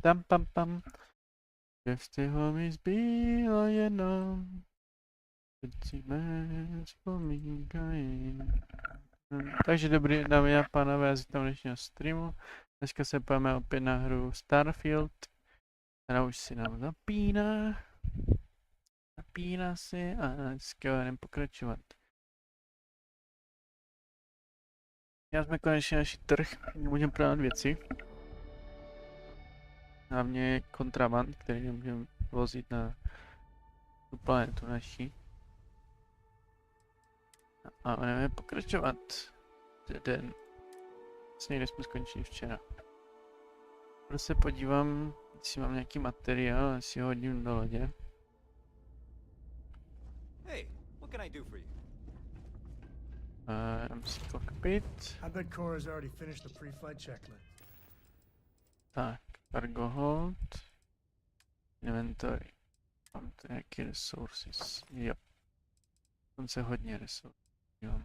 Tam pam pam. Ještě ho mi zbýlo jenom. Teď si mé vzpomínkají. Takže dobrý, dámy a pánové, já vítám dnešního streamu. Dneska se pojďme opět na hru Starfield, která už si nám zapíná. Zapíná si a dneska budeme pokračovat. Já jsme konečně naši trh, můžeme prodávat věci. Hlavně kontraband, který můžeme vozit na tu planetu naší. A budeme pokračovat. Den. Vlastně, kde jsme skončili včera. Proto se podívám, jestli mám nějaký materiál, jestli ho hodím do lodě. Hey, what can I do for you? MC cockpit. I bet Cora's already finished the pre-flight checklist. Tak, cargo hold. Inventory. Mám tu nějaký resources. Jo. Tam se hodně resources. Jo.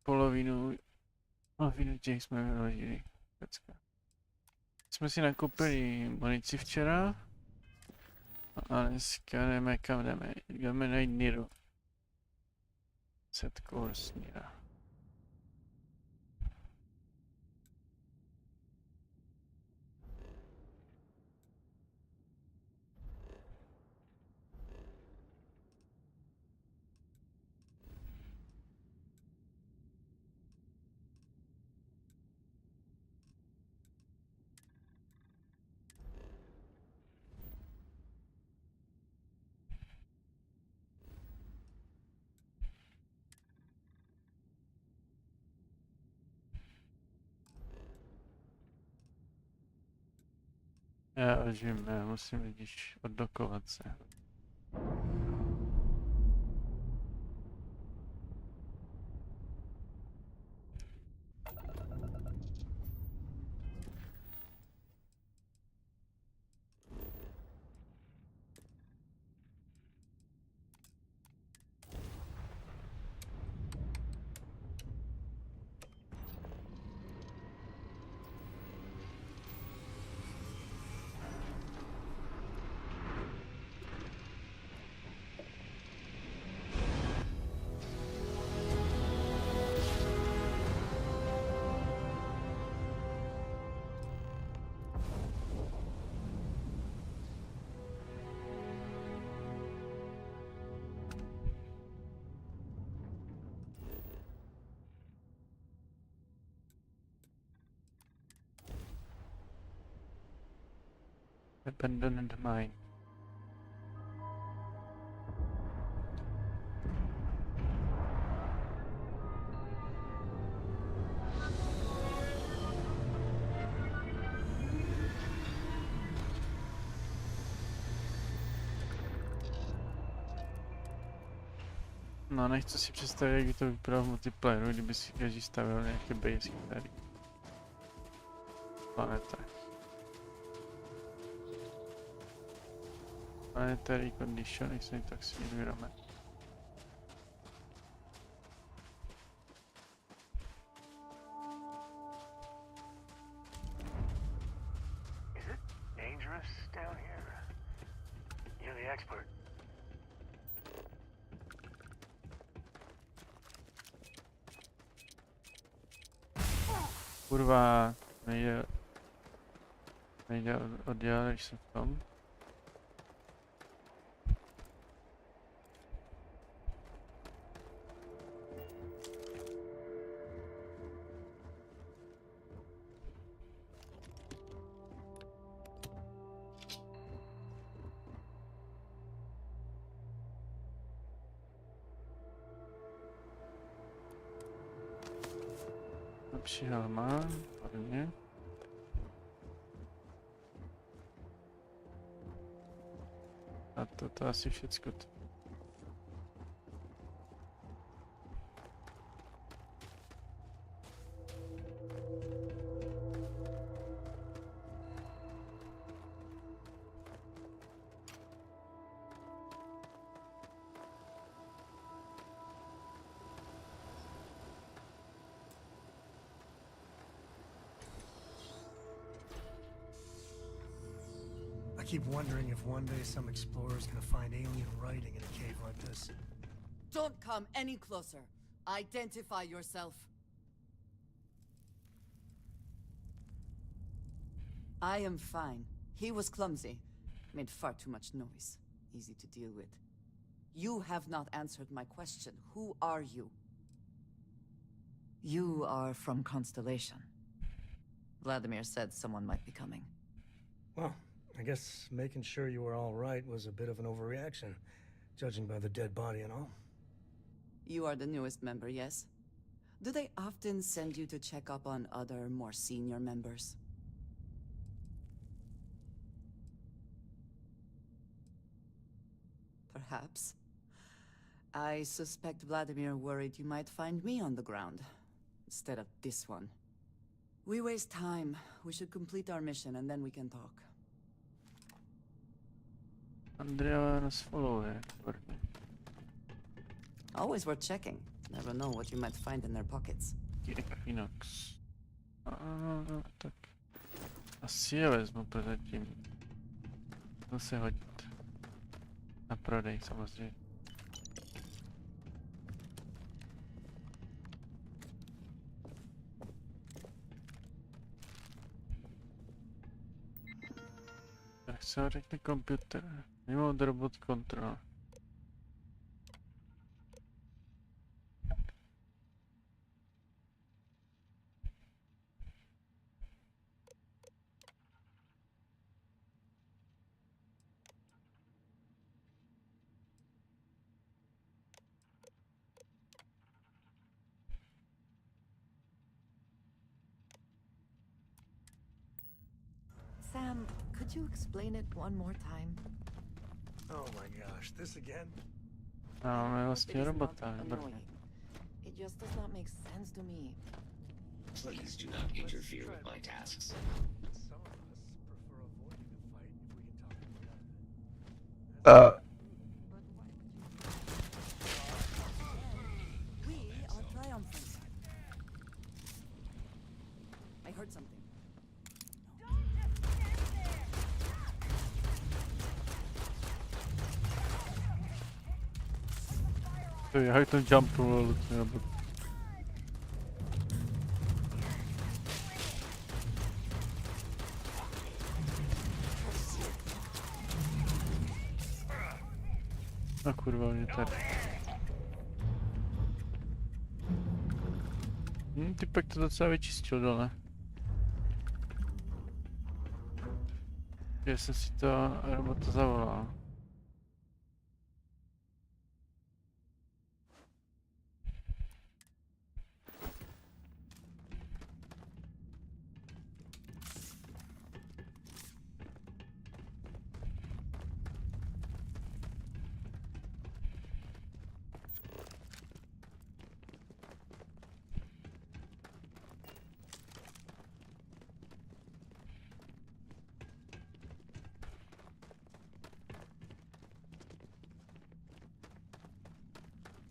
Polovinu těch jsme vyložili. Jsme si nakoupili munici včera. A dneska jdeme, kam jdeme? Jdeme najít Niru. Set course Nira. Já už vím, já musím vidíš oddokovat se. Abandoned mine. No, nechci si představit, jak by to vypadalo v multiplayeru, kdyby si každý stavil nějaké basic tady. Planetách. Planetary conditions, tak si environment. Is it dangerous down here? You're the expert. Kurva, nejde oddělat, když jsem v tom. Lepší helma, hodně. A to asi všecko. keep wondering if one day some explorer's gonna find alien writing in a cave like this. Don't come any closer. Identify yourself. I am fine. He was clumsy. Made far too much noise. Easy to deal with. You have not answered my question. Who are you? You are from Constellation. Vladimir said someone might be coming. Well, I guess making sure you were all right was a bit of an overreaction, judging by the dead body and all. You are the newest member, yes? Do they often send you to check up on other, more senior members? Perhaps. I suspect Vladimir worried you might find me on the ground, instead of this one. We waste time. We should complete our mission and then we can talk. Andrea nás followuje, výborně. Always worth checking. Never know what you might find in their pockets. Equinox. Tak. Asi je vezmu prozatím. To se hodit. Na prodej samozřejmě. Tak se řekne komputer. Remote robot control. Sam, could you explain it one more time? Oh my gosh, this again? Máme It vlastně is not robota, výborně. annoying. It just does not make sense to me. Please do not interfere with my tasks. Some of us prefer avoiding a fight if we can talk our way out of it. We are triumphant. I heard something. To je, jak ten jump nebo... No kurva, mě tady. Typek to docela vyčistil dole. Já jsem si to robota zavolal.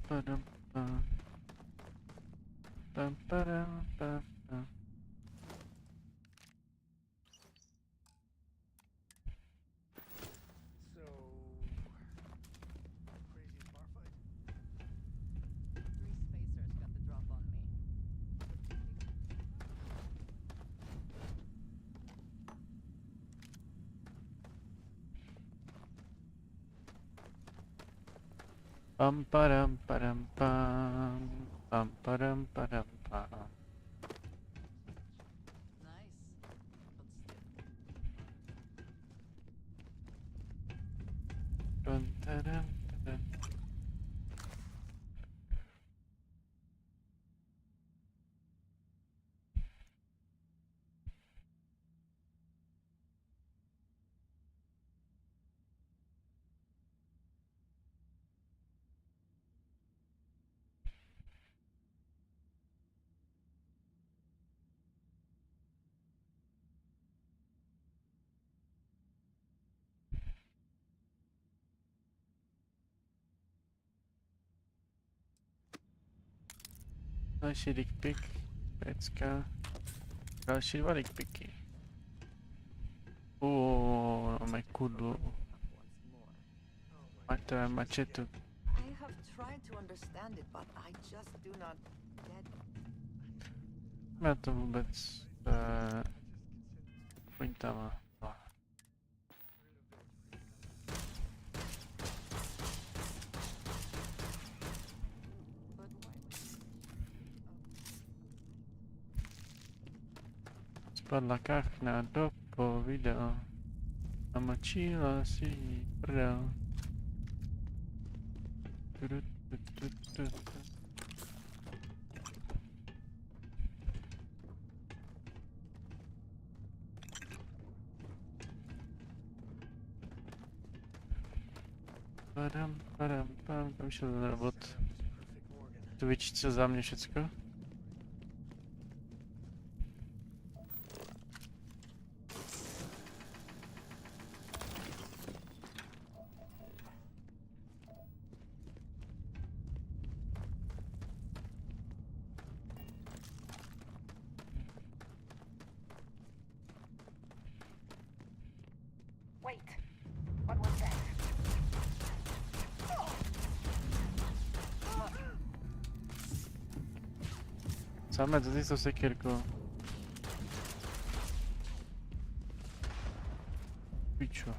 Padam, pam. Pam, padam, pam, pam. So, crazy bar fight? 3 spacers got the drop on me. Pam, padam, padam, pam. Pam, padam, padam, pam. Nice. Dun, tadam, tadam. Další dickpic, pecka, další 2 dickpiky. Máme kudlu. Máte mačetu. I have tried to understand it, but I just do not get it. Já to vůbec pointama. But why? Spadla kachna do povidel. Namočila si jí prdel. Padam, kam šel ten robot? To vyčítil za mě všecko? Wait. What was that? Samé, co ty s tou sekírkou? Pičo.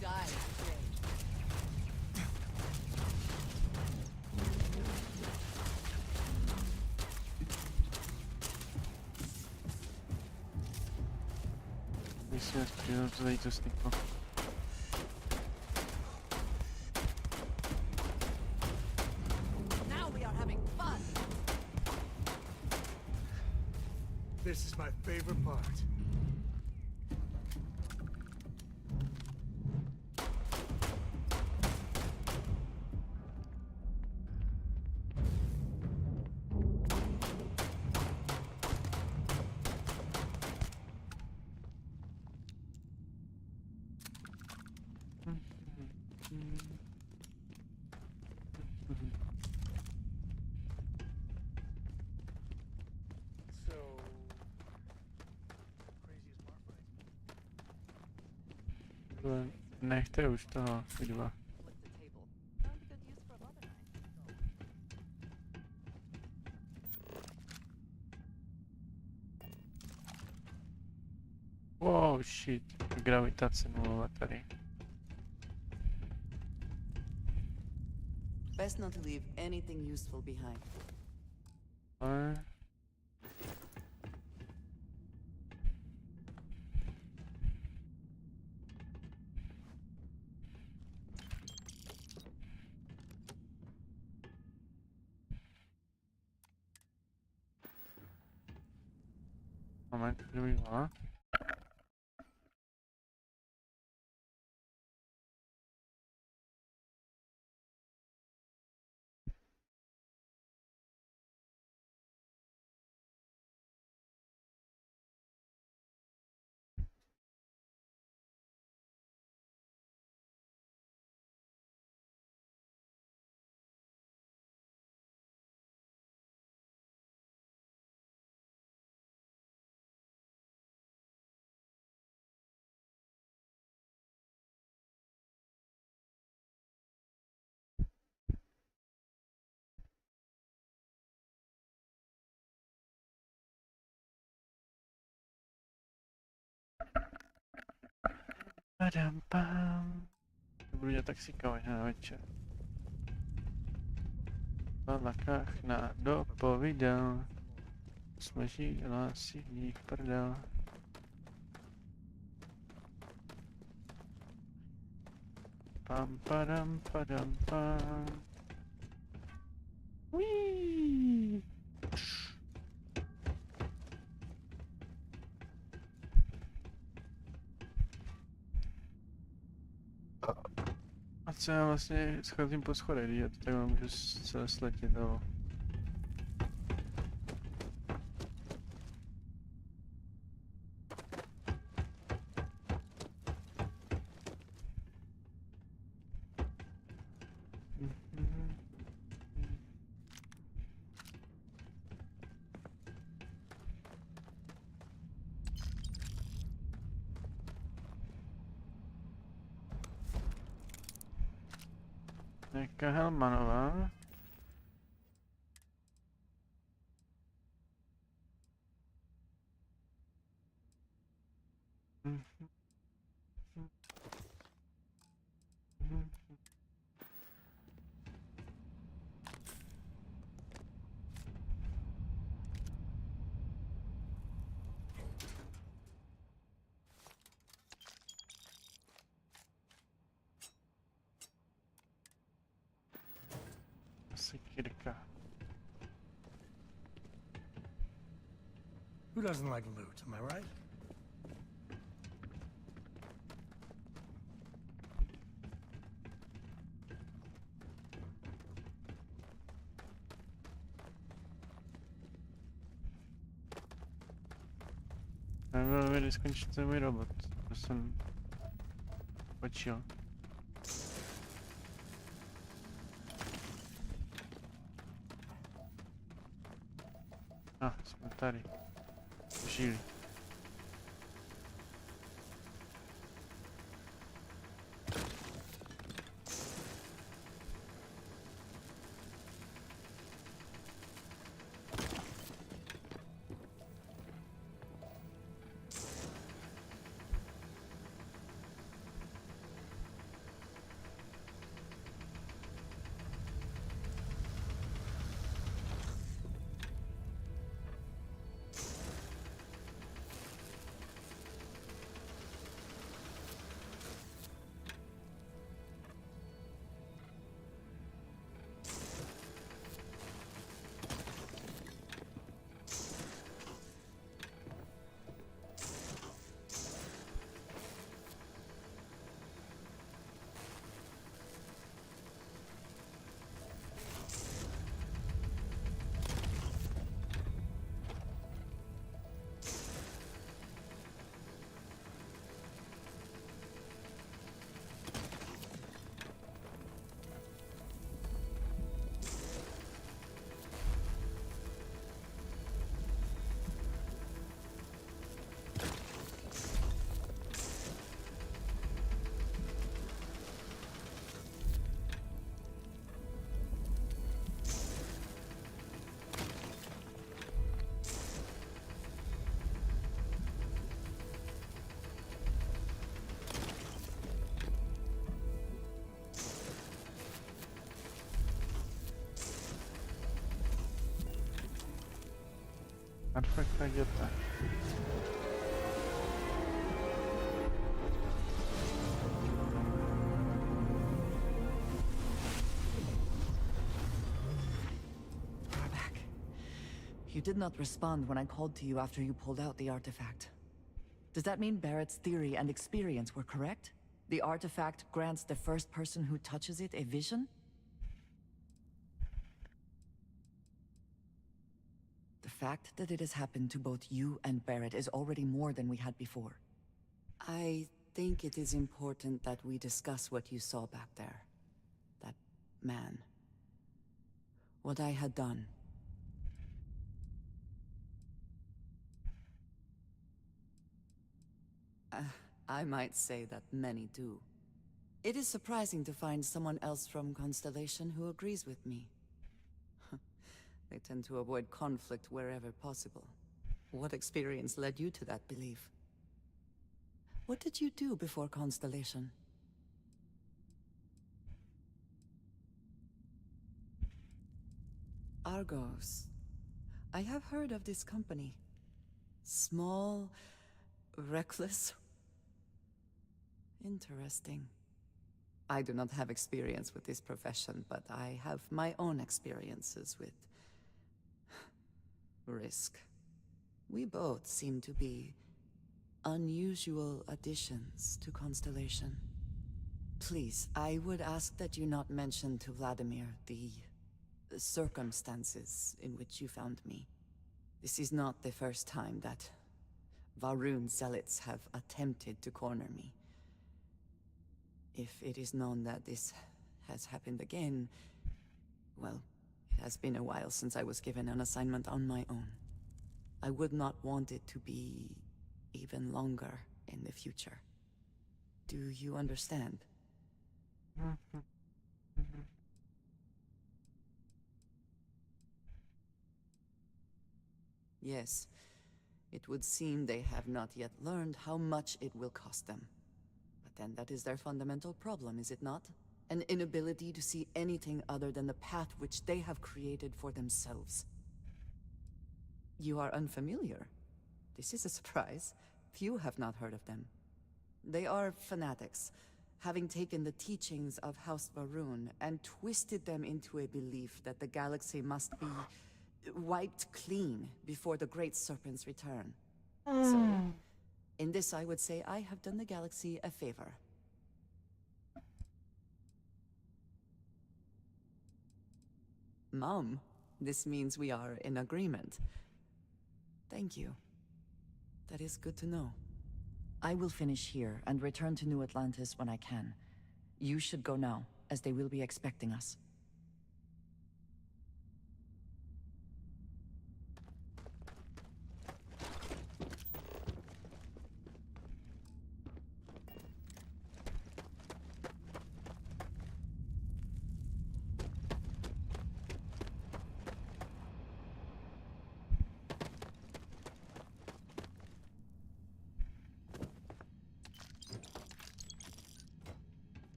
Die today. Myslím, že to tady to sniklo. Now we are having fun. This is my favorite part. So, craziest part, right? Nechte už toho, vidíva. Flip the table. Found a good use for a butter knife. Wow, shit. Gravitace nulová tady. Best not to leave anything useful behind. Ale... Moment, druhý má. Padam pam. Budu dělat taxíka možná na večer. Padla kachna do povidel. Smažila si v nich prdel. pam padam padam pam. Whee! A co já vlastně scházím po schodech, já to tak můžu se sletět dolů. Nějaká Helmanová. Sekirka. Who doesn't like loot, am I right? Nebyl mi skončit ten můj robot. To jsem počil. Jsme tady. Žili. Artefakt jděte. We're back. You did not respond when I called to you after you pulled out the artifact. Does that mean Barrett's theory and experience were correct? The artifact grants the first person who touches it a vision? The fact that it has happened to both you and Barrett is already more than we had before. I think it is important that we discuss what you saw back there. That man. What I had done. I might say that many do. It is surprising to find someone else from Constellation who agrees with me. They tend to avoid conflict wherever possible. What experience led you to that belief? What did you do before Constellation? Argos. I have heard of this company. Small, reckless. Interesting. I do not have experience with this profession, but I have my own experiences with risk. We both seem to be unusual additions to Constellation. Please, I would ask that you not mention to Vladimir the circumstances in which you found me. This is not the first time that Varun zealots have attempted to corner me. If it is known that this has happened again, well, it has been a while since I was given an assignment on my own. I would not want it to be even longer in the future. Do you understand? Yes. It would seem they have not yet learned how much it will cost them. But then that is their fundamental problem, is it not? An inability to see anything other than the path which they have created for themselves. You are unfamiliar. This is a surprise. Few have not heard of them. They are fanatics, having taken the teachings of House Varun and twisted them into a belief that the galaxy must be wiped clean before the Great Serpent's return. So, in this I would say I have done the galaxy a favor. Mom, this means we are in agreement. Thank you. That is good to know. I will finish here and return to New Atlantis when I can. You should go now, as they will be expecting us.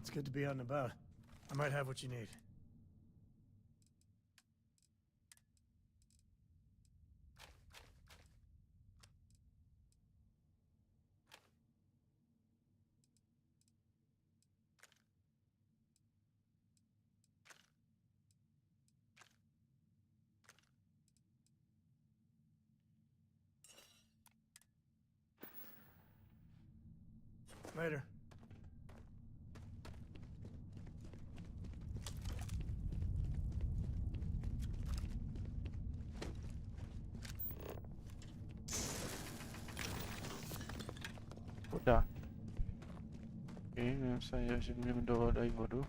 It's good to be out and about. I might have what you need. Later. Udah. Oke, saya sini mendoa dari bodoh.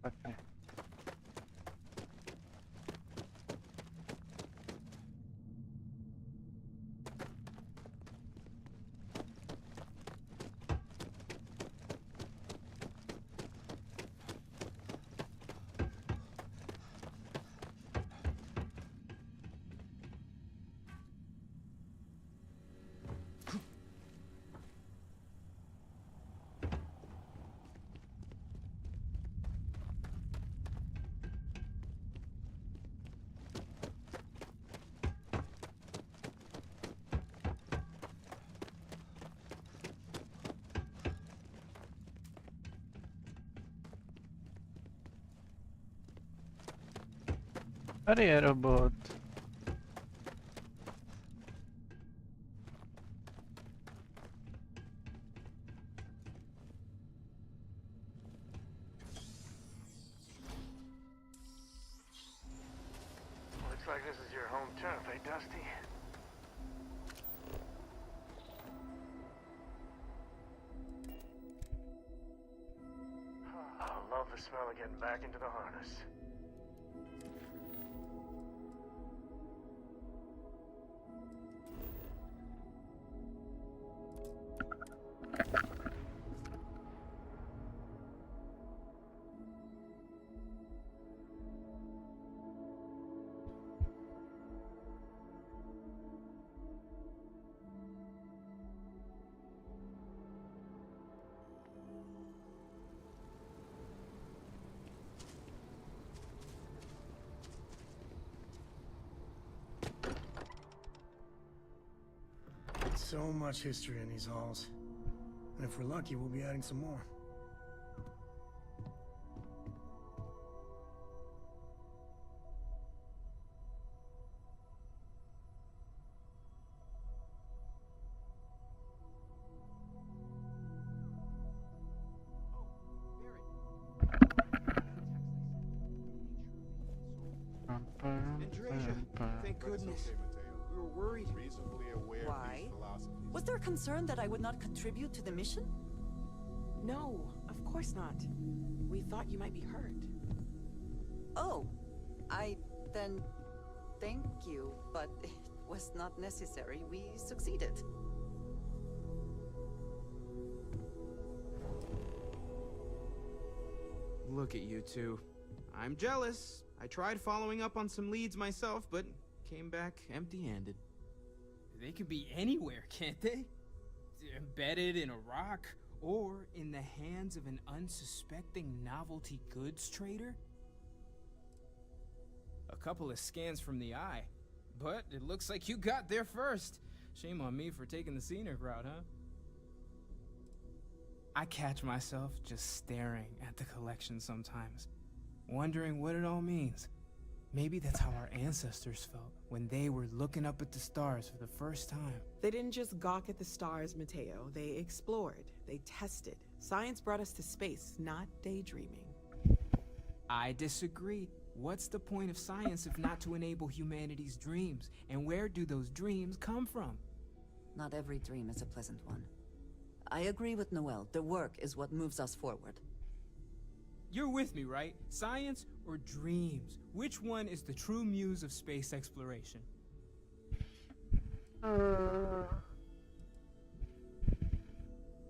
Oke. Tady je robot. Looks like this is your home turf, eh, Dusty? I love the smell of getting back into the harness. So much history in these halls. And if we're lucky, we'll be adding some more. Andrea, thank goodness. We were worried. Why? Was there a concern that I would not contribute to the mission? No, of course not. We thought you might be hurt. Oh, then thank you, but it was not necessary. We succeeded. Look at you two. I'm jealous. I tried following up on some leads myself, but came back empty-handed. They could be anywhere, can't they? Embedded in a rock, or in the hands of an unsuspecting novelty goods trader? A couple of scans from the eye, but it looks like you got there first. Shame on me for taking the scenic route, huh? I catch myself just staring at the collection sometimes, wondering what it all means. Maybe that's how our ancestors felt when they were looking up at the stars for the first time. They didn't just gawk at the stars, Mateo. They explored. They tested. Science brought us to space, not daydreaming. I disagree. What's the point of science if not to enable humanity's dreams? And where do those dreams come from? Not every dream is a pleasant one. I agree with Noel. The work is what moves us forward. You're with me, right? Science or dreams? Which one is the true muse of space exploration?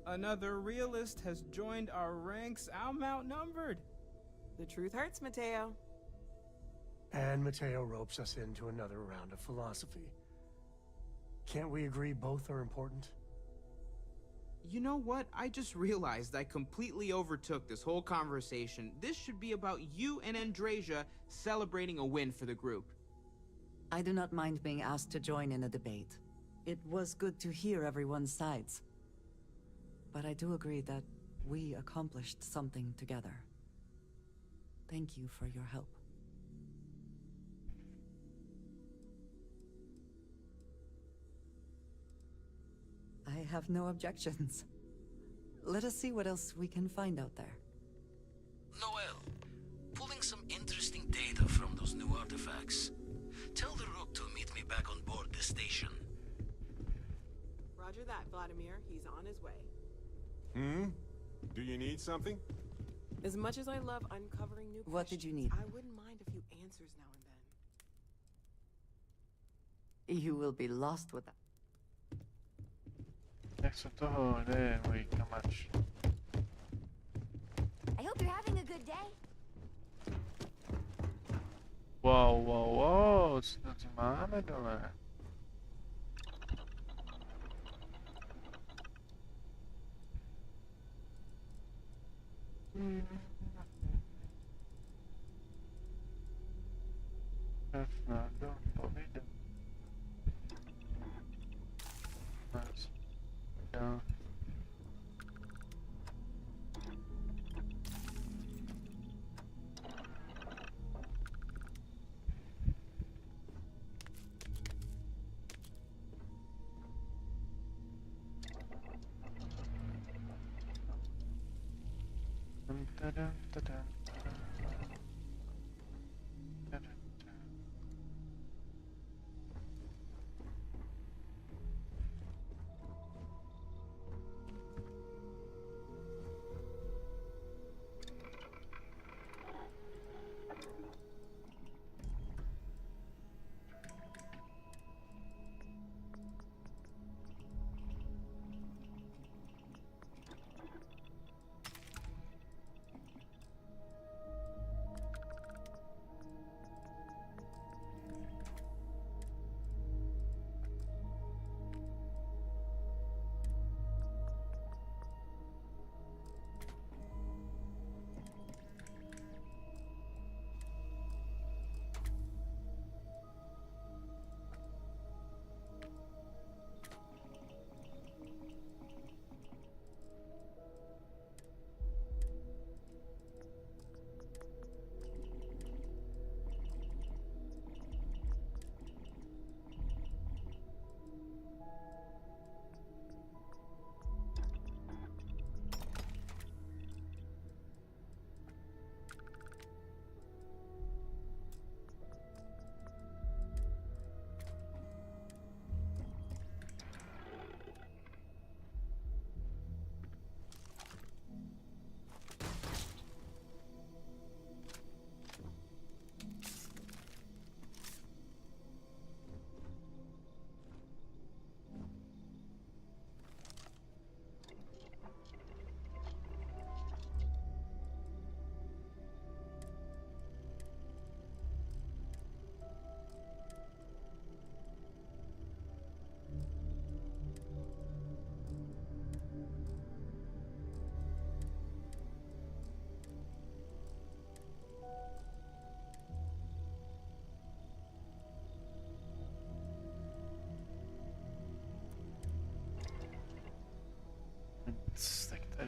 Another realist has joined our ranks. I'm outnumbered. The truth hurts, Mateo. And Mateo ropes us into another round of philosophy. Can't we agree both are important? You know what? I just realized I completely overtook this whole conversation. This should be about you and Andreja celebrating a win for the group. I do not mind being asked to join in a debate. It was good to hear everyone's sides. But I do agree that we accomplished something together. Thank you for your help. I have no objections. Let us see what else we can find out there. Noel, pulling some interesting data from those new artifacts. Tell the Rook to meet me back on board the station. Roger that, Vladimir. He's on his way. Do you need something? As much as I love uncovering new What did you need? I wouldn't mind a few answers now and then. You will be lost with that. Jak se toho jde, můj kamač? I hope you're having a good day. Wow, co to tu máme dole? Trefná do povídám. Ja.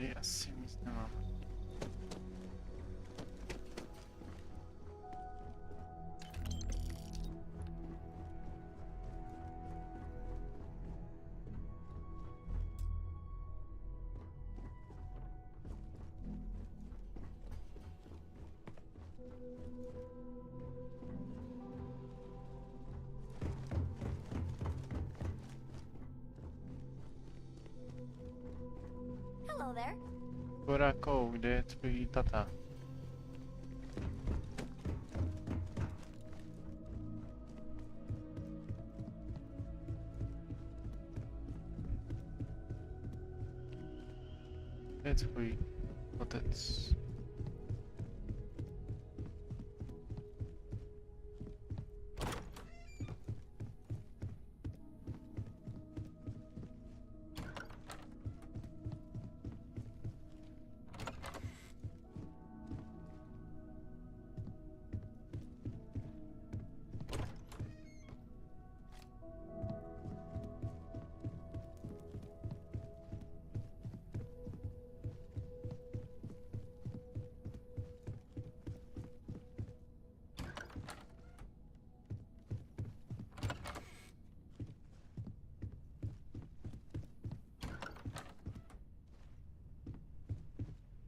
tady asi nic nemám. Hello there. Korakou, kde je tvůj tata? Kde je tvůj otec?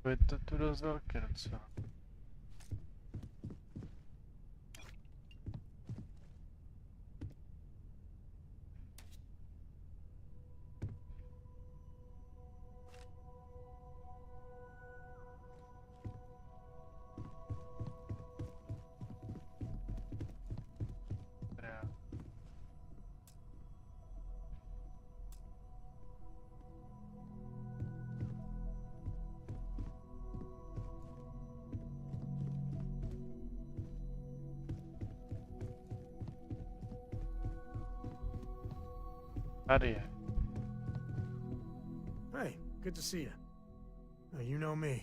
Je to tu dost velké docela. Tady je. Hey, good to see you. You know me.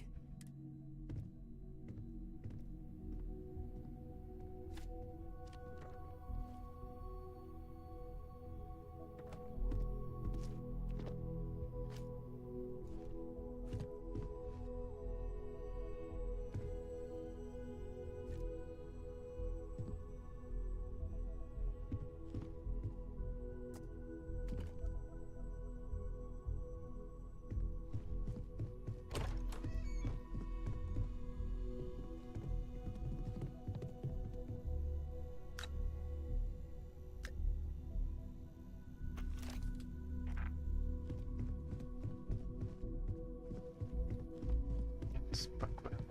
Spakujeme.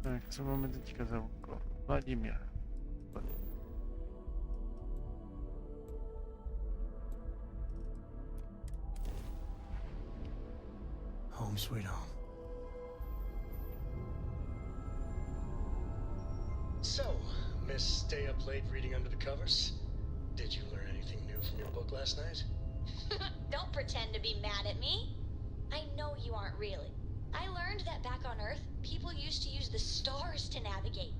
Tak, co máme teďka za úkol? Vladimír. Home sweet home. So, Miss Stay Up Late reading under the covers? Did you learn anything new from your book last night? Don't pretend to be mad at me. I know you aren't really. I learned that back on Earth, people used to use the stars to navigate.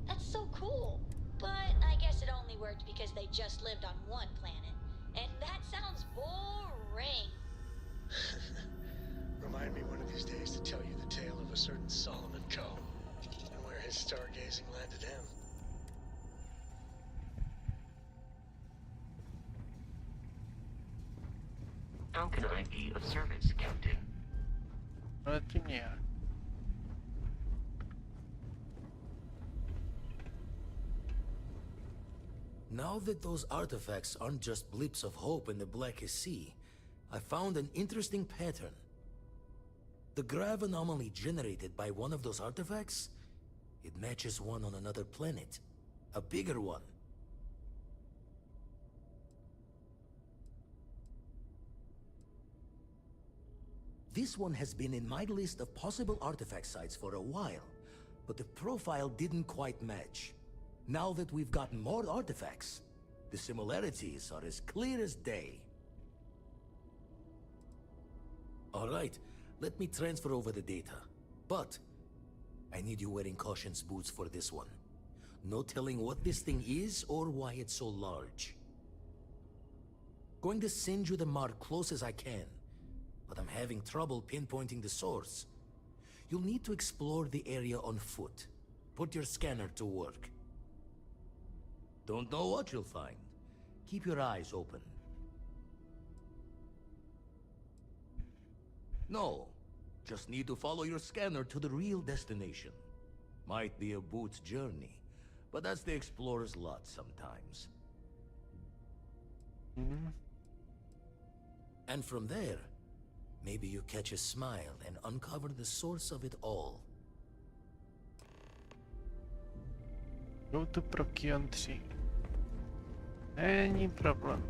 That's so cool. But I guess it only worked because they just lived on one planet. And that sounds boring. Remind me one of these days to tell you the tale of a certain Solomon Coe and where his stargazing landed him. How can I be of service, Captain? Vladimír. Now that those artifacts aren't just blips of hope in the blackest sea, I found an interesting pattern. The grav anomaly generated by one of those artifacts, it matches one on another planet. A bigger one. This one has been in my list of possible artifact sites for a while, but the profile didn't quite match. Now that we've gotten more artifacts, the similarities are as clear as day. All right, let me transfer over the data. But I need you wearing caution's boots for this one. No telling what this thing is or why it's so large. Going to send you the mark close as I can, but I'm having trouble pinpointing the source. You'll need to explore the area on foot. Put your scanner to work. Don't know what you'll find. Keep your eyes open. No, just need to follow your scanner to the real destination. Might be a boot's journey, but that's the explorer's lot sometimes. And from there, maybe you catch a smile and uncover the source of it all. Go to Procyon 3. Není problém.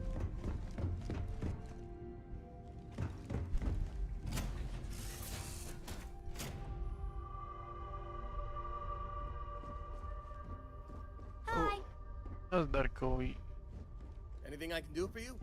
Hi. That's Darkový. Anything I can do for you?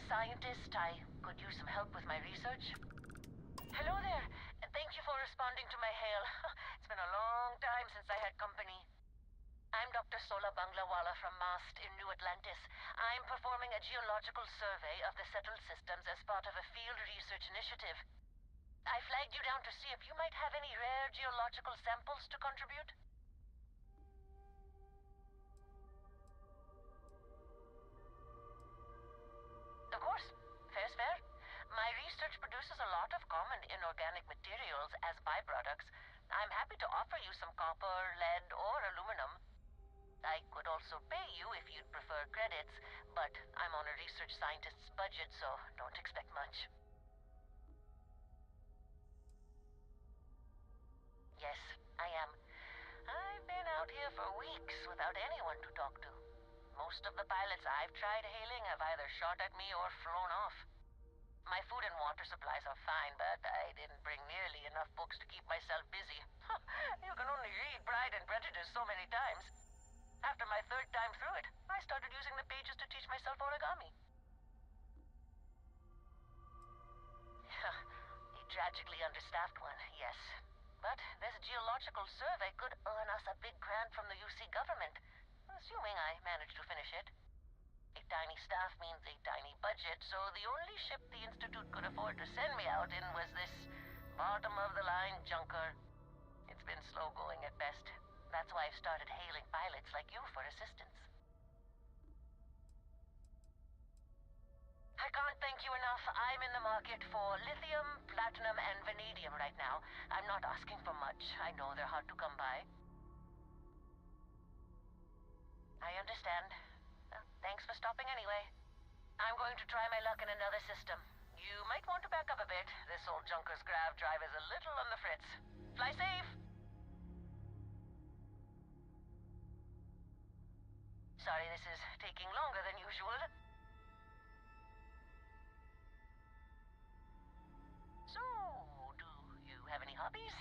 scientist. I could use some help with my research. Hello there. Thank you for responding to my hail. It's been a long time since I had company. I'm Dr. Sola Banglawala from MAST in New Atlantis. I'm performing a geological survey of the settled systems as part of a field research initiative. I flagged you down to see if you might have any rare geological samples to contribute. Of course. Fair's fair. My research produces a lot of common inorganic materials as byproducts. I'm happy to offer you some copper, lead, or aluminum. I could also pay you if you'd prefer credits, but I'm on a research scientist's budget, so don't expect much. Yes, I am. I've been out here for weeks without anyone to talk to. Most of the pilots I've tried hailing have either shot at me or flown off. My food and water supplies are fine, but I didn't bring nearly enough books to keep myself busy. You can only read Pride and Prejudice so many times. After my third time through it, I started using the pages to teach myself origami. A tragically understaffed one, yes. But this geological survey could earn us a big grant from the UC government, assuming I manage to finish it. A tiny staff means a tiny budget, so the only ship the Institute could afford to send me out in was this bottom-of-the-line junker. It's been slow going at best. That's why I've started hailing pilots like you for assistance. I can't thank you enough. I'm in the market for lithium, platinum, and vanadium right now. I'm not asking for much. I know they're hard to come by. I understand. Thanks for stopping anyway. I'm going to try my luck in another system. You might want to back up a bit. This old junker's grav drive is a little on the fritz. Fly safe! Sorry this is taking longer than usual. So, do you have any hobbies?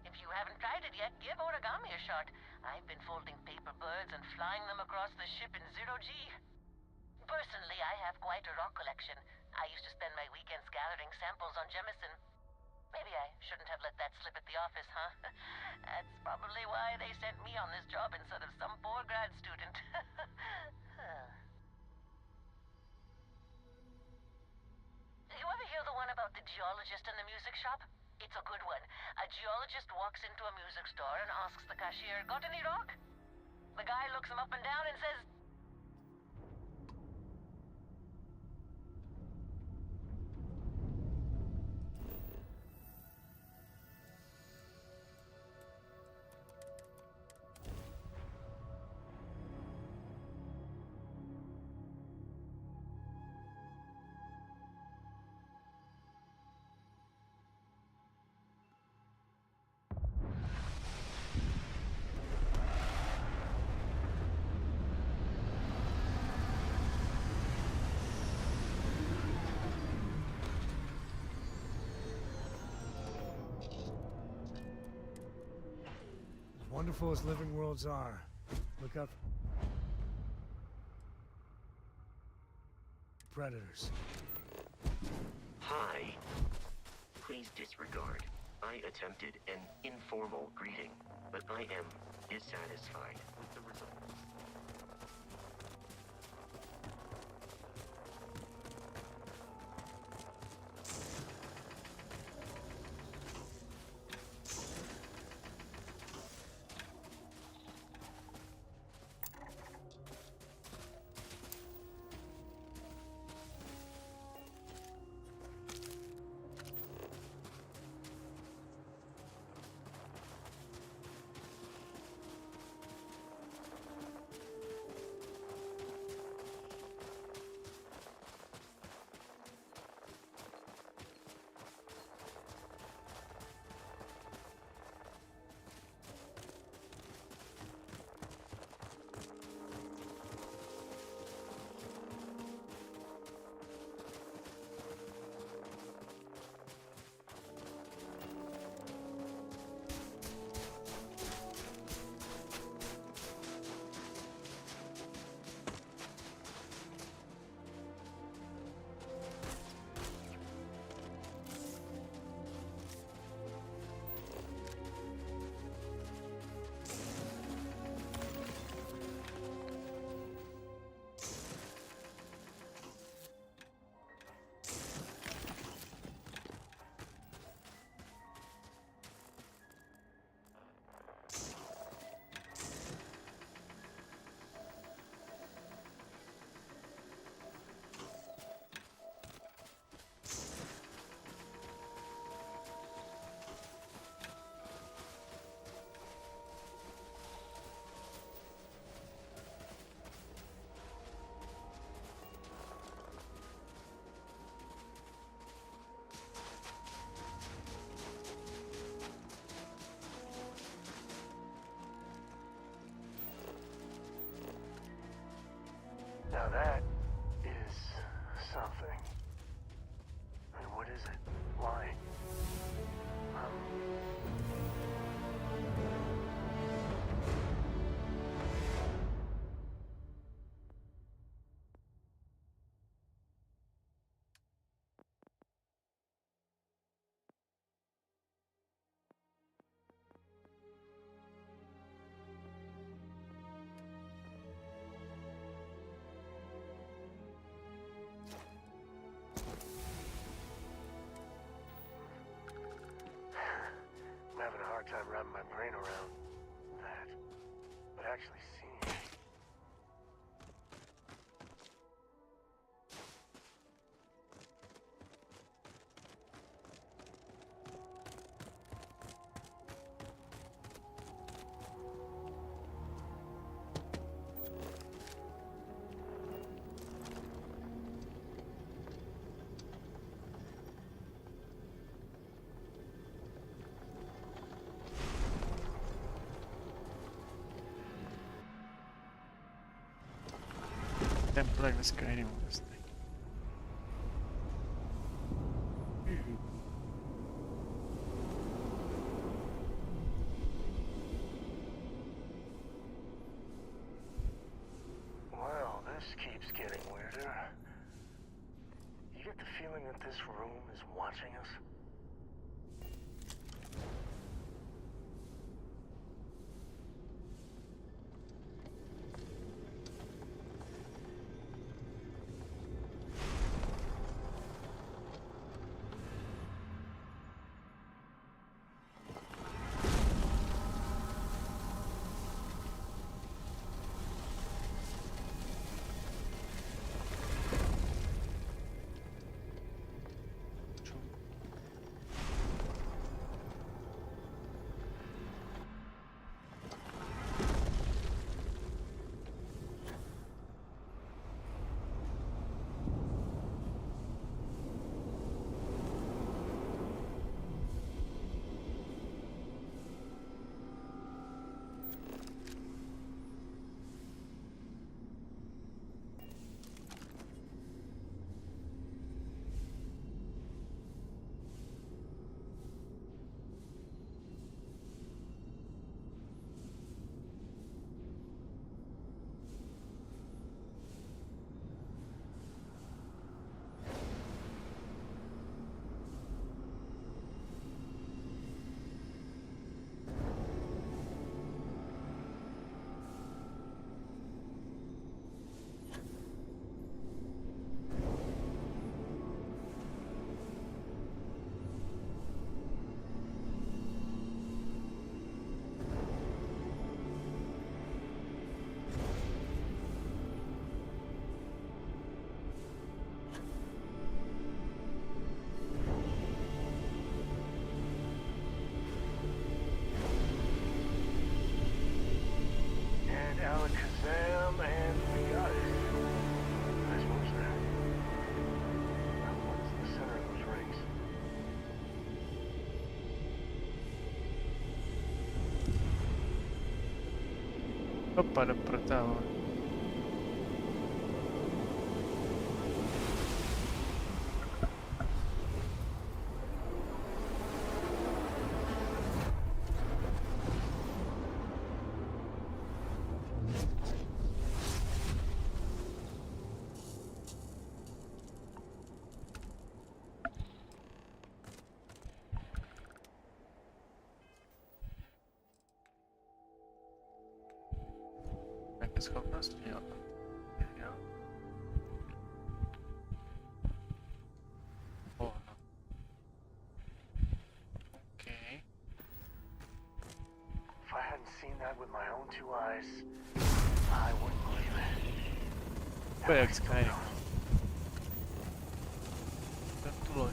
If you haven't tried it yet, give origami a shot. I've been folding paper birds and flying them across the ship in zero-G. Personally, I have quite a rock collection. I used to spend my weekends gathering samples on Jemison. Maybe I shouldn't have let that slip at the office, huh? That's probably why they sent me on this job instead of some poor grad student. You ever hear the one about the geologist in the music shop? It's a good one. A geologist walks into a music store and asks the cashier, "Got any rock?" The guy looks him up and down and says, As wonderful as living worlds are, look out for predators. Hi. Please disregard. I attempted an informal greeting, but I am dissatisfied with the result. Now that is something. I mean, what is it? Why? I'm having a hard time wrapping my brain around that. But actually seeing it. Can't plug this guy anymore. This thing. Well, this keeps getting weirder. You get the feeling that this room is watching us? Opa, lo protago. Jaké schopnosti, jo. Jo. Oh, no. Okay. If I hadn't seen that with my own two eyes, I wouldn't believe it. To je jak Skyrim. Tak tu loď.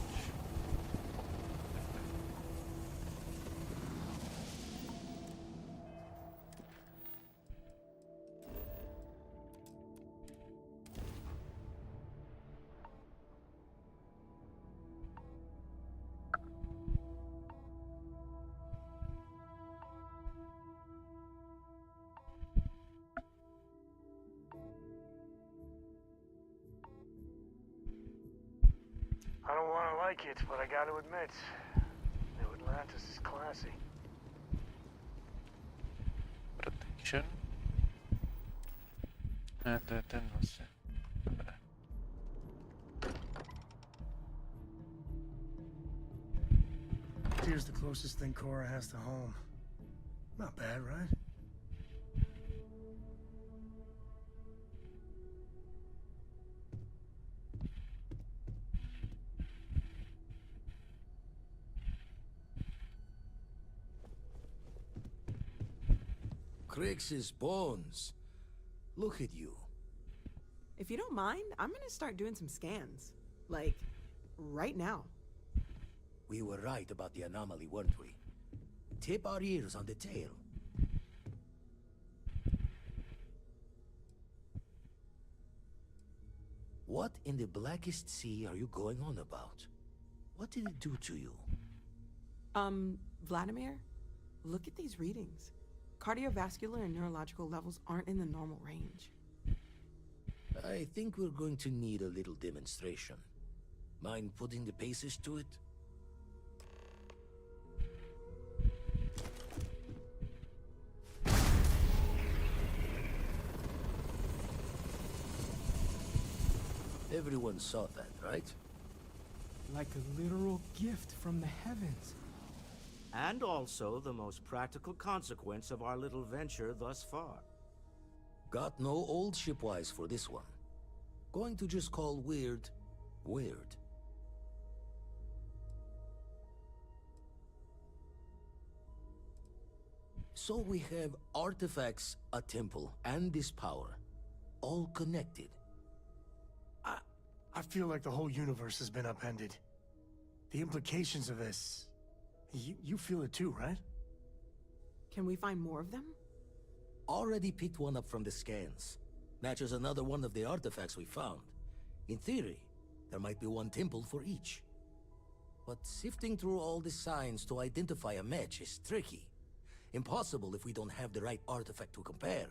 I don't want to like it, but I got to admit, New Atlantis is classy. Protection. Ne, to je ten vlastně. Dobré. Here's the closest thing Cora has to home. Not bad, right? Crix's bones. Look at you. If you don't mind, I'm gonna start doing some scans. Like, right now. We were right about the anomaly, weren't we? Tip our ears on the tail. What in the blackest sea are you going on about? What did it do to you? Vladimir, look at these readings. Cardiovascular and neurological levels aren't in the normal range. I think we're going to need a little demonstration. Mind putting the paces to it? Everyone saw that, right? Like a literal gift from the heavens. And also the most practical consequence of our little venture thus far. Got no old shipwise for this one. Going to just call weird, weird. So we have artifacts, a temple, and this power. All connected. I feel like the whole universe has been upended. The implications of this... You feel it too, right? Can we find more of them? Already picked one up from the scans. Matches another one of the artifacts we found. In theory, there might be one temple for each. But sifting through all the signs to identify a match is tricky. Impossible if we don't have the right artifact to compare.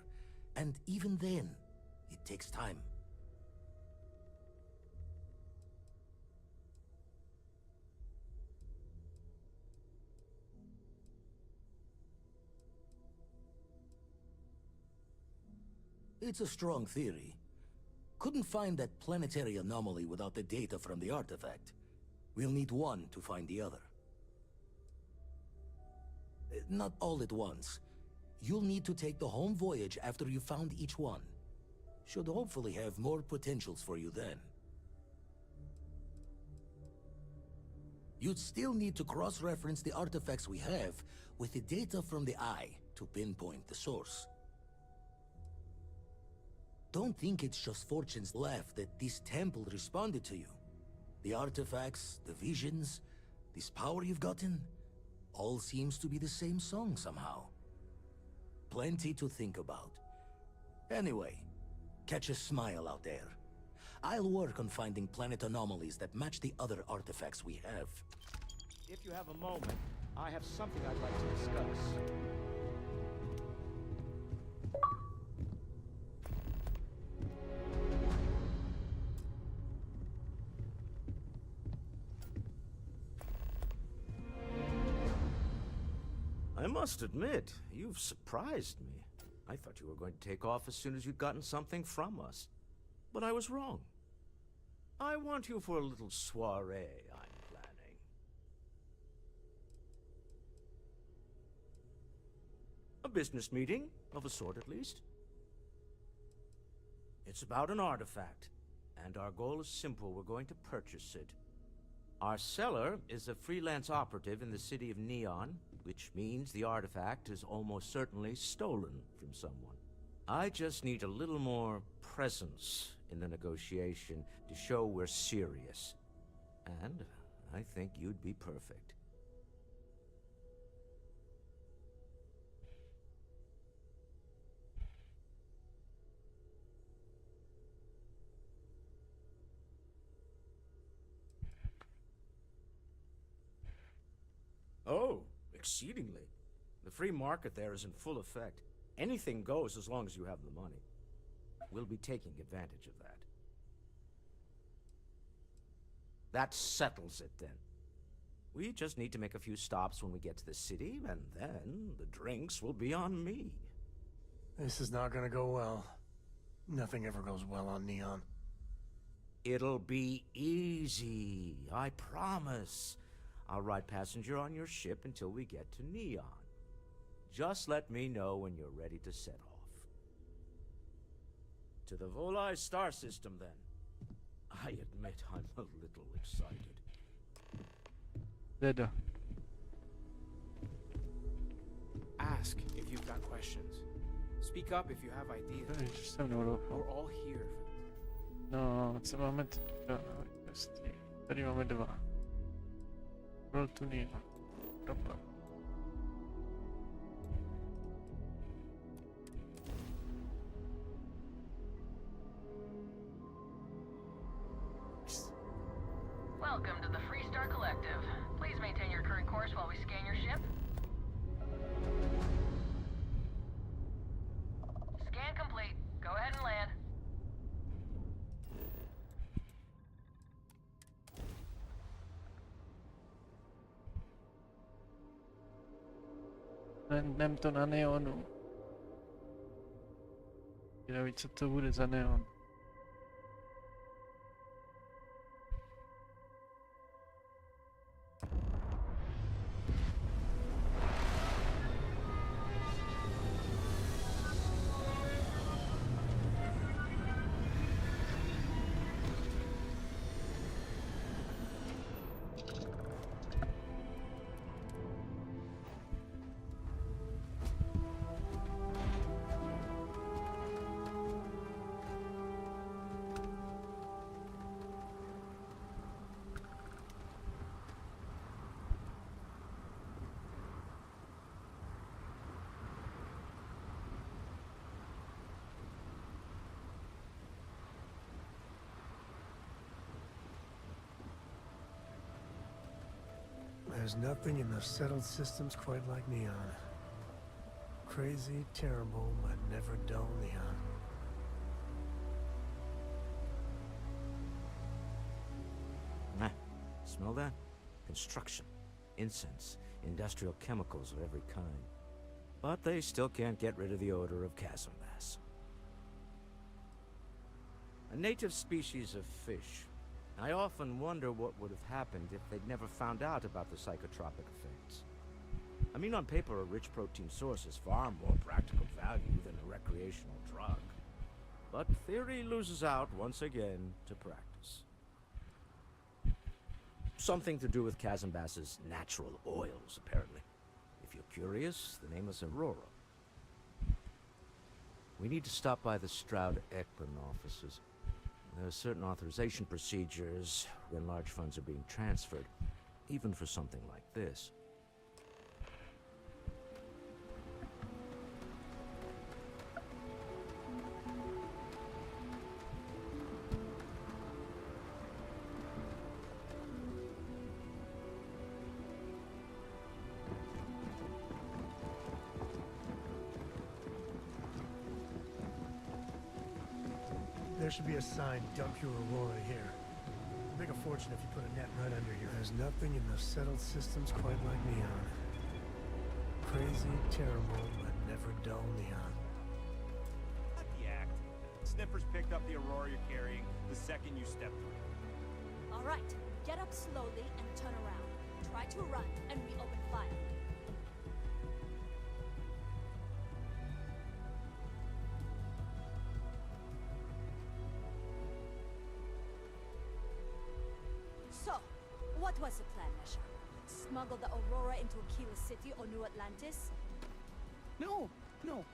And even then, it takes time. It's a strong theory. Couldn't find that planetary anomaly without the data from the artifact. We'll need one to find the other. Not all at once. You'll need to take the home voyage after you found each one. Should hopefully have more potentials for you then. You'd still need to cross-reference the artifacts we have with the data from the Eye to pinpoint the source. Don't think it's just Fortune's laugh that this temple responded to you. The artifacts, the visions, this power you've gotten, all seems to be the same song somehow. Plenty to think about. Anyway, catch a smile out there. I'll work on finding planet anomalies that match the other artifacts we have. If you have a moment, I have something I'd like to discuss. I must admit, you've surprised me. I thought you were going to take off as soon as you'd gotten something from us. But I was wrong. I want you for a little soiree I'm planning. A business meeting, of a sort at least. It's about an artifact, and our goal is simple. We're going to purchase it. Our seller is a freelance operative in the city of Neon, which means the artifact is almost certainly stolen from someone. I just need a little more presence in the negotiation to show we're serious. And I think you'd be perfect. Oh, exceedingly. The free market there is in full effect. Anything goes as long as you have the money. We'll be taking advantage of that. That settles it, then. We just need to make a few stops when we get to the city, and then the drinks will be on me. This is not gonna go well. Nothing ever goes well on Neon. It'll be easy, I promise. I'll ride passenger on your ship until we get to Neon. Just let me know when you're ready to set off. To the Volai star system, then. I admit I'm a little excited. Dedo. Ask if you've got questions. Speak up if you have ideas. Just jsem neudou. We're all here. No, co máme teď? Tady máme 2. Roll to Neon. Doprava. Welcome to the Freestar Collective. Please maintain your current course while we scan your ship. Scan complete. Go ahead and land. Nem to na neonu. Zvědavý, co to bude za neon. There's nothing in the settled systems quite like Neon. Crazy, terrible, but never dull Neon. Nah, smell that? Construction, incense, industrial chemicals of every kind. But they still can't get rid of the odor of chasm bass. A native species of fish. I often wonder what would have happened if they'd never found out about the psychotropic effects. I mean, on paper, a rich protein source is far more practical value than a recreational drug. But theory loses out once again to practice. Something to do with chasm bass's natural oils, apparently. If you're curious, the name is Aurora. We need to stop by the Stroud-Ekman offices. There are certain authorization procedures when large funds are being transferred, even for something like this. There should be a sign, dump your Aurora here. You'll make a fortune if you put a net right under here. There's nothing in the settled systems quite like Neon. Crazy, terrible, but never dull neon. Not the act. Sniffers picked up the Aurora you're carrying the second you stepped through. All right, get up slowly and turn around. Try to run, and we open fire. So, what was the plan, Mesha? Smuggle the Aurora into Aquila City or New Atlantis? No,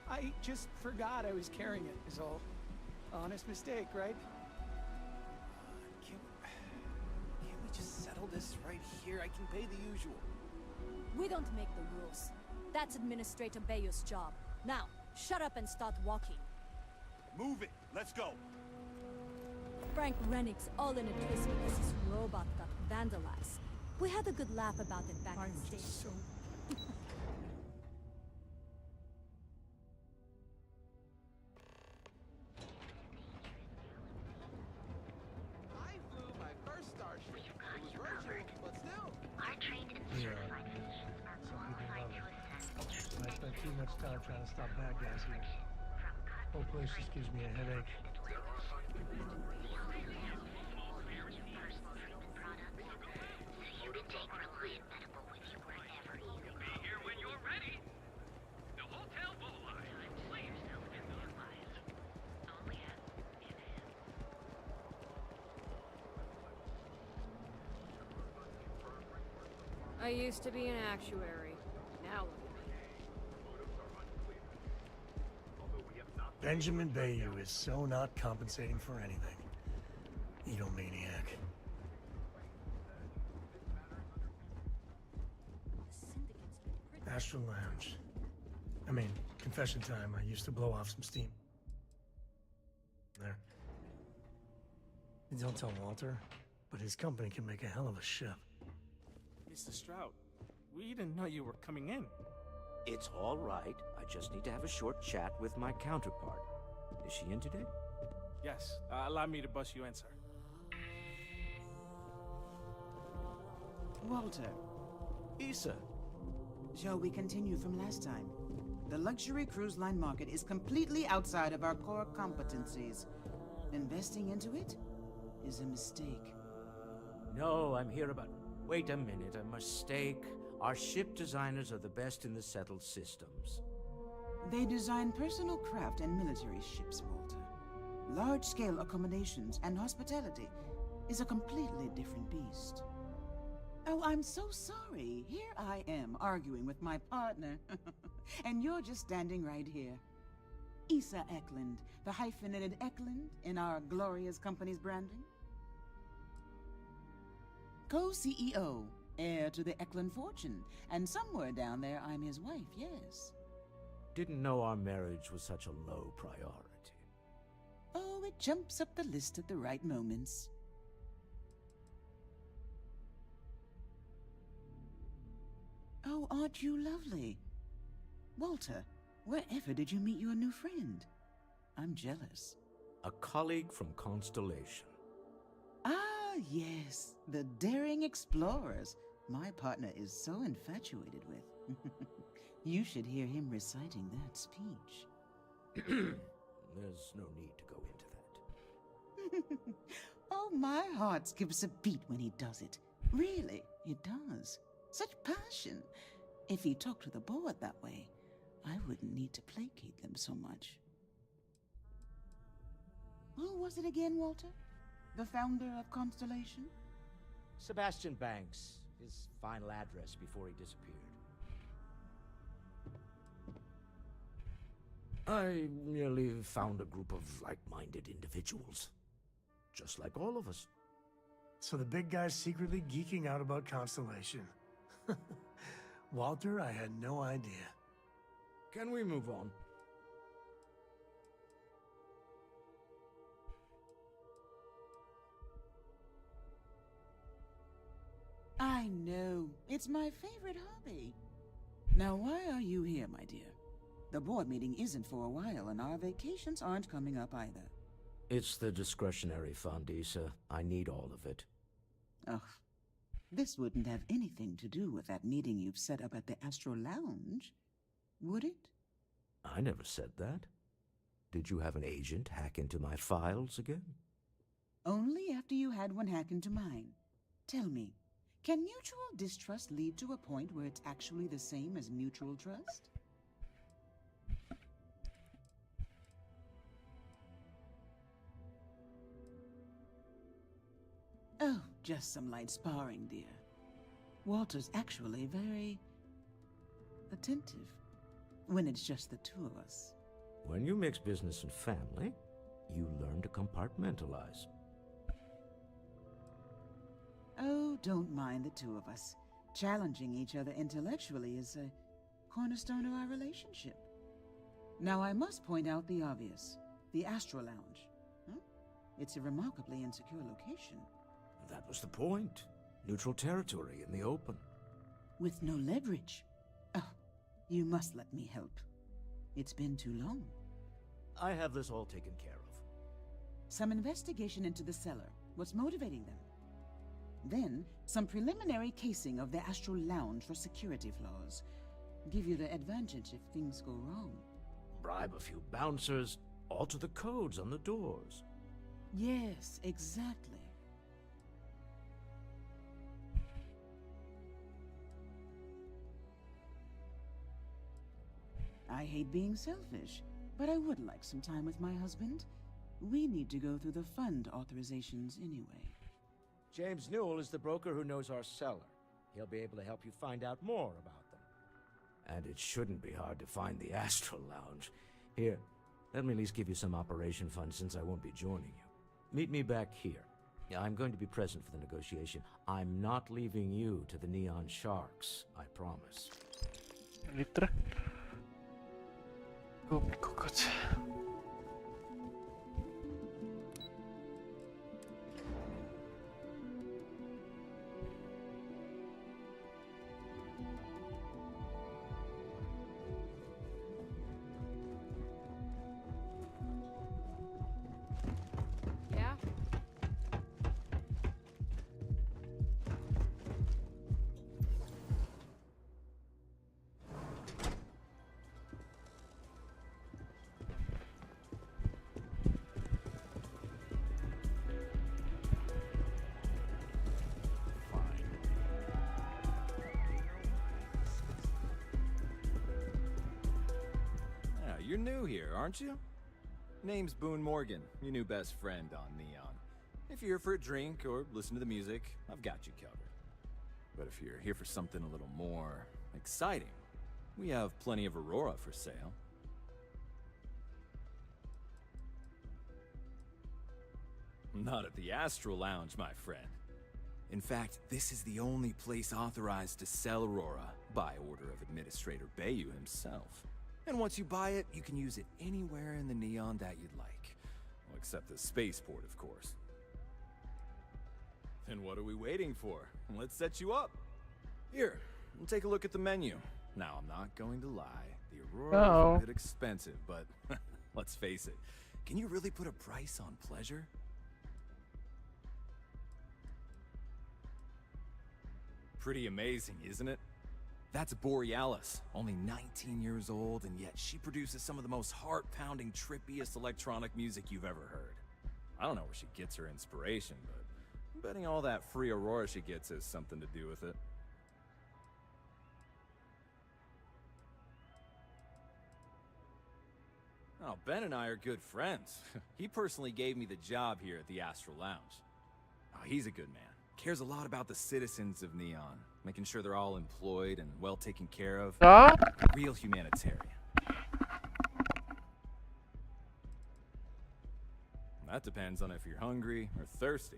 I just forgot I was carrying it, is all. Honest mistake, right? Can't we just settle this right here? I can pay the usual. We don't make the rules. That's Administrator Bayou's job. Now, shut up and start walking. Move it! Let's go! Frank Rennick's all in a twist because his robot got vandalized. We had a good laugh about it back in the States. I flew my first starship. It was virtual, but still. Our trained and certified physicians are qualified to assess I spent too much time trying to stop bad guys here. Whole place just gives me a headache. You can take Reliant Medical with you wherever you go. Be here when you're ready. The hotel Boulevard. Play yourself and realize only hand in hand. I used to be an actuary. Now look at me. Benjamin Bayou is so not compensating for anything. Egomaniac. Astral Lounge. I mean, confession time. I used to blow off some steam. There. Don't tell Walter, but his company can make a hell of a ship. Mr. Stroud, we didn't know you were coming in. It's all right. I just need to have a short chat with my counterpart. Is she in today? Yes, allow me to bust you in, sir. Walter. Issa. Shall we continue from last time? The luxury cruise line market is completely outside of our core competencies. Investing into it is a mistake. No, I'm here about... Wait a minute, a mistake. Our ship designers are the best in the settled systems. They design personal craft and military ships, Walter. Large-scale accommodations and hospitality is a completely different beast. Oh, I'm so sorry. Here I am arguing with my partner. And you're just standing right here. Issa Eklund, the hyphenated Eklund in our glorious company's branding. Co-CEO, heir to the Eklund fortune, and somewhere down there I'm his wife, yes. Didn't know our marriage was such a low priority. Oh, it jumps up the list at the right moments. Oh, aren't you lovely? Walter, wherever did you meet your new friend? I'm jealous. A colleague from Constellation. Ah, yes, the daring explorers my partner is so infatuated with. You should hear him reciting that speech. There's no need to go into that. Oh, my heart skips a beat when he does it. Really, it does. Such passion. If he talked to the board that way, I wouldn't need to placate them so much. Who was it again, Walter? The founder of Constellation? Sebastian Banks, his final address before he disappeared. I merely found a group of like-minded individuals. Just like all of us. So the big guy's secretly geeking out about Constellation. Walter, I had no idea. Can we move on? I know. It's my favorite hobby. Now, why are you here, my dear? The board meeting isn't for a while, and our vacations aren't coming up either. It's the discretionary fund, Issa. I need all of it. Ugh. This wouldn't have anything to do with that meeting you've set up at the Astral Lounge. Would it? I never said that. Did you have an agent hack into my files again? Only after you had one hack into mine. Tell me, can mutual distrust lead to a point where it's actually the same as mutual trust? Oh, just some light sparring, dear. Walter's actually very attentive when it's just the two of us. When you mix business and family, you learn to compartmentalize. Oh, don't mind the two of us. Challenging each other intellectually is a cornerstone of our relationship. Now, I must point out the obvious. The Astro Lounge. Huh? It's a remarkably insecure location. That was the point. Neutral territory in the open. With no leverage. Oh, you must let me help. It's been too long. I have this all taken care of. Some investigation into the cellar. What's motivating them? Then, some preliminary casing of the Astral Lounge for security flaws. Give you the advantage if things go wrong. Bribe a few bouncers, alter the codes on the doors. Yes, exactly. I hate being selfish, but I would like some time with my husband. We need to go through the fund authorizations anyway. James Newell is the broker who knows our cellar. He'll be able to help you find out more about them. And it shouldn't be hard to find the Astral Lounge. Here, let me at least give you some operation funds since I won't be joining you. Meet me back here. I'm going to be present for the negotiation. I'm not leaving you to the Neon Sharks, I promise. Litra. Koupi kokot. Yeah? Yeah, you're new here, aren't you? Name's Boone Morgan, your new best friend on Neon. If you're here for a drink or listen to the music, I've got you covered. But if you're here for something a little more exciting, we have plenty of Aurora for sale. Not at the Astral Lounge, my friend. In fact, this is the only place authorized to sell Aurora by order of Administrator Bayou himself. And once you buy it, you can use it anywhere in the Neon that you'd like. Well, except the spaceport, of course. Then what are we waiting for? Let's set you up. Here, we'll take a look at the menu. Now, I'm not going to lie. The Aurora is a bit expensive, but let's face it. Can you really put a price on pleasure? Pretty amazing, isn't it? That's Borealis, only 19 years old, and yet she produces some of the most heart-pounding, trippiest electronic music you've ever heard. I don't know where she gets her inspiration, but I'm betting all that free Aurora she gets has something to do with it. Oh, Ben and I are good friends. He personally gave me the job here at the Astral Lounge. Oh, he's a good man. Cares a lot about the citizens of Neon, making sure they're all employed and well taken care of. Real humanitarian. That depends on if you're hungry or thirsty.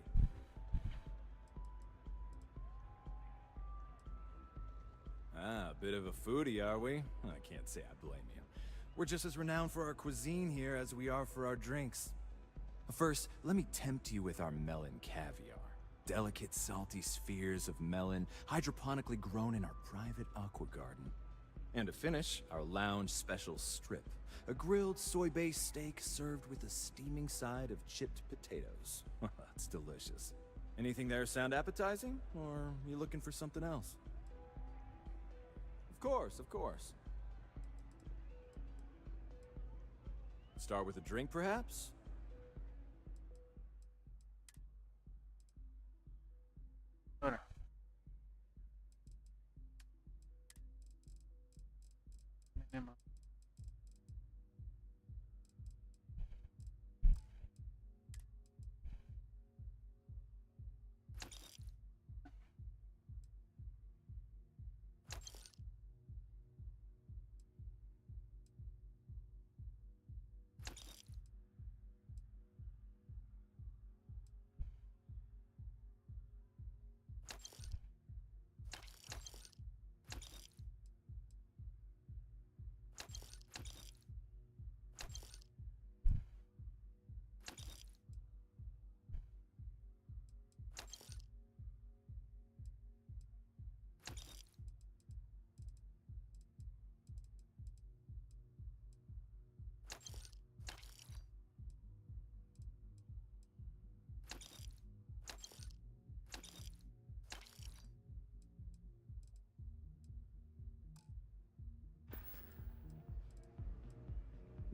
Ah, a bit of a foodie, are we? I can't say I blame you. We're just as renowned for our cuisine here as we are for our drinks. First, let me tempt you with our melon caviar. Delicate, salty spheres of melon, hydroponically grown in our private aqua garden. And to finish, our lounge special strip. A grilled soy-based steak served with a steaming side of chipped potatoes. That's delicious. Anything there sound appetizing? Or are you looking for something else? Of course, of course. Start with a drink, perhaps? Ora. Minimum.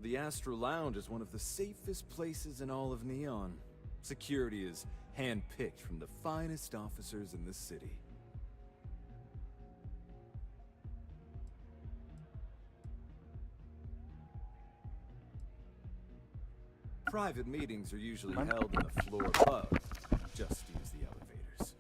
The Astral Lounge is one of the safest places in all of Neon. Security is handpicked from the finest officers in the city. Private meetings are usually held on the floor above. Just use the elevators.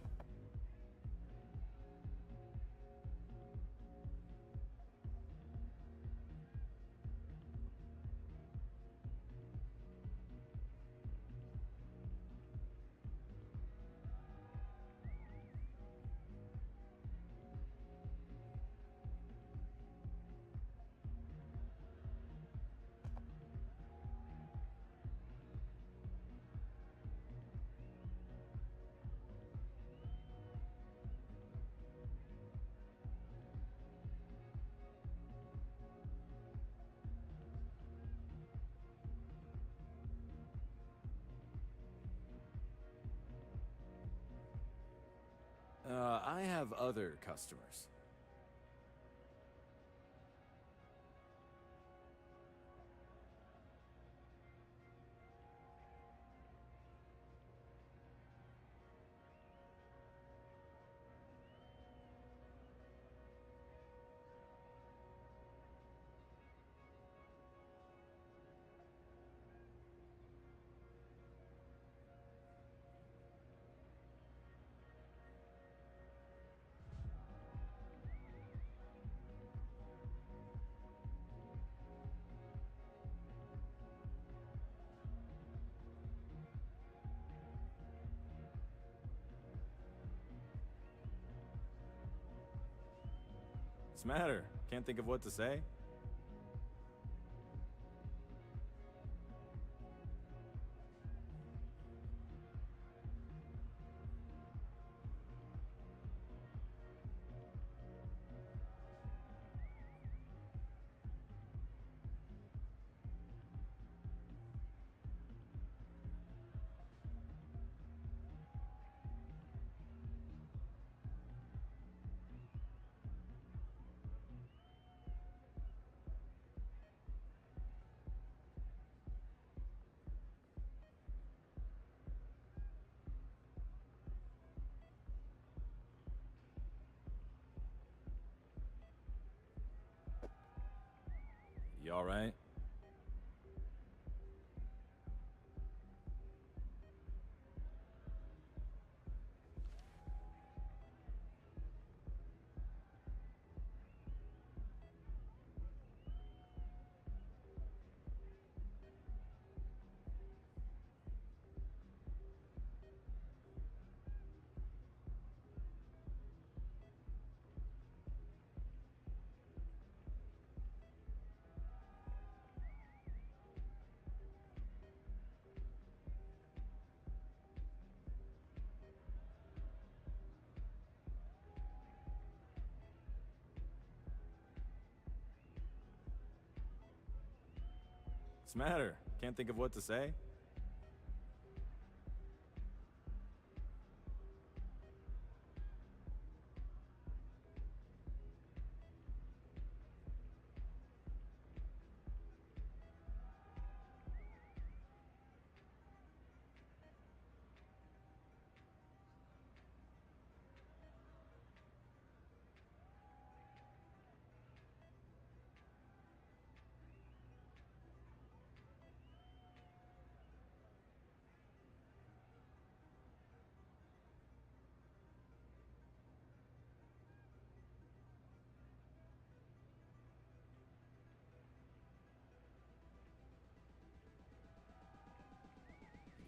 I have other customers. What's the matter? Can't think of what to say? You alright? What's the matter? Can't think of what to say?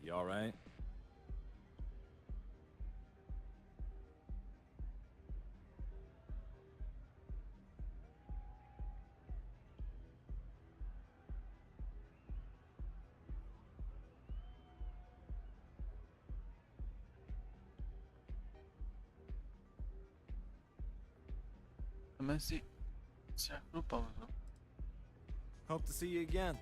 You alright? Mas se agrupamos, não? Hope to see you again.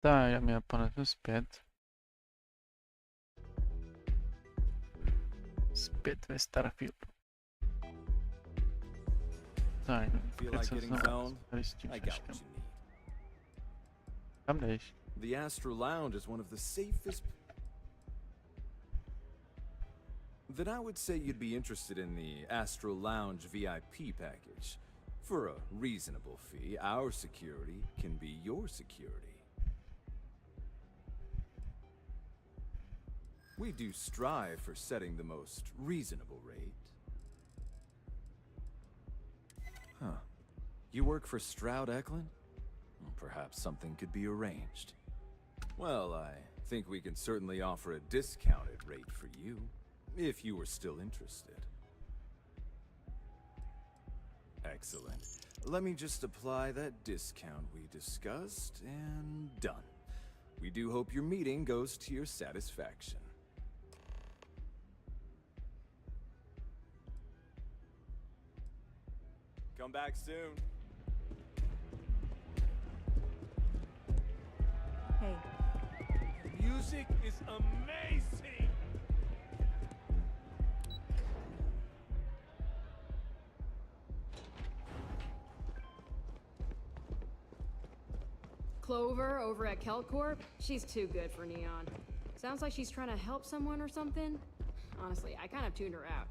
Tak, dámy a pane, jsme zpět. Zpět ve Starfieldu. Tak, Feel like getting zoned? I got what you need. Kam jdeš? The Astro Lounge is one of the safest. Then I would say you'd be interested in the Astro Lounge VIP package. For a reasonable fee, our security can be your security. We do strive for setting the most reasonable rate. Huh. You work for Stroud Eklund? Perhaps something could be arranged. Well, I think we can certainly offer a discounted rate for you, if you were still interested. Excellent. Let me just apply that discount we discussed, and done. We do hope your meeting goes to your satisfaction. Come back soon. Hey. Music is amazing! Clover over at Kelcorp? She's too good for Neon. Sounds like she's trying to help someone or something. Honestly, I kind of tuned her out.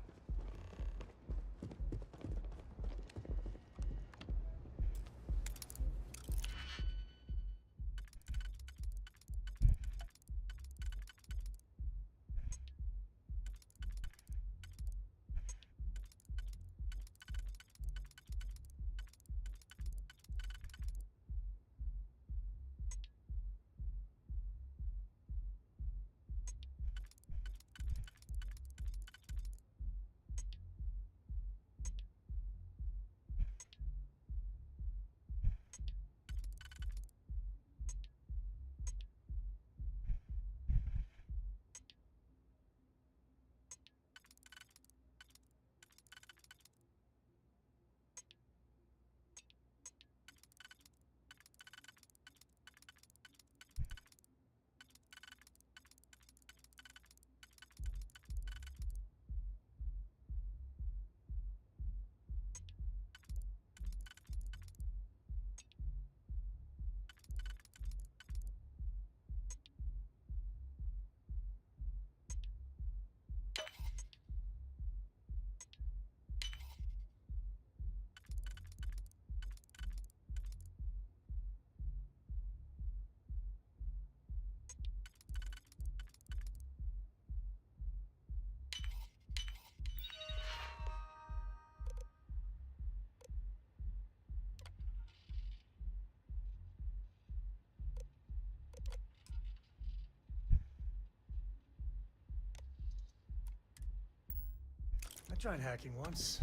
I tried hacking once.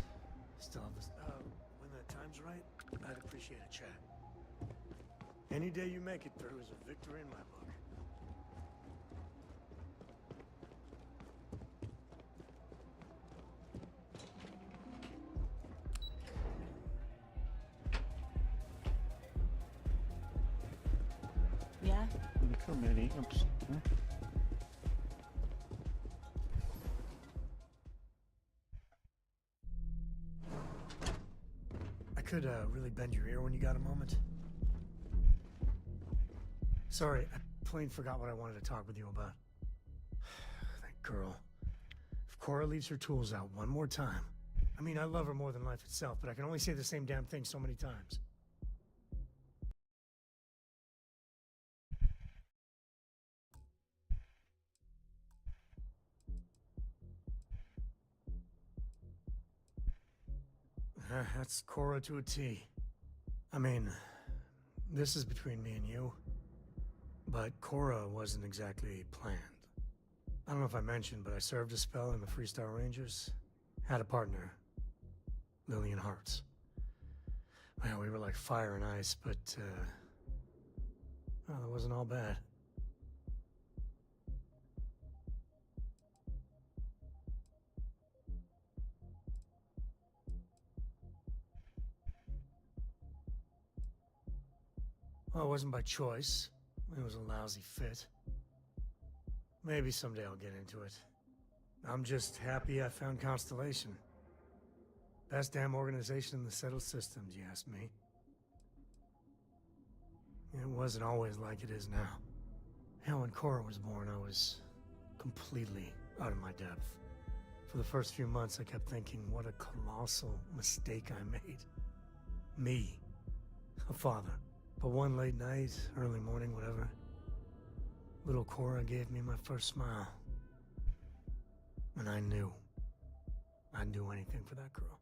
Still have this. When the time's right, I'd appreciate a chat. Any day you make it through is a victory in my book. Yeah? Committee. Oops. I could really bend your ear when you got a moment. Sorry, I plain forgot what I wanted to talk with you about. That girl. If Cora leaves her tools out one more time. I mean, I love her more than life itself, but I can only say the same damn thing so many times. That's Cora to a T. I mean, this is between me and you, but Cora wasn't exactly planned. I don't know if I mentioned, but I served a spell in the Freestar Rangers. Had a partner, Lillian Hartz. Well, we were like fire and ice, but, well, it wasn't all bad. Well, it wasn't by choice. It was a lousy fit. Maybe someday I'll get into it. I'm just happy I found Constellation. Best damn organization in the settled systems, you ask me. It wasn't always like it is now. Hell, when Cora was born, I was completely out of my depth. For the first few months, I kept thinking, what a colossal mistake I made. Me, a father. But one late night, early morning, whatever, little Cora gave me my first smile. And I knew I'd do anything for that girl.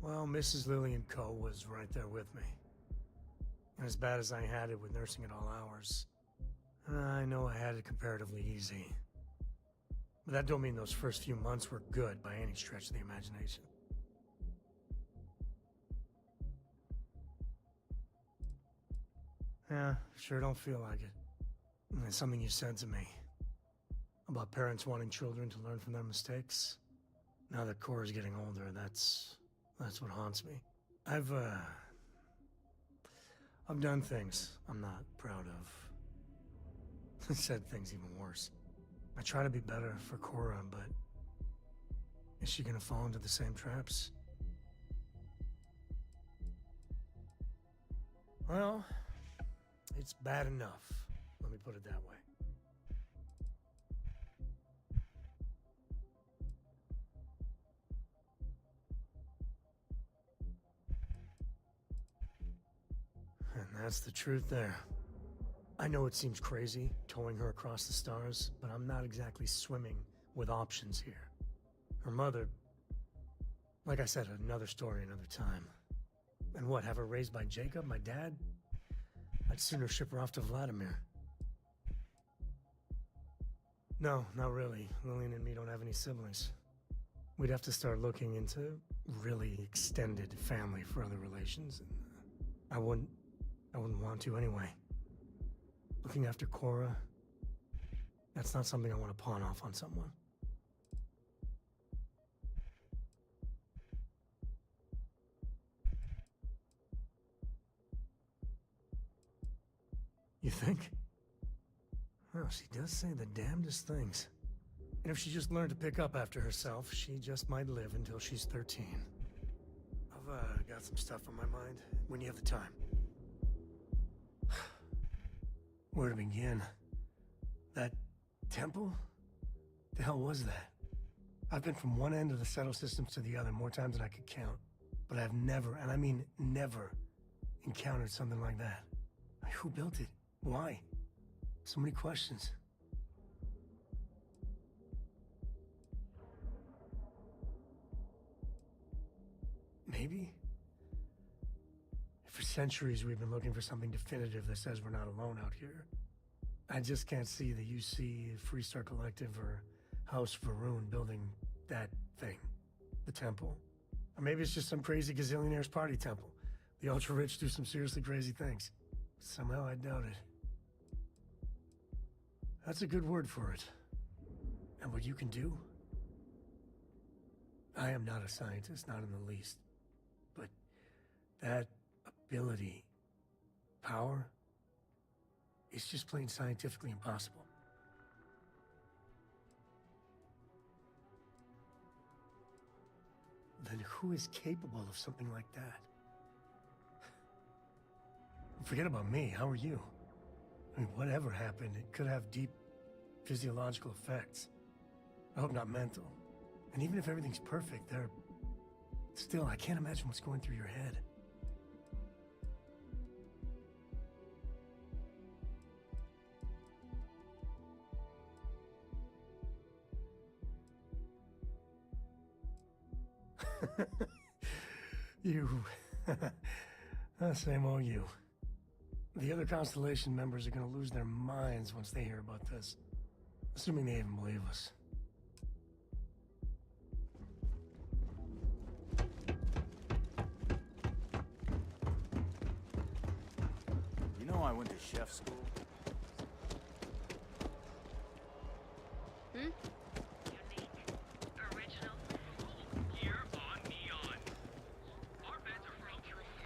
Well, Mrs. Lillian Coe was right there with me. And as bad as I had it with nursing at all hours, I know I had it comparatively easy. But that don't mean those first few months were good by any stretch of the imagination. Yeah, sure don't feel like it. And it's something you said to me about parents wanting children to learn from their mistakes. Now that Cora's getting older, that's what haunts me. I've done things I'm not proud of. Said things even worse. I try to be better for Cora, but is she gonna fall into the same traps? Well, it's bad enough. Let me put it that way. And that's the truth there. I know it seems crazy, towing her across the stars, but I'm not exactly swimming with options here. Her mother... Like I said, another story, another time. And what, have her raised by Jacob, my dad? I'd sooner ship her off to Vladimir. No, not really. Lillian and me don't have any siblings. We'd have to start looking into really extended family for other relations, and I wouldn't want to anyway. Looking after Cora, that's not something I want to pawn off on someone. You think? Well, she does say the damnedest things. And if she just learned to pick up after herself, she just might live until she's 13. I've got some stuff on my mind when you have the time. Where to begin? That temple? The hell was that? I've been from one end of the settled systems to the other more times than I could count. But I've never, and I mean never, encountered something like that. Who built it? Why? So many questions. Maybe? For centuries we've been looking for something definitive that says we're not alone out here. I just can't see the UC, Freestar Collective, or House Varun building that thing. The temple. Or maybe it's just some crazy gazillionaire's party temple. The ultra-rich do some seriously crazy things. Somehow I doubt it. That's a good word for it. And what you can do? I am not a scientist, not in the least. But that ability, power, is just plain scientifically impossible. Then who is capable of something like that? Forget about me, how are you? I mean, whatever happened, it could have deep physiological effects. I hope not mental. And even if everything's perfect, still, I can't imagine what's going through your head. You. Same old you. The other Constellation members are gonna lose their minds once they hear about this. Assuming they even believe us. You know I went to chef school. Hmm?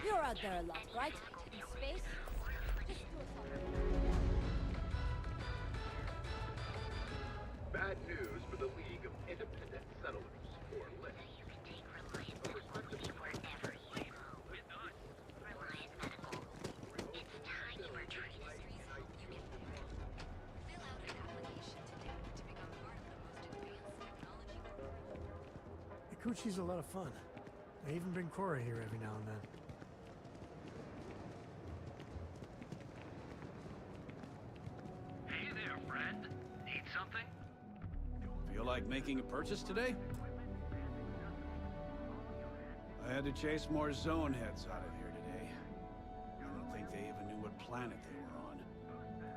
You're a out there a lot, right? In space? Just do a solid. Bad news for the League of Independent Settlers, or LIST. You can take Reliant Medical wherever you go. With us. Reliant Medical. It's tiny merchandise. You can fill out an application today to become part of the most advanced technology. Ikuchi's a lot of fun. I even bring Cora here every now and then. Hey there, friend. Need something? Feel like making a purchase today? I had to chase more zone heads out of here today. I don't think they even knew what planet they were on.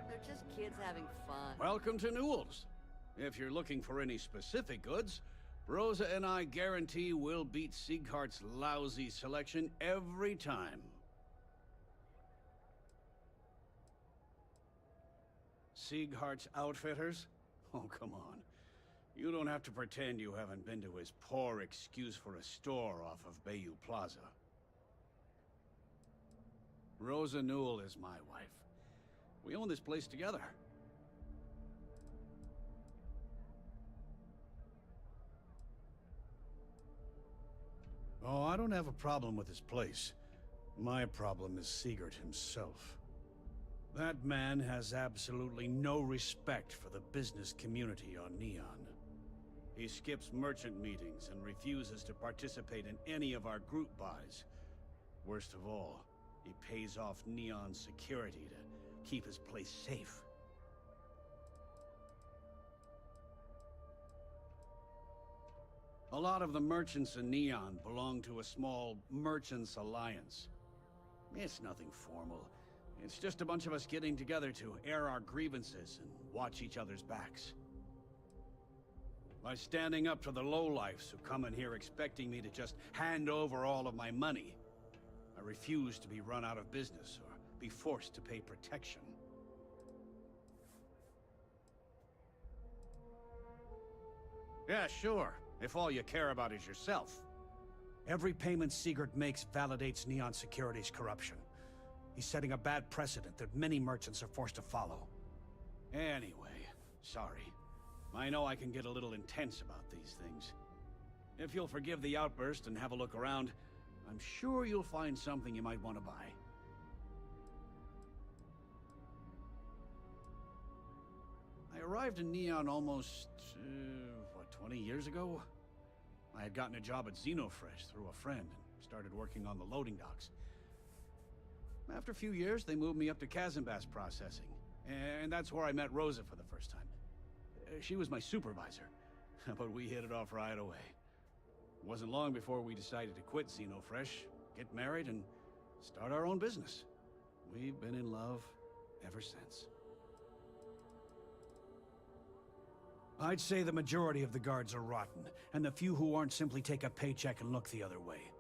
They're just kids having fun. Welcome to Newell's. If you're looking for any specific goods, Rosa and I guarantee we'll beat Sieghart's lousy selection every time. Sieghart's Outfitters? Oh, come on. You don't have to pretend you haven't been to his poor excuse for a store off of Bayou Plaza. Rosa Newell is my wife. We own this place together. Oh, I don't have a problem with this place. My problem is Siegert himself. That man has absolutely no respect for the business community on Neon. He skips merchant meetings and refuses to participate in any of our group buys. Worst of all, he pays off Neon's security to keep his place safe. A lot of the merchants in Neon belong to a small Merchants Alliance. It's nothing formal. It's just a bunch of us getting together to air our grievances and watch each other's backs. By standing up to the lowlifes who come in here expecting me to just hand over all of my money, I refuse to be run out of business or be forced to pay protection. Yeah, sure. If all you care about is yourself. Every payment Siegert makes validates Neon Security's corruption. He's setting a bad precedent that many merchants are forced to follow. Anyway, sorry. I know I can get a little intense about these things. If you'll forgive the outburst and have a look around, I'm sure you'll find something you might want to buy. I arrived in Neon almost, 20 years ago? I had gotten a job at Xenofresh through a friend and started working on the loading docks. After a few years, they moved me up to Kazanbas processing, and that's where I met Rosa for the first time. She was my supervisor, but we hit it off right away. It wasn't long before we decided to quit Xenofresh, get married, and start our own business. We've been in love ever since. I'd say the majority of the guards are rotten, and the few who aren't simply take a paycheck and look the other way.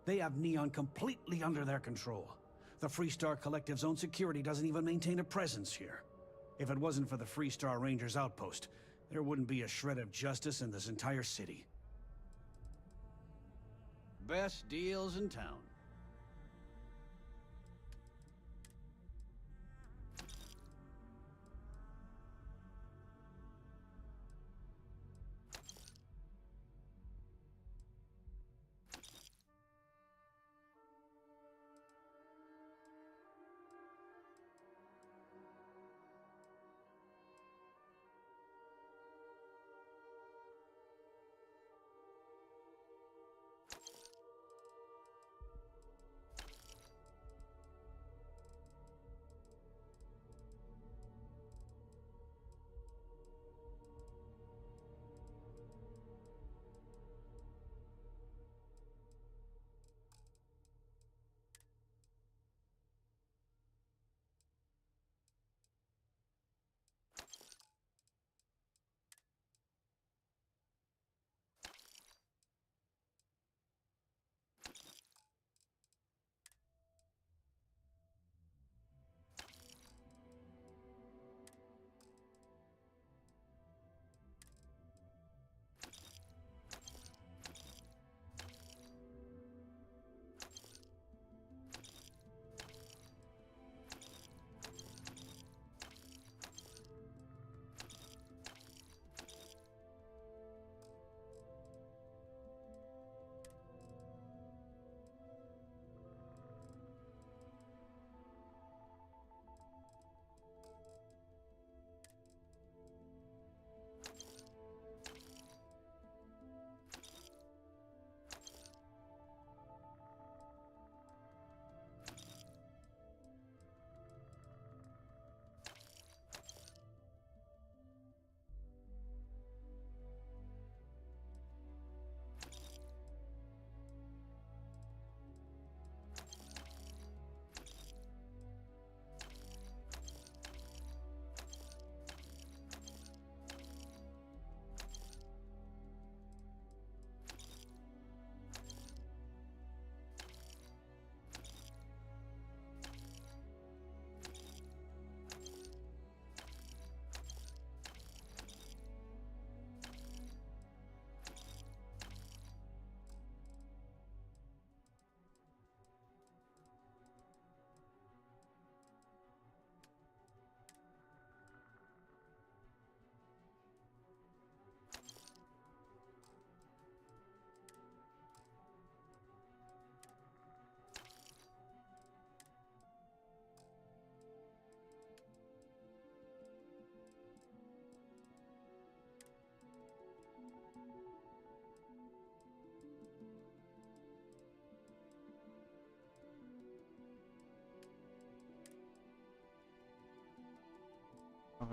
They have Neon completely under their control. The Freestar Collective's own security doesn't even maintain a presence here. If it wasn't for the Freestar Rangers outpost, there wouldn't be a shred of justice in this entire city. Best deals in town.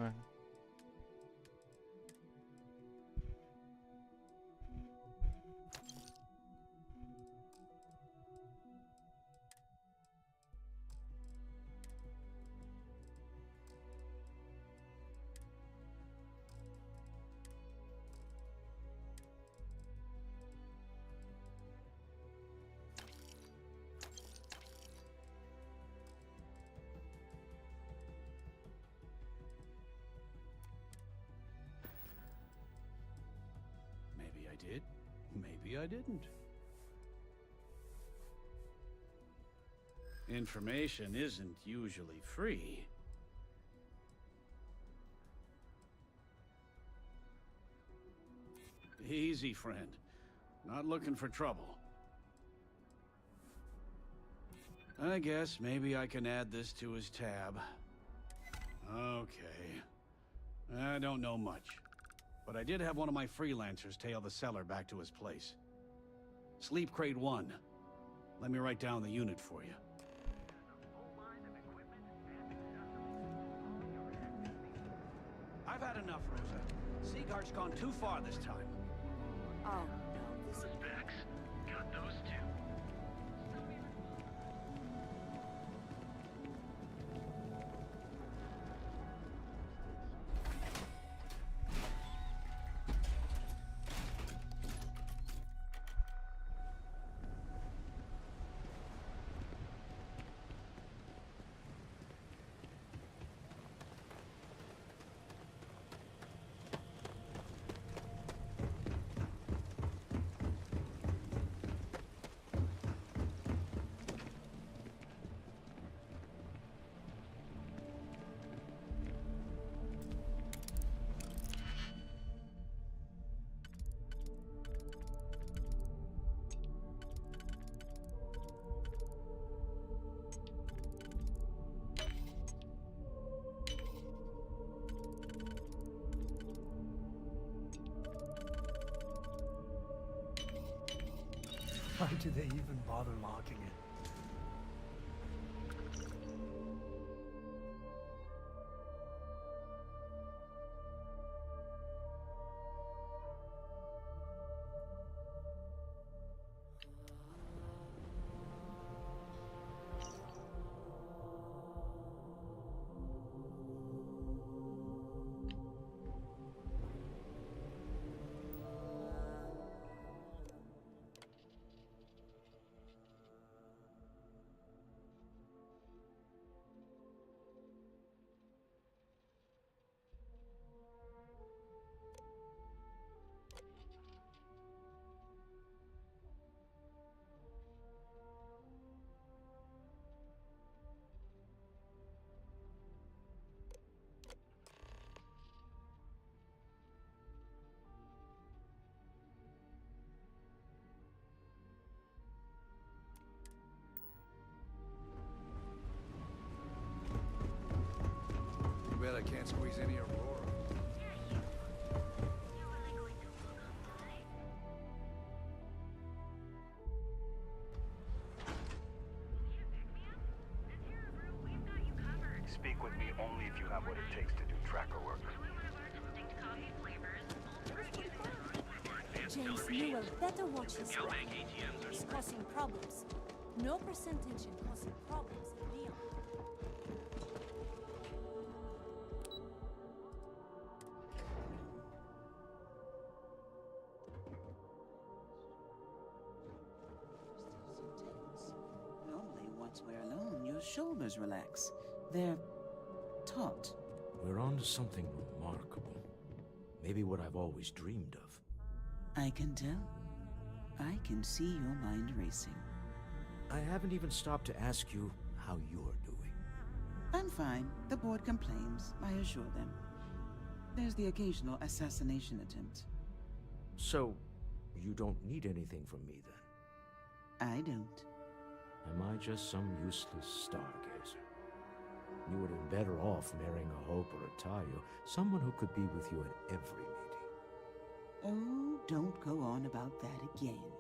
Well. Maybe I did. Maybe I didn't. Information isn't usually free. Easy, friend. Not looking for trouble. I guess maybe I can add this to his tab. Okay. I don't know much. But I did have one of my freelancers tail the seller back to his place. Sleep Crate 1. Let me write down the unit for you. I've had enough, Rosa. Seaguard's gone too far this time. Oh, no, this is... Vex. Got those two. Why do they even bother locking it? Too bad I can't squeeze any Aurora. Speak with me only if you have what it takes to do tracker work. James Newell better watch his step. He's causing problems. No percentage in causing problems in Leon. Normally, once we're alone, your shoulders relax. They're taut. We're on to something remarkable. Maybe what I've always dreamed of. I can tell. I can see your mind racing. I haven't even stopped to ask you how you're doing. I'm fine. The board complains, I assure them. There's the occasional assassination attempt. So, you don't need anything from me then? I don't. Am I just some useless stargazer? You would have been better off marrying a Hope or a Tayo, someone who could be with you at every meeting. Oh, don't go on about that again.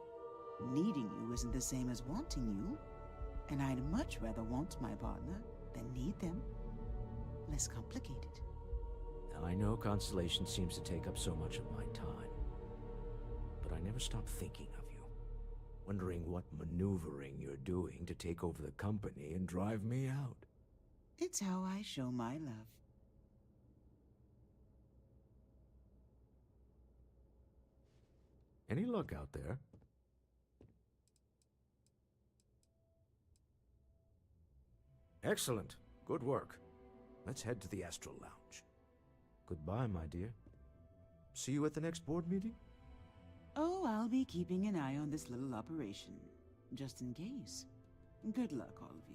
Needing you isn't the same as wanting you. And I'd much rather want my partner than need them. Less complicated. I know Constellation seems to take up so much of my time, but I never stop thinking of you, wondering what maneuvering you're doing to take over the company and drive me out. It's how I show my love. Any luck out there? Excellent. Good work. Let's head to the Astral Lounge. Goodbye, my dear. See you at the next board meeting? Oh, I'll be keeping an eye on this little operation, just in case. Good luck, all of you.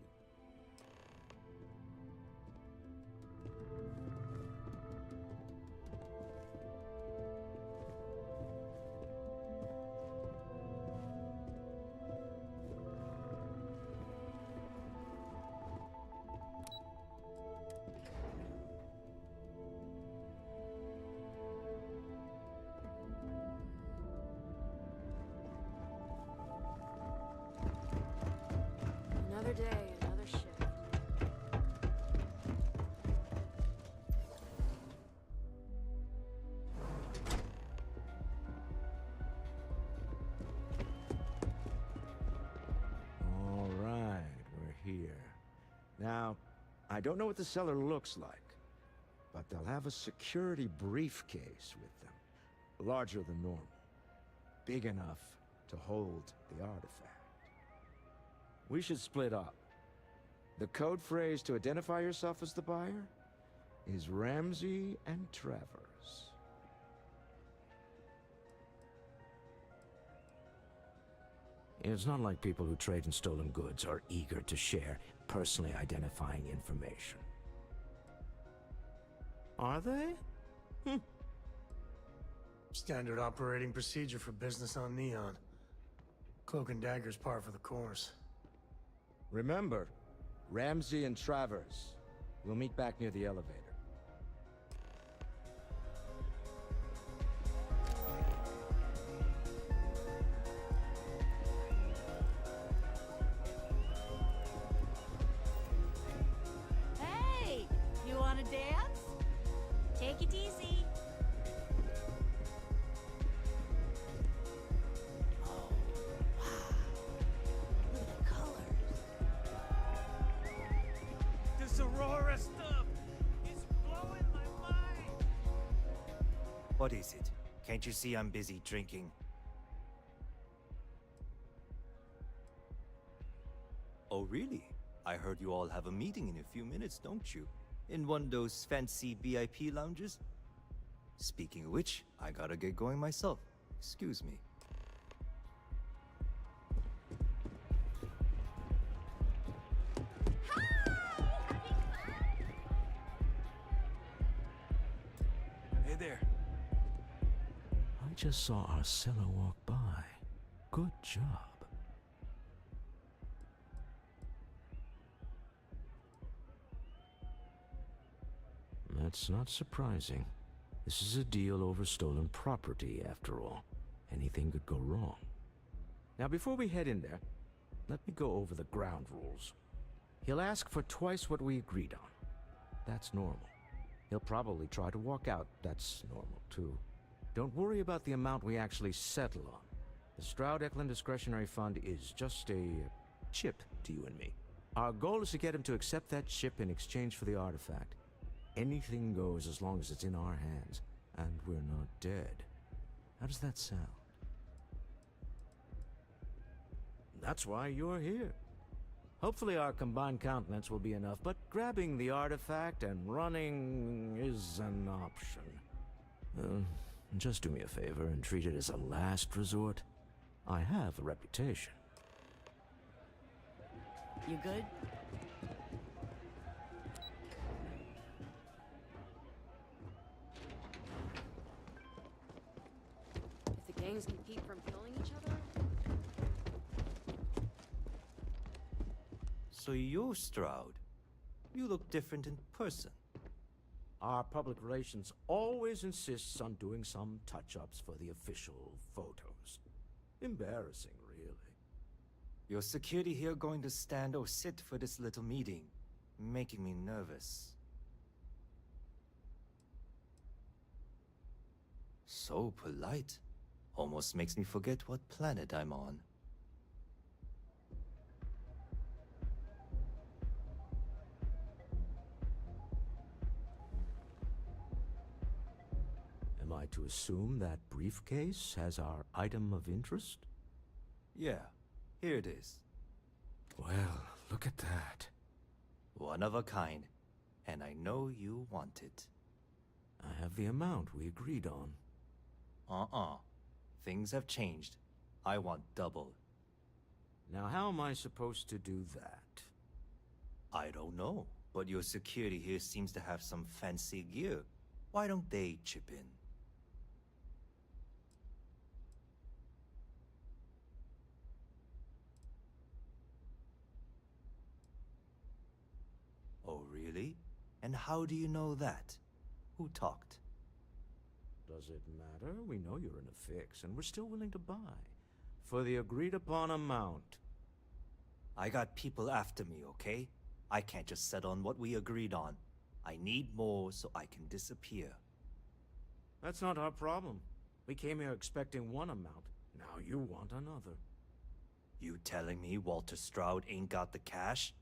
Another day, another shift. All right, we're here. Now, I don't know what the cellar looks like, but they'll have a security briefcase with them. Larger than normal. Big enough to hold the artifact. We should split up. The code phrase to identify yourself as the buyer is Ramsey and Travers. It's not like people who trade in stolen goods are eager to share personally identifying information. Are they? Standard operating procedure for business on Neon. Cloak and dagger's par for the course. Remember, Ramsey and Travers. We'll meet back near the elevator. Hey! You wanna dance? Take it easy. This Aurora stuff is blowing my mind. What is it? Can't you see I'm busy drinking? Oh, really? I heard you all have a meeting in a few minutes, don't you? In one of those fancy VIP lounges? Speaking of which, I gotta get going myself. Excuse me. Hey there. I just saw Arcella walk by. Good job. That's not surprising. This is a deal over stolen property, after all. Anything could go wrong. Now, before we head in there, let me go over the ground rules. He'll ask for twice what we agreed on. That's normal. He'll probably try to walk out. That's normal, too. Don't worry about the amount we actually settle on. The Stroud-Eklund Discretionary Fund is just a chip to you and me. Our goal is to get him to accept that chip in exchange for the artifact. Anything goes as long as it's in our hands, and we're not dead. How does that sound? That's why you're here. Hopefully our combined countenance will be enough, but grabbing the artifact and running is an option. Just do me a favor and treat it as a last resort. I have a reputation. You good? If the gangs can keep from killing each other, So you're Stroud. You look different in person. Our public relations always insists on doing some touch-ups for the official photos. Embarrassing, really. Your security here going to stand or sit for this little meeting, making me nervous. So polite. Almost makes me forget what planet I'm on. Am I to assume that briefcase has our item of interest? Yeah, here it is. Well, look at that. One of a kind. And I know you want it. I have the amount we agreed on. Things have changed. I want double. Now how am I supposed to do that? I don't know, but your security here seems to have some fancy gear. Why don't they chip in? Oh, really? And how do you know that? Who talked? Does it matter? We know you're in a fix, and we're still willing to buy. For the agreed-upon amount. I got people after me, okay? I can't just settle on what we agreed on. I need more so I can disappear. That's not our problem. We came here expecting one amount. Now you want another. You telling me Walter Stroud ain't got the cash?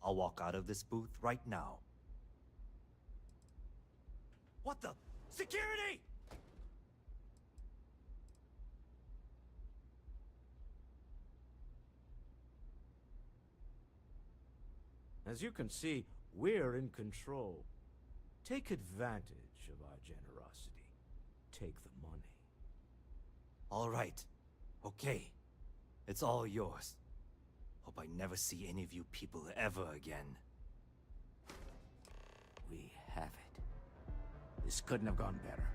I'll walk out of this booth right now. What the? Security! As you can see, we're in control. Take advantage of our generosity. Take the money. All right. Okay. It's all yours. Hope I never see any of you people ever again. We have it. This couldn't have gone better.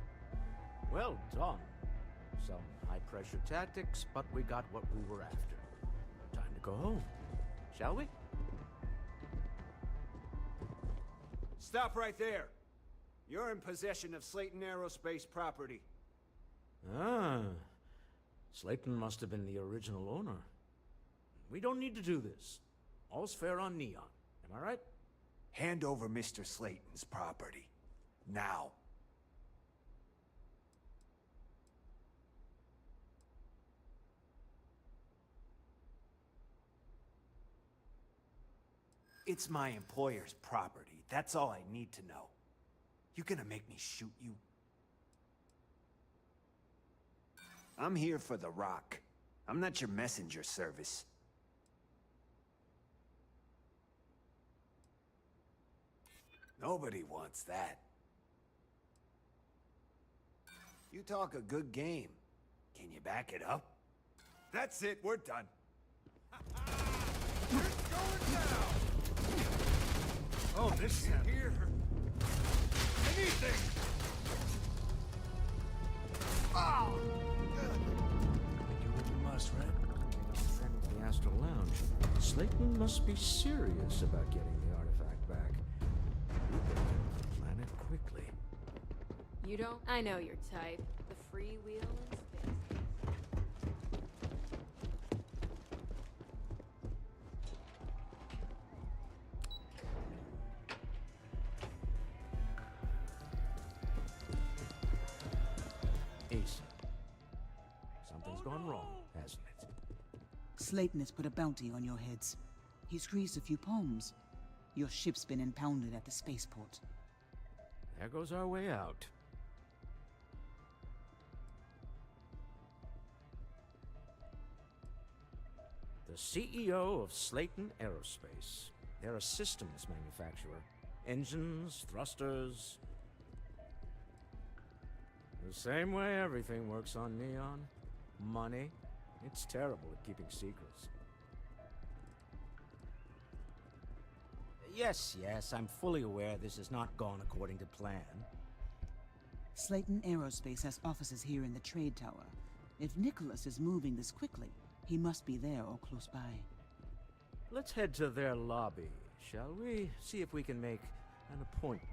Well done. Some high-pressure tactics, but we got what we were after. Time to go home, shall we? Stop right there. You're in possession of Slayton Aerospace property. Ah. Slayton must have been the original owner. We don't need to do this. All's fair on Neon. Am I right? Hand over Mr. Slayton's property. Now. It's my employer's property. That's all I need to know. You gonna make me shoot you? I'm here for the rock. I'm not your messenger service. Nobody wants that. You talk a good game. Can you back it up? That's it, we're done. It's going down! Oh, this Get here! Anything! Ah! You what you must, right? Friend of the Astral Lounge. Slayton must be serious about getting the artifact back. We better get off the planet quickly. You don't? I know your type. The freewheel in space. Asa. Something's gone wrong, hasn't it? Slayton has put a bounty on your heads. He's greased a few palms. Your ship's been impounded at the spaceport. There goes our way out. The CEO of Slayton Aerospace. They're a systems manufacturer. Engines, thrusters. The same way everything works on Neon. Money. It's terrible at keeping secrets. Yes, I'm fully aware this has not gone according to plan. Slayton Aerospace has offices here in the trade tower. If Nicholas is moving this quickly, he must be there or close by. Let's head to their lobby, shall we? See if we can make an appointment.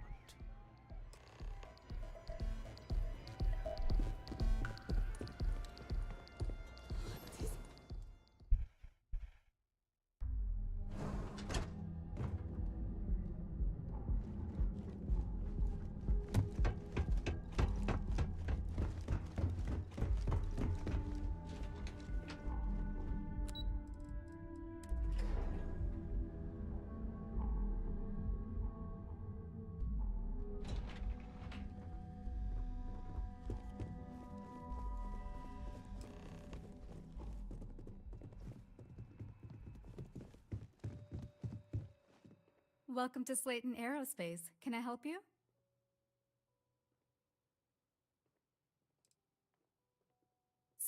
Welcome to Slayton Aerospace. Can I help you?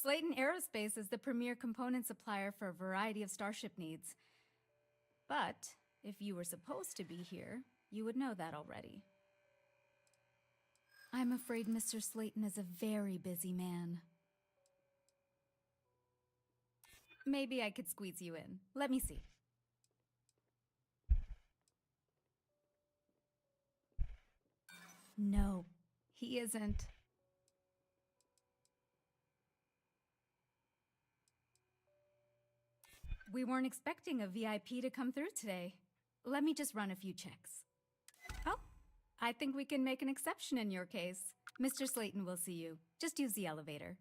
Slayton Aerospace is the premier component supplier for a variety of starship needs. But if you were supposed to be here, you would know that already. I'm afraid Mr. Slayton is a very busy man. Maybe I could squeeze you in. Let me see. No, he isn't. We weren't expecting a VIP to come through today. Let me just run a few checks. Oh, I think we can make an exception in your case. Mr. Slayton will see you. Just use the elevator.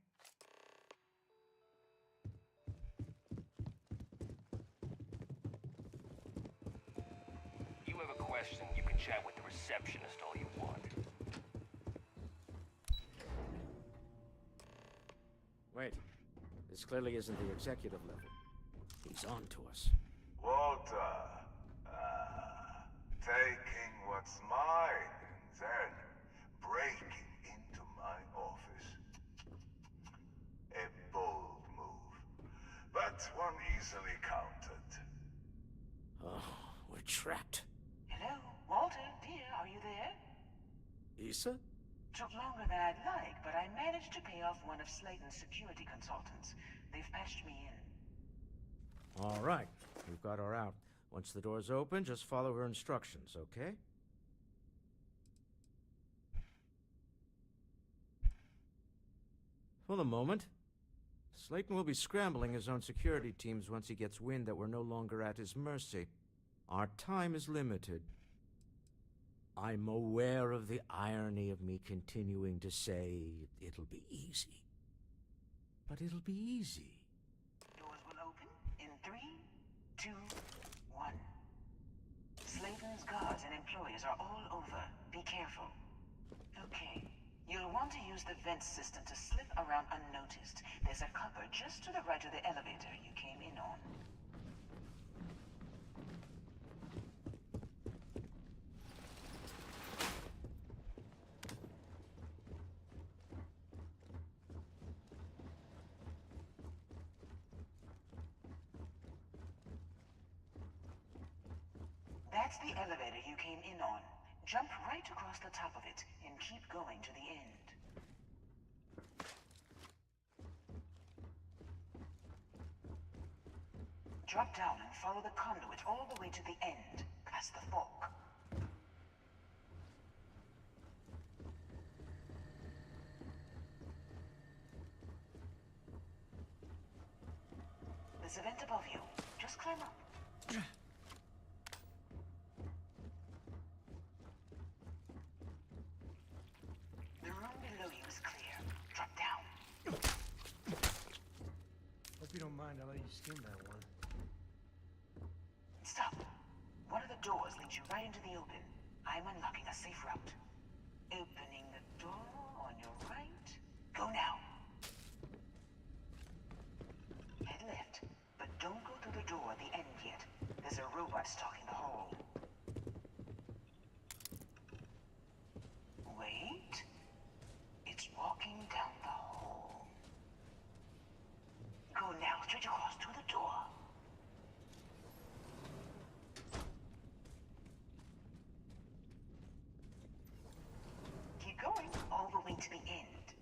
You have a question, you can chat with the receptionist all you want. Wait. This clearly isn't the executive level. He's on to us. Walter, taking what's mine and then breaking into my office. A bold move, but one easily countered. Oh, we're trapped. Hello, Walter, dear, are you there? Issa? Took longer than I'd like, but I managed to pay off one of Slayton's security consultants. They've patched me in. All right, we've got her out. Once the door's open, just follow her instructions, okay? For the moment, Slayton will be scrambling his own security teams once he gets wind that we're no longer at his mercy. Our time is limited. I'm aware of the irony of me continuing to say it'll be easy. But it'll be easy. Doors will open in 3, 2, 1. Slayton's guards and employees are all over. Be careful. Okay. You'll want to use the vent system to slip around unnoticed. There's a cupboard just to the right of the elevator you came in on. That's the elevator you came in on. Jump right across the top of it and keep going to the end. Drop down and follow the conduit all the way to the end, past the fork. There's a vent above you. Just climb up. The room below you is clear. Drop down. Hope you don't mind, I'll let you skim that one. Stop. One of the doors leads you right into the open. I'm unlocking a safe route. Opening the door on your right. Go now. Head left, but don't go through the door at the end yet. There's a robot stalking the hall. Wait. It's walking down the hall. Go now, straight across to the door. Keep going all the way to the end.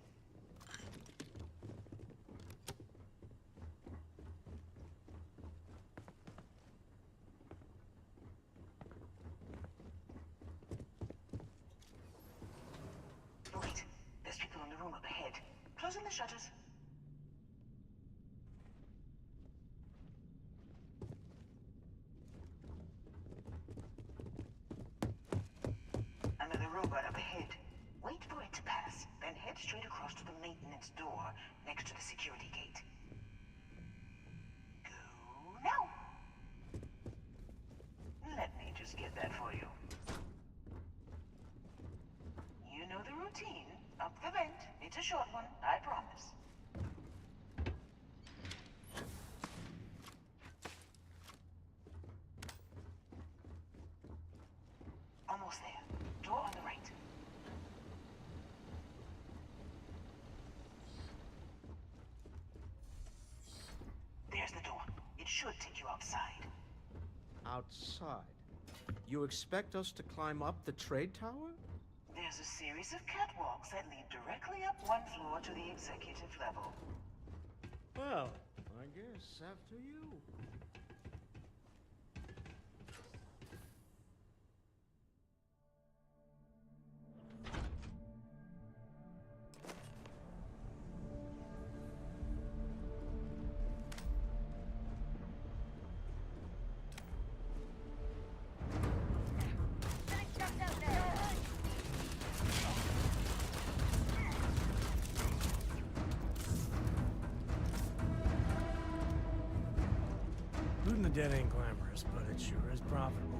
Wait, there's people in the room up ahead. Closing the shutters. Another robot up ahead. Wait for it to pass, then head straight across to the maintenance door next to the security gate. Go now! Let me just get that for you. You know the routine. Up the vent. It's a short one, I promise. should take you outside. Outside? You expect us to climb up the trade tower? There's a series of catwalks that lead directly up one floor to the executive level. Well, I guess after you. Looting the dead ain't glamorous, but it sure is profitable.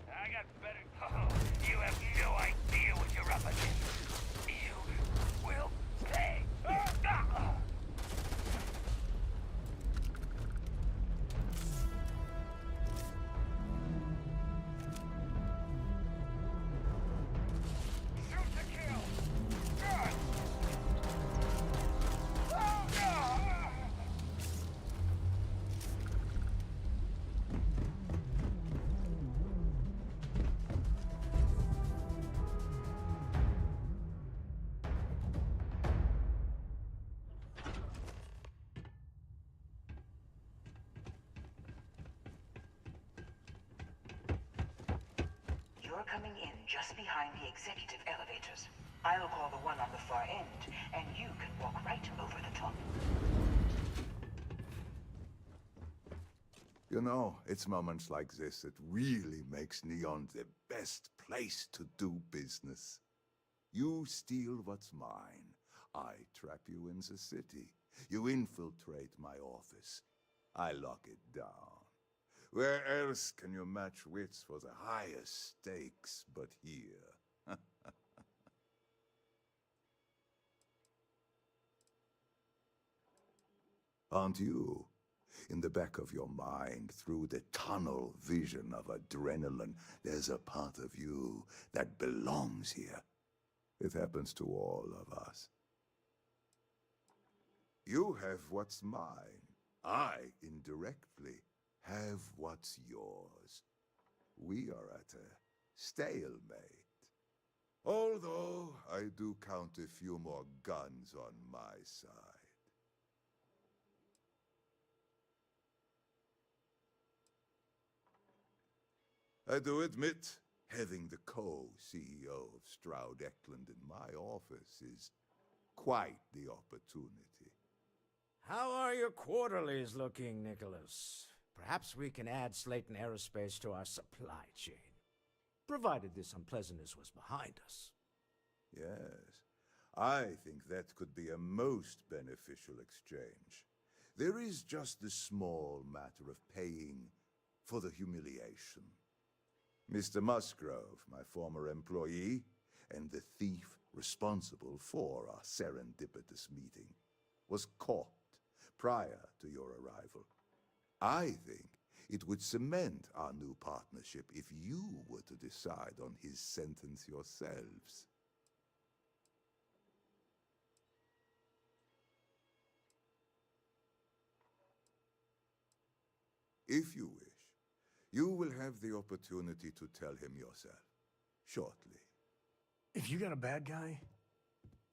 I got better. Oh, you have no idea what you're up against. You will pay. Shoot to kill. Good. You're coming in just behind the executive elevators. I'll call the one on the far end, and you can walk right over the top. You know, it's moments like this that really makes Neon the best place to do business. You steal what's mine. I trap you in the city. You infiltrate my office. I lock it down. Where else can you match wits for the highest stakes but here? Aren't you? In the back of your mind, through the tunnel vision of adrenaline, there's a part of you that belongs here. It happens to all of us. You have what's mine. I, indirectly, have what's yours. We are at a stalemate. Although I do count a few more guns on my side. I do admit, having the co-CEO of Stroud Eklund in my office is quite the opportunity. How are your quarterlies looking, Nicholas? Perhaps we can add Slayton Aerospace to our supply chain, provided this unpleasantness was behind us. Yes, I think that could be a most beneficial exchange. There is just the small matter of paying for the humiliation. Mr. Musgrove, my former employee, and the thief responsible for our serendipitous meeting, was caught prior to your arrival. I think it would cement our new partnership if you were to decide on his sentence yourselves. If you wish, you will have the opportunity to tell him yourself, shortly. If you got a bad guy,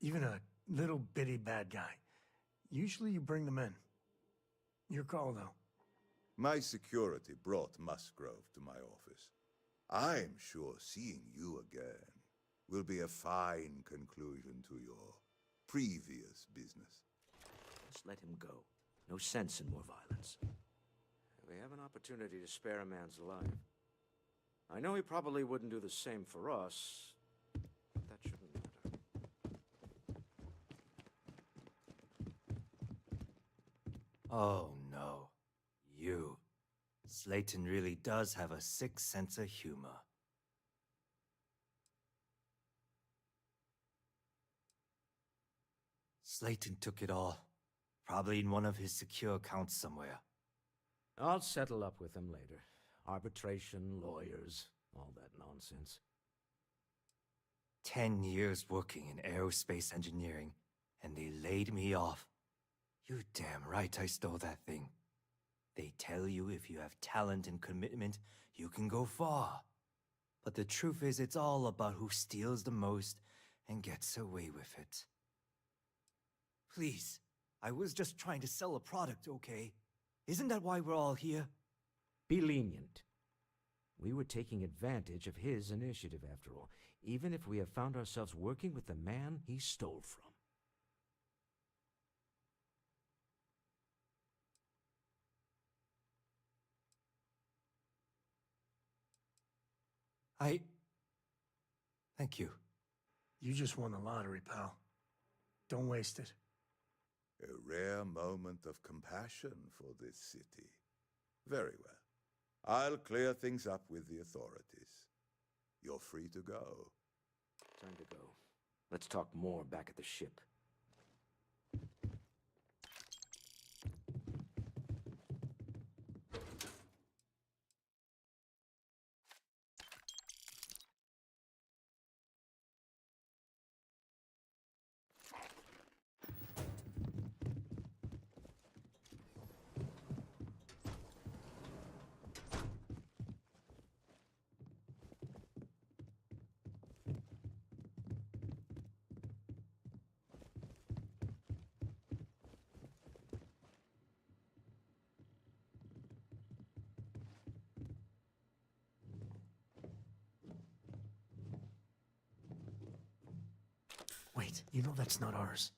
even a little bitty bad guy, Usually you bring them in. Your call, though. My security brought Musgrove to my office. I'm sure seeing you again will be a fine conclusion to your previous business. Just let him go. No sense in more violence. We have an opportunity to spare a man's life. I know he probably wouldn't do the same for us, but that shouldn't matter. Oh no. You. Slayton really does have a sick sense of humor. Slayton took it all. Probably in one of his secure accounts somewhere. I'll settle up with him later. Arbitration, lawyers, all that nonsense. 10 years working in aerospace engineering, and they laid me off. You damn right I stole that thing. They tell you if you have talent and commitment, you can go far. But the truth is, it's all about who steals the most and gets away with it. Please, I was just trying to sell a product, okay? Isn't that why we're all here? Be lenient. We were taking advantage of his initiative, after all, even if we have found ourselves working with the man he stole from. Thank you. You just won the lottery, pal. Don't waste it. A rare moment of compassion for this city. Very well. I'll clear things up with the authorities. You're free to go. Time to go. Let's talk more back at the ship. Wait, you know that's not ours.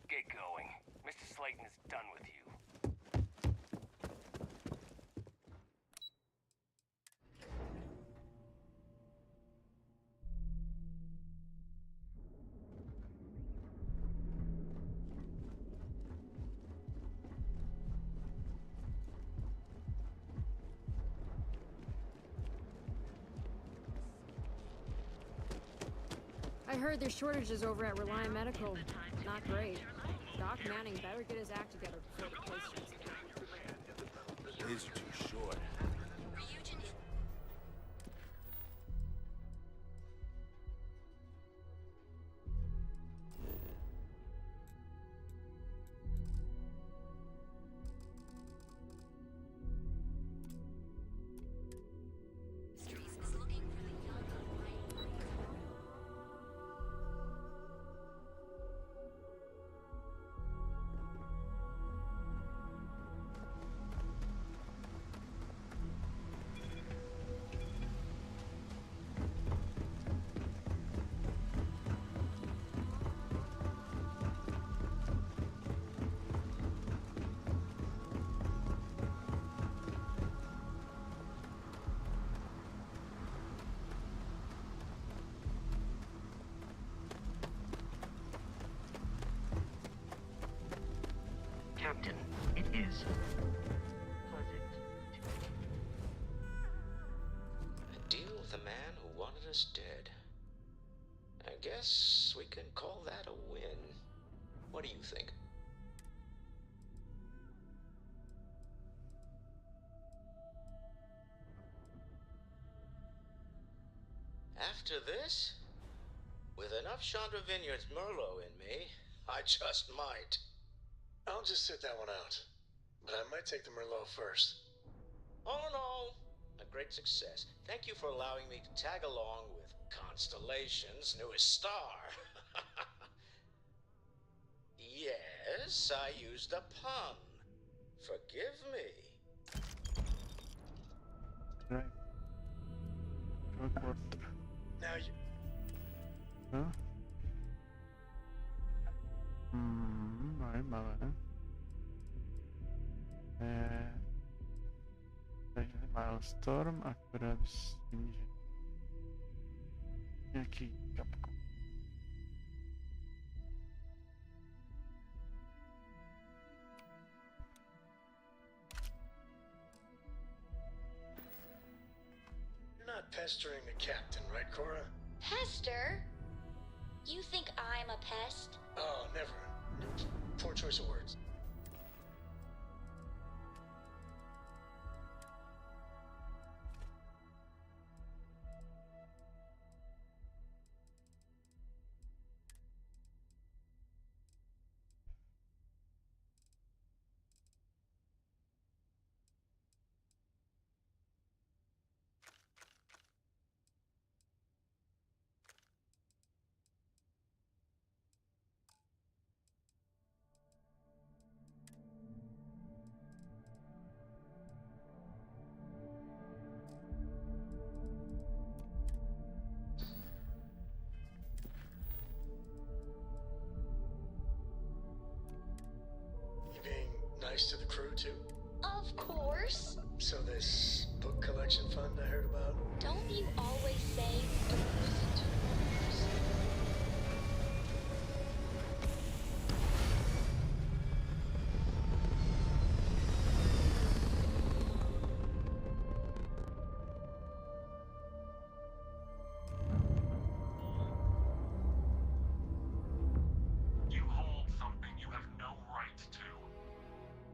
Get going. Mr. Slayton is done with you. I heard there's shortages over at Reliant Medical. Not great. Doc Manning better get his act together before the place shuts down. Is too short. Captain, it is pleasant. A deal with a man who wanted us dead. I guess we can call that a win. What do you think? After this, With enough Chandra Vineyards Merlot in me, I just might. I'll just sit that one out. But I might take the Merlot first. All in all, a great success. Thank you for allowing me to tag along with Constellation's newest star. Yes, I used a pun. Forgive me. Right. Awkward. Now you... Huh? Zajímavé. Takže Milestorm, akorát s tím, že nějaký kapko. You're not pestering the captain, right, Cora? Pester? You think I'm a pest? Oh, never. Poor choice of words. Nice to the crew, too? Of course. So this book collection fund I heard about? Don't you always say, don't listen to rumors? You hold something you have no right to.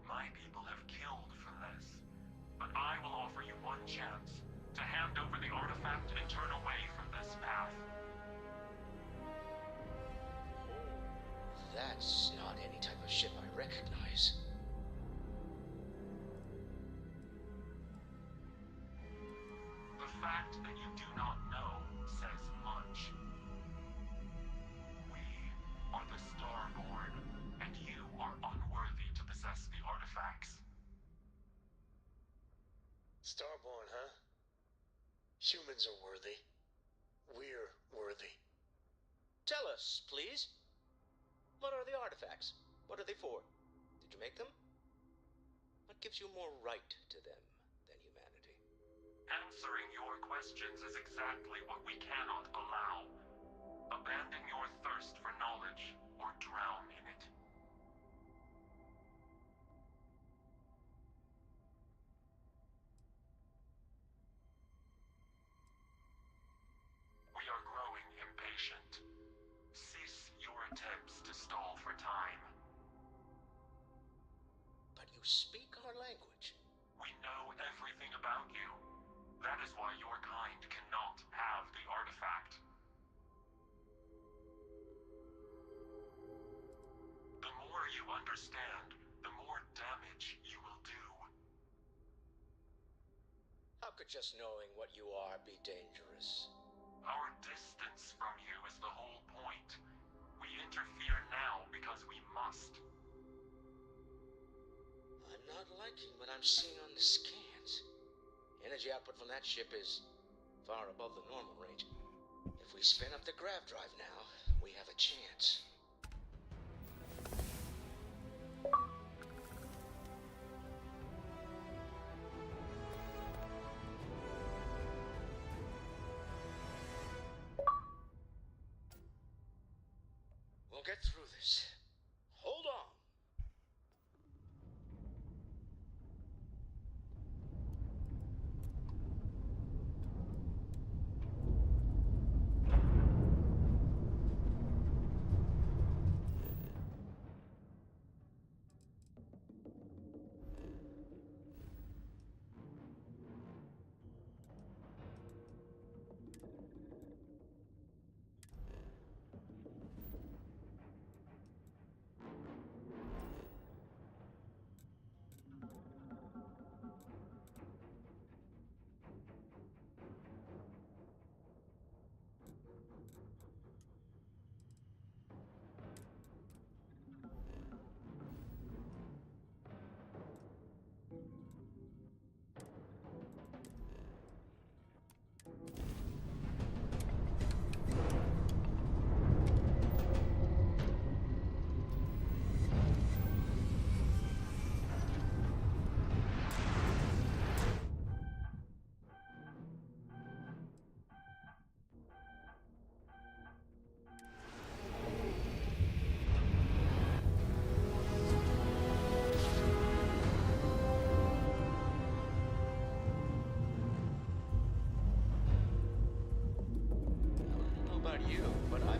My people have killed for this, but I will offer you one chance to hand over the artifact and turn away from this path. That's not any type of ship I recognize. The fact that you do not know says much. We are the Starborn, and you are unworthy to possess the artifacts. Starborn, huh? Humans are worthy. We're worthy. Tell us, please. What are the artifacts? What are they for? Did you make them? What gives you more right to them than humanity? Answering your questions is exactly what we cannot allow. Abandon your thirst for knowledge, or drown in it. We are growing impatient. Cease your attempts to stall for time. But you speak our language. We know everything about you. That is why your kind cannot have the artifact. The more you understand, the more damage you will do. How could just knowing what you are be dangerous? Our distance from you is the whole point. We interfere now because we must. I'm not liking what I'm seeing on the scans. Energy output from that ship is far above the normal range. If we spin up the grav drive now, we have a chance. We'll get through this. Hold on.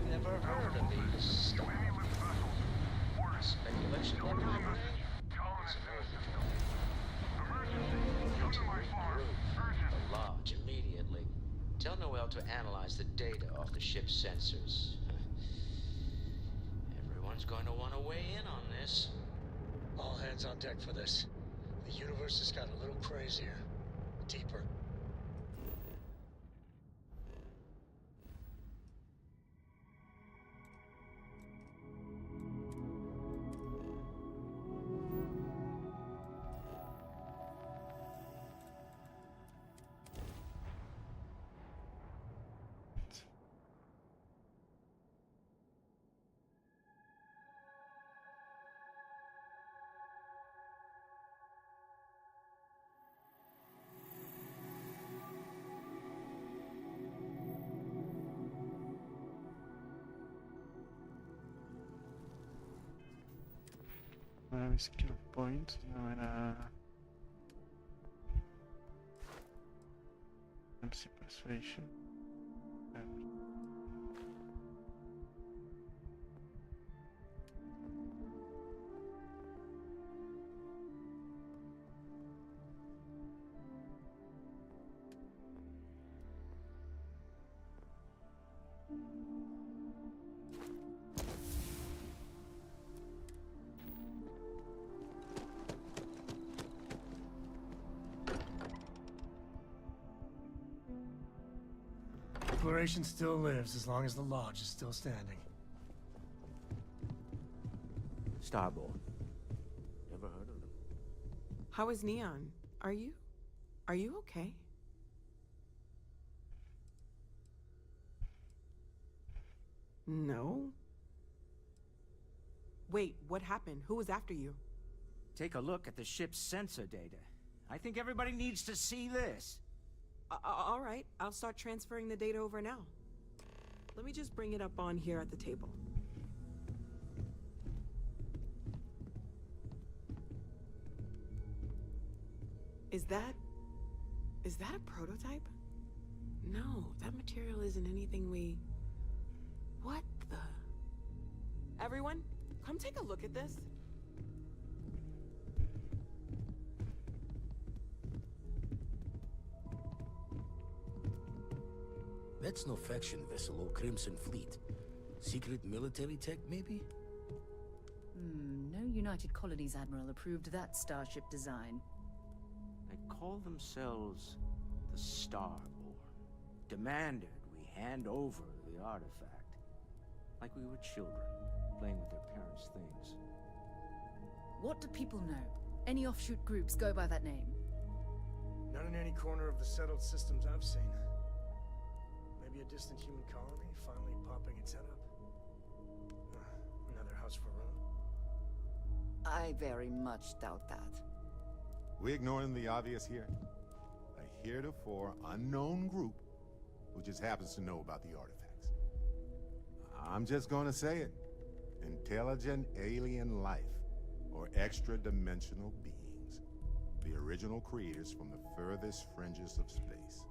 Never heard of these. Speculation that my brain is the lodge immediately. Tell Noel to analyze the data off the ship's sensors. Everyone's going to want to weigh in on this. All hands on deck for this. The universe has got a little crazier. Deeper. Nueve skill points, znamená dám si persuasion. Exploration still lives as long as the lodge is still standing. Starboard. Never heard of them. How is Neon? Are you okay? No. Wait, what happened? Who was after you? Take a look at the ship's sensor data. I think everybody needs to see this. All right, I'll start transferring the data over now. Let me just bring it up on here at the table. Is that a prototype? No, that material isn't anything we... What the... Everyone, come take a look at this. That's no faction vessel or Crimson Fleet. Secret military tech, maybe? No United Colonies Admiral approved that starship design. They call themselves the Starborn. Demanded we hand over the artifact. Like we were children, playing with their parents' things. What do people know? Any offshoot groups go by that name? Not in any corner of the settled systems I've seen. Maybe a distant human colony finally popping its head up. Another house for Rune. I very much doubt that. We're ignoring the obvious here. A heretofore unknown group who just happens to know about the artifacts. I'm just gonna say it. Intelligent alien life, or extra-dimensional beings. The original creators from the furthest fringes of space.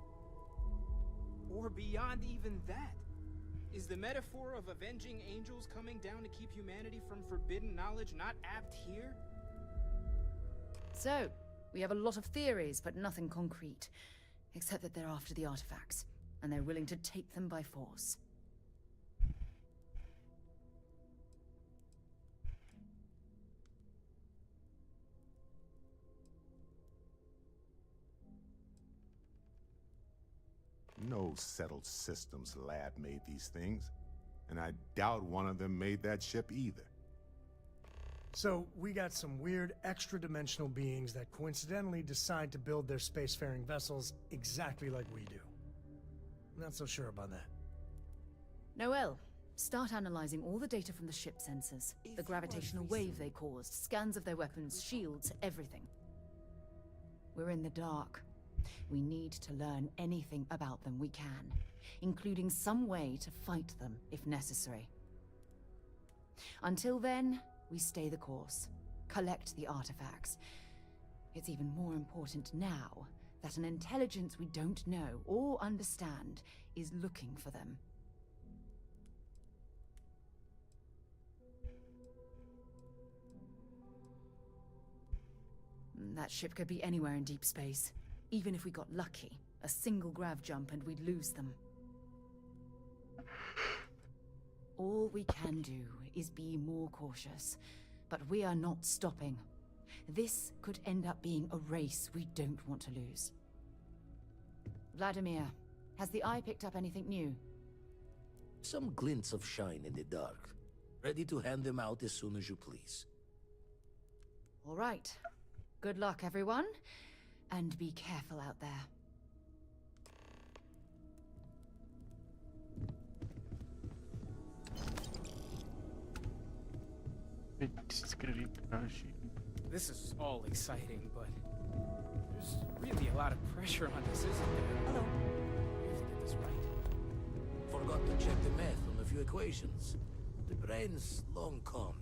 Or beyond even that. Is the metaphor of avenging angels coming down to keep humanity from forbidden knowledge not apt here? So, we have a lot of theories, but nothing concrete. Except that they're after the artifacts, and they're willing to take them by force. No settled systems lab made these things, and I doubt one of them made that ship either. So, we got some weird extra-dimensional beings that coincidentally decide to build their spacefaring vessels exactly like we do. Not so sure about that. Noel, start analyzing all the data from the ship sensors. The gravitational wave they caused, scans of their weapons, shields, everything. We're in the dark. We need to learn anything about them we can, including some way to fight them if necessary. Until then, we stay the course, collect the artifacts. It's even more important now that an intelligence we don't know or understand is looking for them. That ship could be anywhere in deep space. Even if we got lucky, a single grav jump and we'd lose them. All we can do is be more cautious, but we are not stopping. This could end up being a race we don't want to lose. Vladimir, has the eye picked up anything new? Some glints of shine in the dark. Ready to hand them out as soon as you please. All right. Good luck, everyone. And be careful out there. This is all exciting, but there's really a lot of pressure on this, isn't there? Hello. We have to get this right. Forgot to check the math on a few equations. The brain's long gone.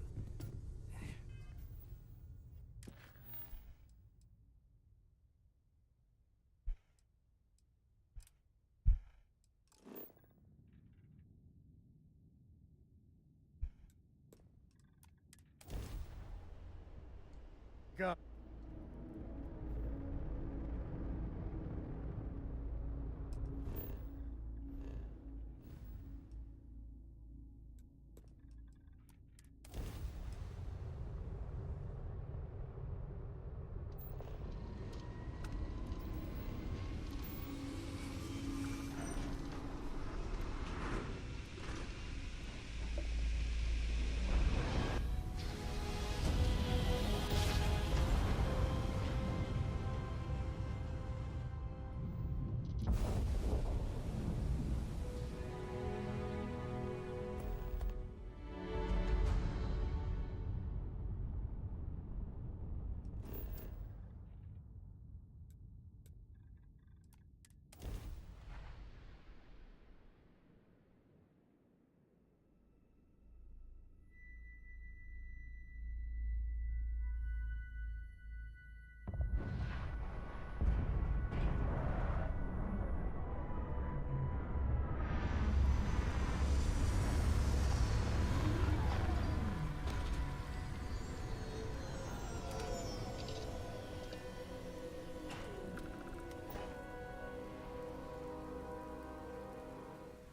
Go.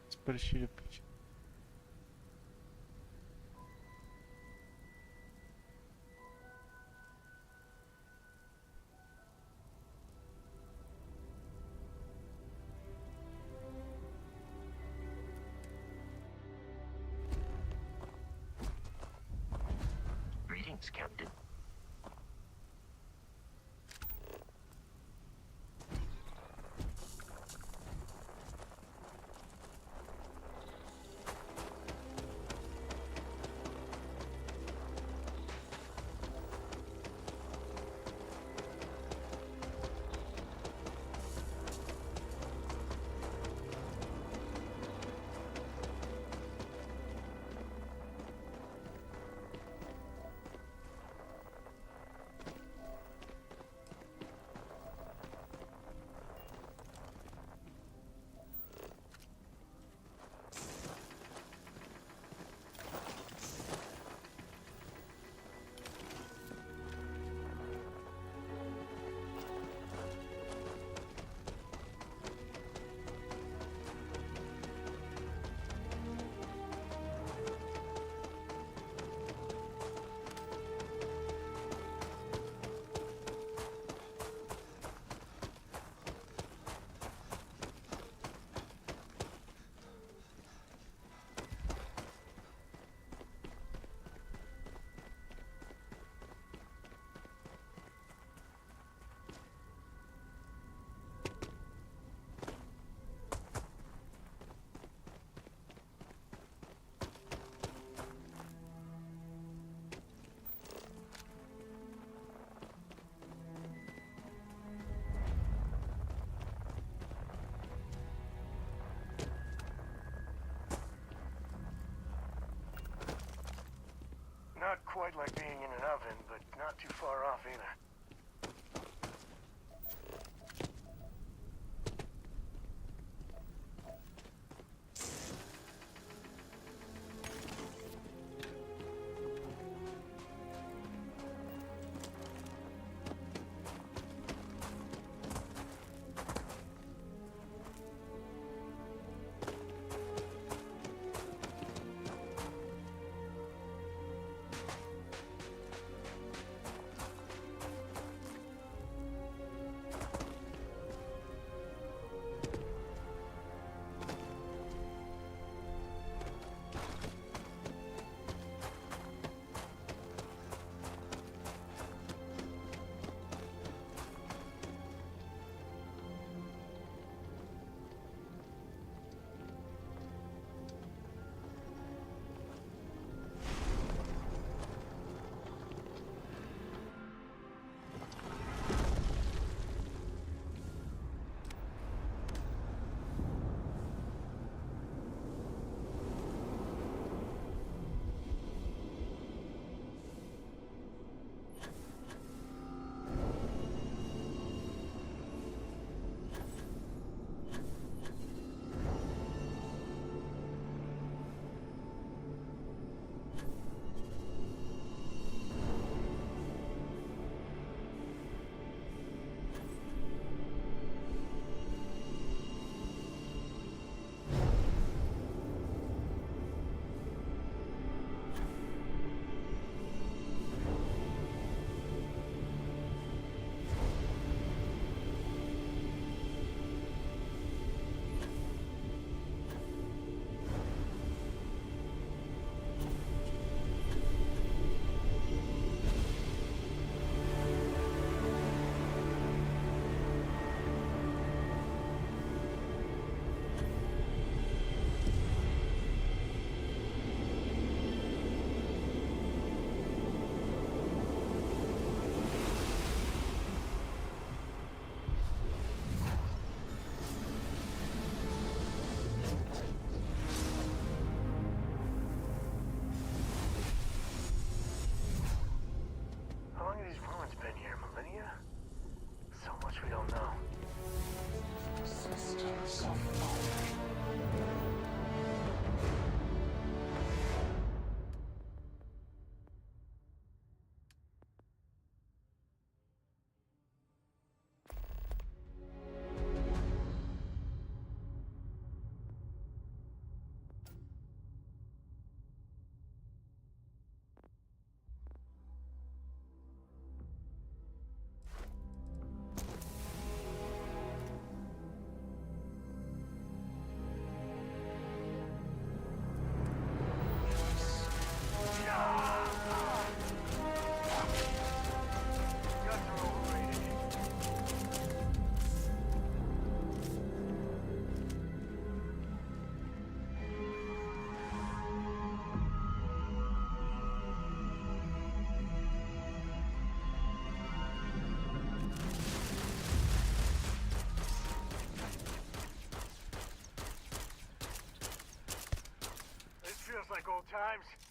Спорщили пить. Greetings, Captain. Not quite like being in an oven, but not too far off either. times.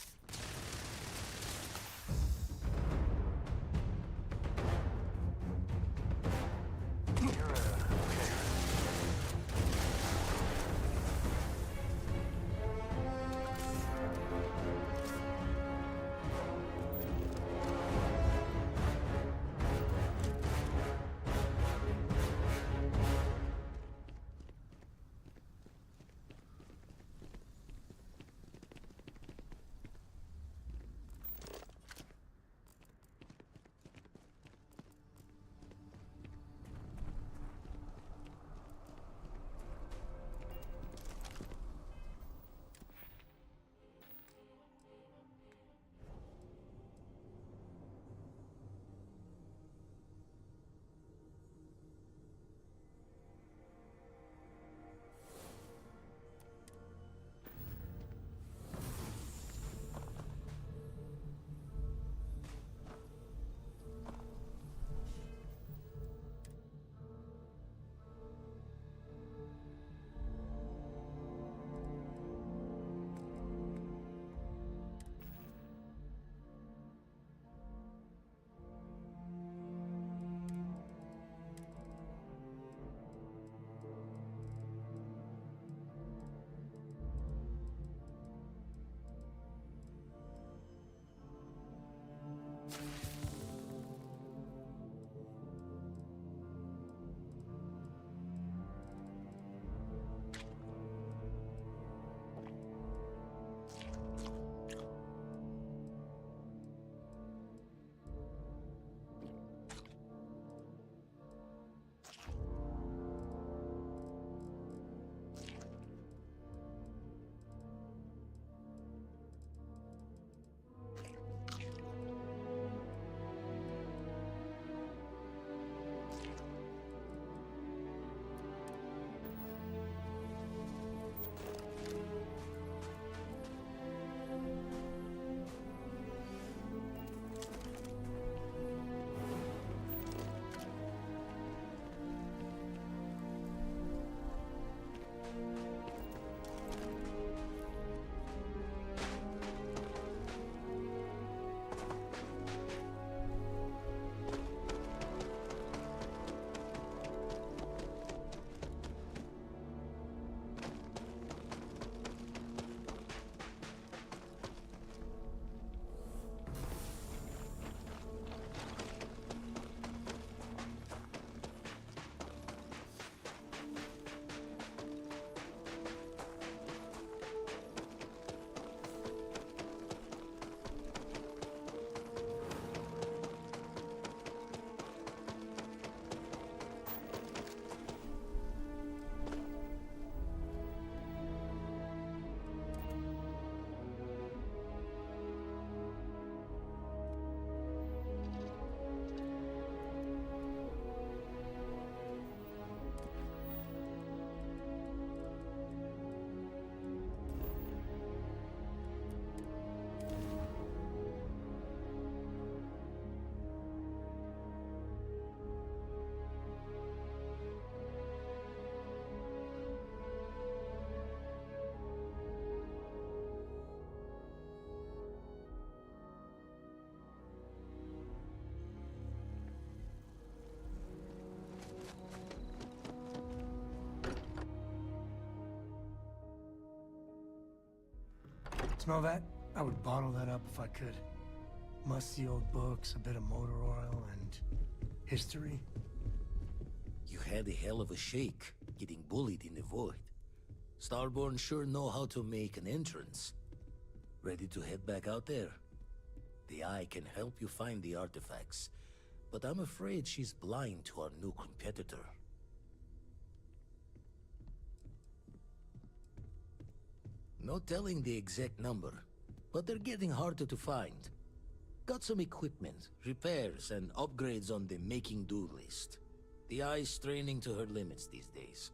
Smell that? I would bottle that up if I could. Musty old books, a bit of motor oil, and history. You had a hell of a shake, getting bullied in the void. Starborn sure know how to make an entrance. Ready to head back out there? The Eye can help you find the artifacts, but I'm afraid she's blind to our new competitor. No telling the exact number, but they're getting harder to find. Got some equipment, repairs, and upgrades on the making do list. The Eye's straining to her limits these days.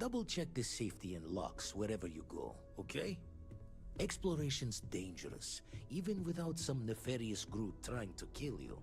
Double check the safety and locks wherever you go, okay? Exploration's dangerous, even without some nefarious group trying to kill you.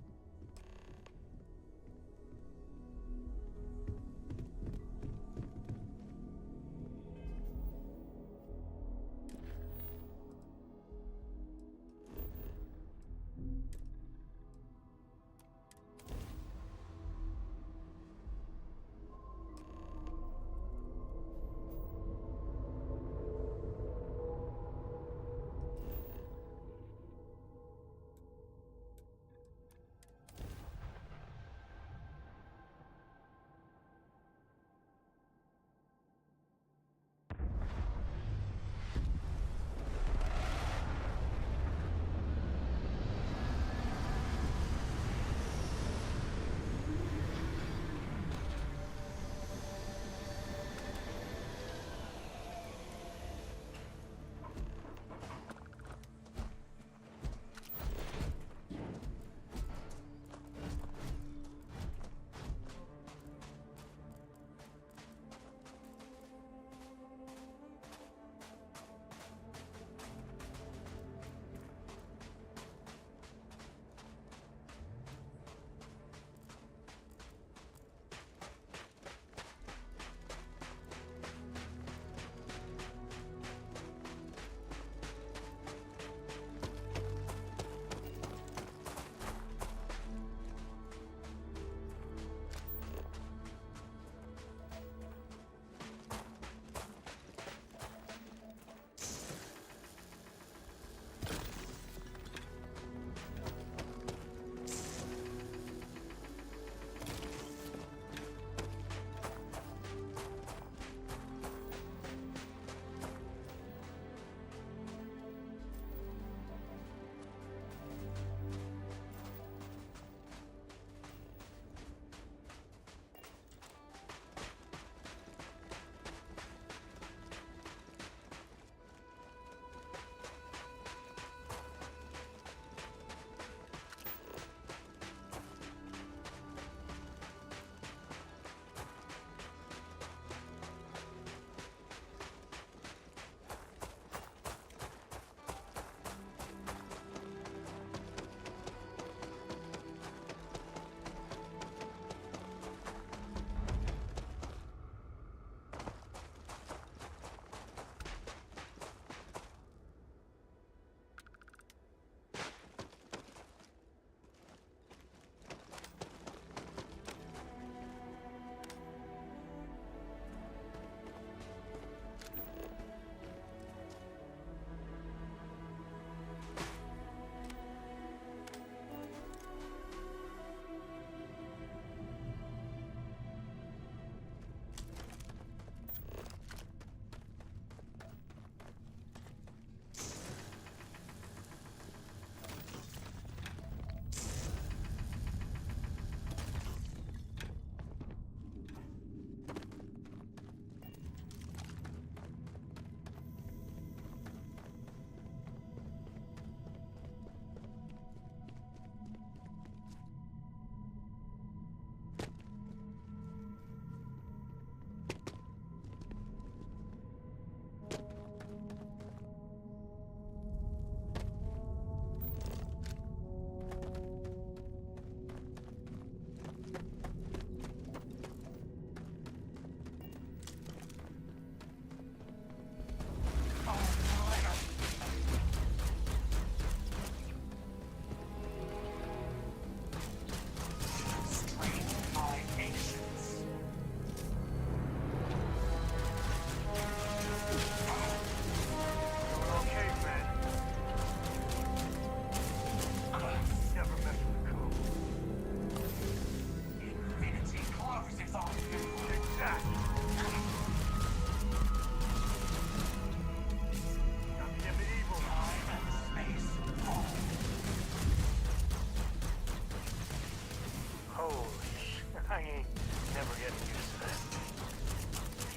I ain't never getting used to that.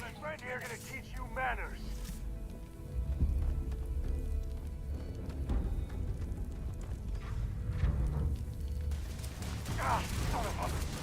My friend here gonna teach you manners. Ah, son of a...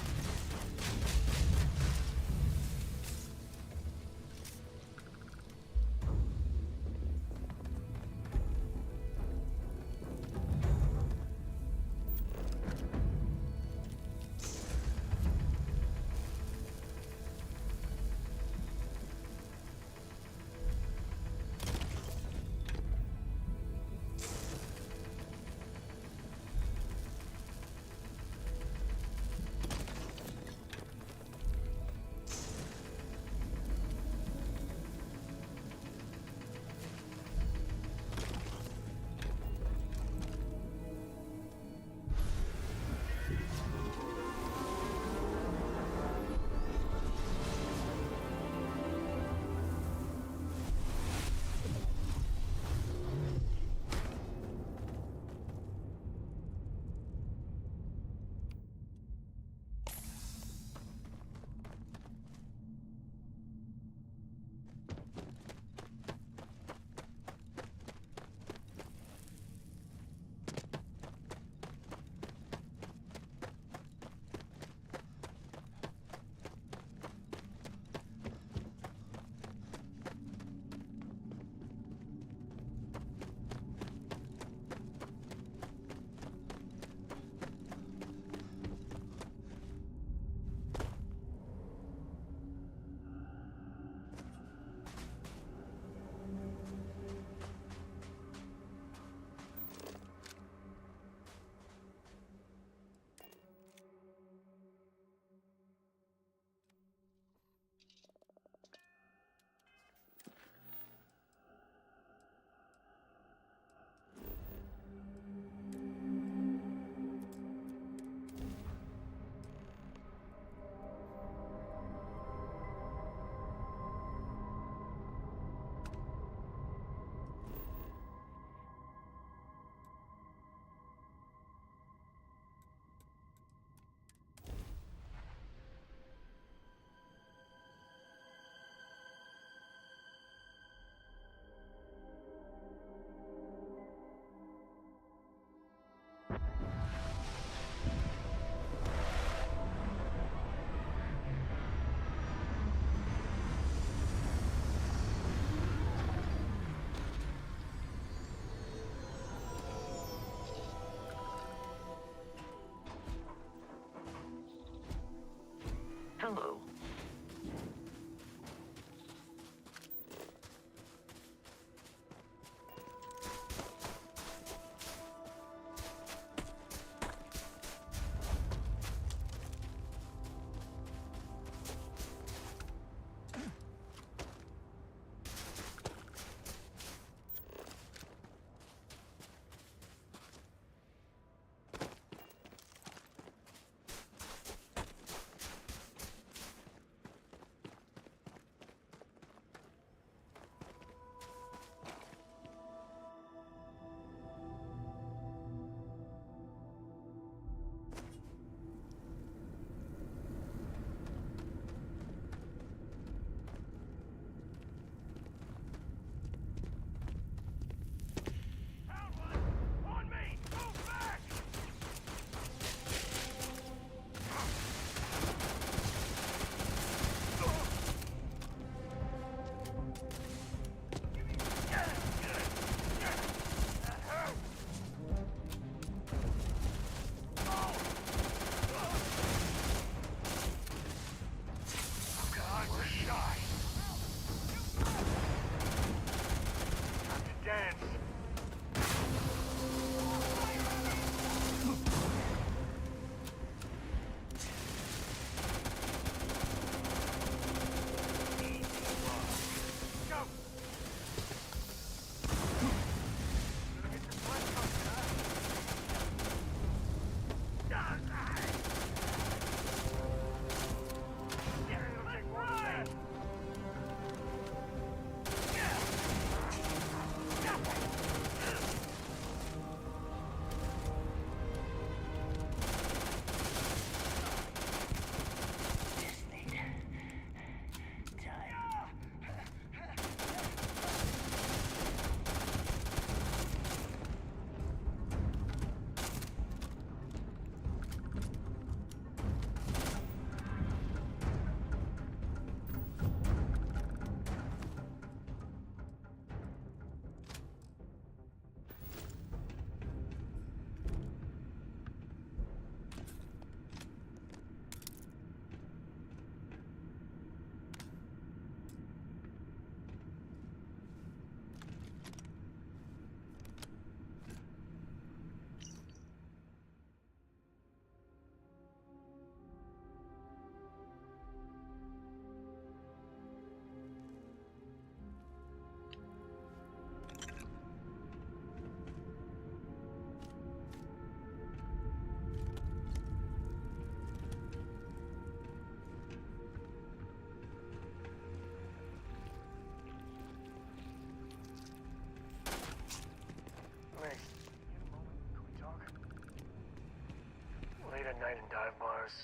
late at night in dive bars,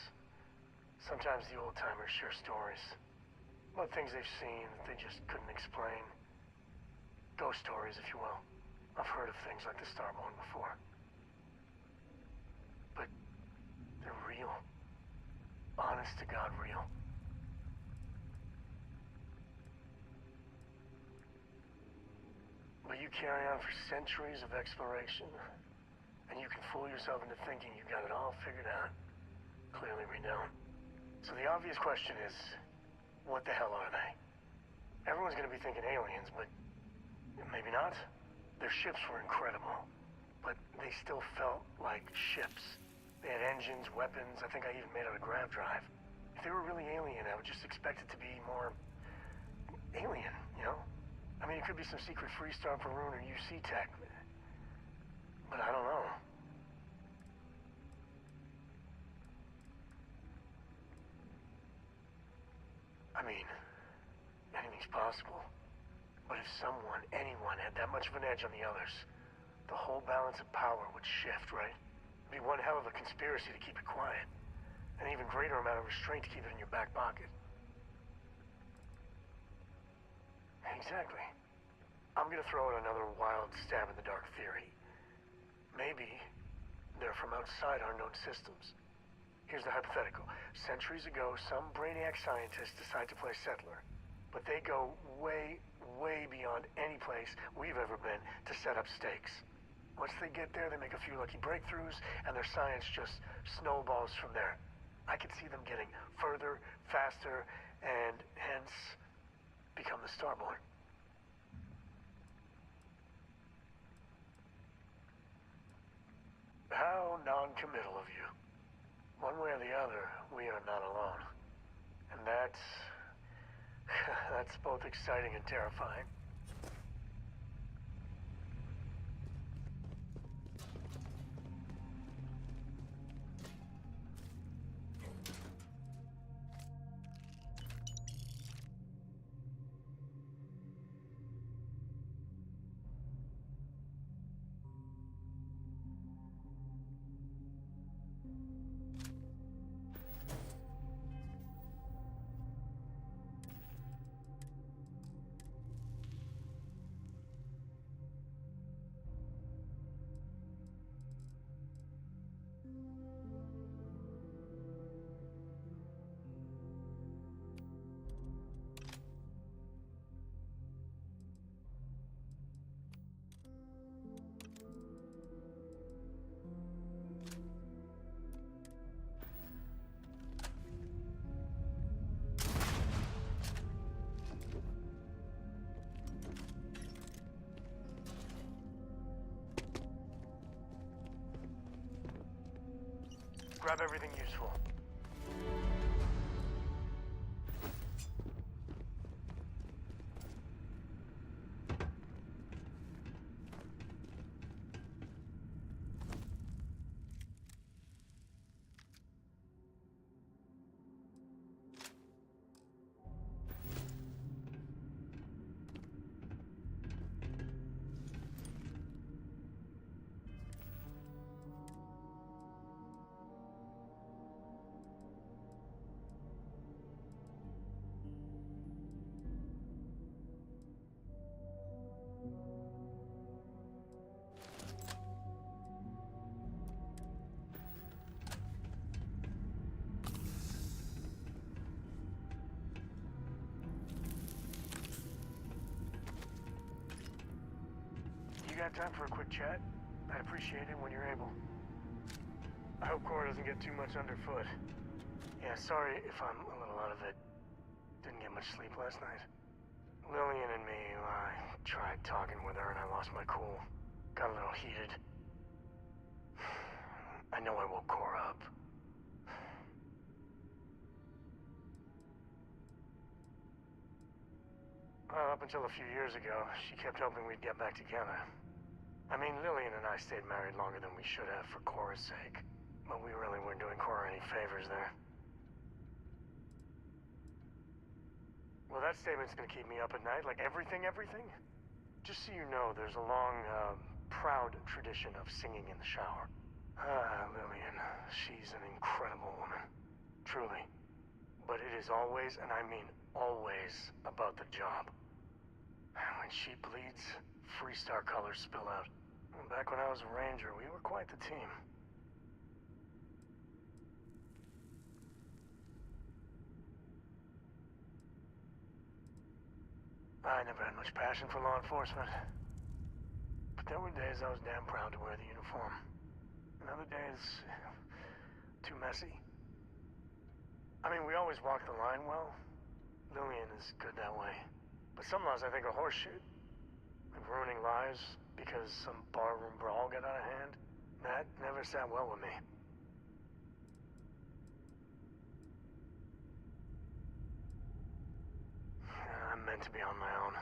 sometimes the old-timers share stories about things they've seen that they just couldn't explain. Ghost stories, if you will. I've heard of things like the Starborn before. But they're real. Honest to God, real. But you carry on for centuries of exploration, and you can fool yourself into thinking you got it all figured out. Clearly we don't. So the obvious question is, what the hell are they? Everyone's gonna be thinking aliens, but maybe not. Their ships were incredible, but they still felt like ships. They had engines, weapons. I think I even made out a grav drive. If they were really alien, I would just expect it to be more alien, you know? I mean, it could be some secret Freestar Perun or UC tech, but I don't know. I mean, anything's possible. But if someone, anyone, had that much of an edge on the others, the whole balance of power would shift, right? It'd be one hell of a conspiracy to keep it quiet. An even greater amount of restraint to keep it in your back pocket. Exactly. I'm gonna throw out another wild stab in the dark theory. Maybe they're from outside our known systems. Here's the hypothetical. Centuries ago, some brainiac scientists decide to play settler. But they go way, way beyond any place we've ever been to set up stakes. Once they get there, they make a few lucky breakthroughs, and their science just snowballs from there. I could see them getting further, faster, and hence become the Starborn. How non-committal of you. One way or the other, we are not alone. And that's that's both exciting and terrifying. Grab everything useful. You got time for a quick chat? I'd appreciate it when you're able. I hope Cora doesn't get too much underfoot. Yeah, sorry if I'm a little out of it. Didn't get much sleep last night. Lillian and me, I tried talking with her and I lost my cool. Got a little heated. I know I woke Cora up. Well, up until a few years ago, she kept hoping we'd get back together. I mean, Lillian and I stayed married longer than we should have for Cora's sake. But we really weren't doing Cora any favors there. Well, that statement's gonna keep me up at night, like everything. Just so you know, there's a long, proud tradition of singing in the shower. Lillian. She's an incredible woman. Truly. But it is always, and I mean always, about the job. When she bleeds, Freestar colors spill out. Back when I was a ranger, we were quite the team. I never had much passion for law enforcement. But there were days I was damn proud to wear the uniform. And other days, too messy. I mean, we always walk the line well. Lillian is good that way. But some laws I think are horseshit. Like ruining lives because some barroom brawl got out of hand. That never sat well with me. I'm meant to be on my own.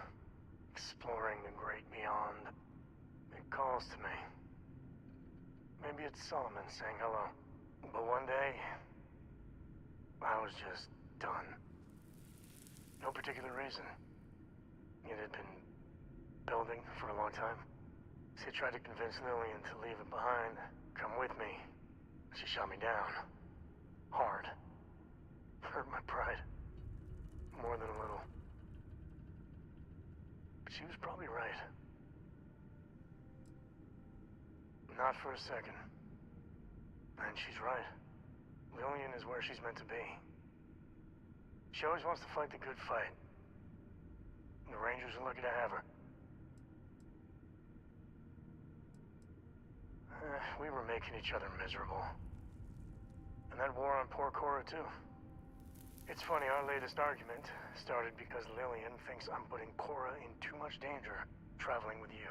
Exploring the great beyond. It calls to me. Maybe it's Solomon saying hello. But one day, I was just done. No particular reason. It had been building for a long time. She tried to convince Lillian to leave it behind, come with me. She shot me down. Hard. Hurt my pride. More than a little. But she was probably right. Not for a second. And she's right. Lillian is where she's meant to be. She always wants to fight the good fight. The Rangers are lucky to have her. We were making each other miserable. And that war on poor Cora, too. It's funny, our latest argument started because Lillian thinks I'm putting Cora in too much danger traveling with you.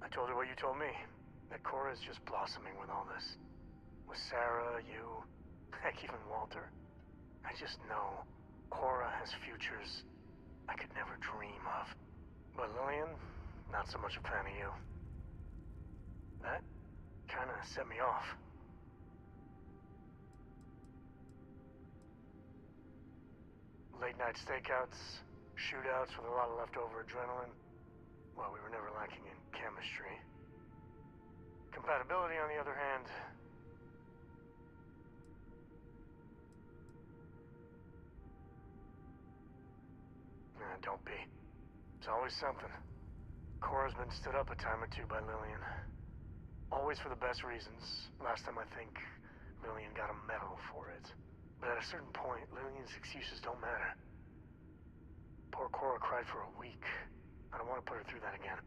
I told her what you told me, that Cora's just blossoming with all this. With Sarah, you, heck, even Walter. I just know Cora has futures I could never dream of. But Lillian, not so much a fan of you. That kinda set me off. Late night stakeouts, shootouts with a lot of leftover adrenaline. Well, we were never lacking in chemistry. Compatibility, on the other hand, don't be. It's always something. Cora's been stood up a time or two by Lillian. Always for the best reasons. Last time I think Lillian got a medal for it. But at a certain point, Lillian's excuses don't matter. Poor Cora cried for a week. I don't want to put her through that again.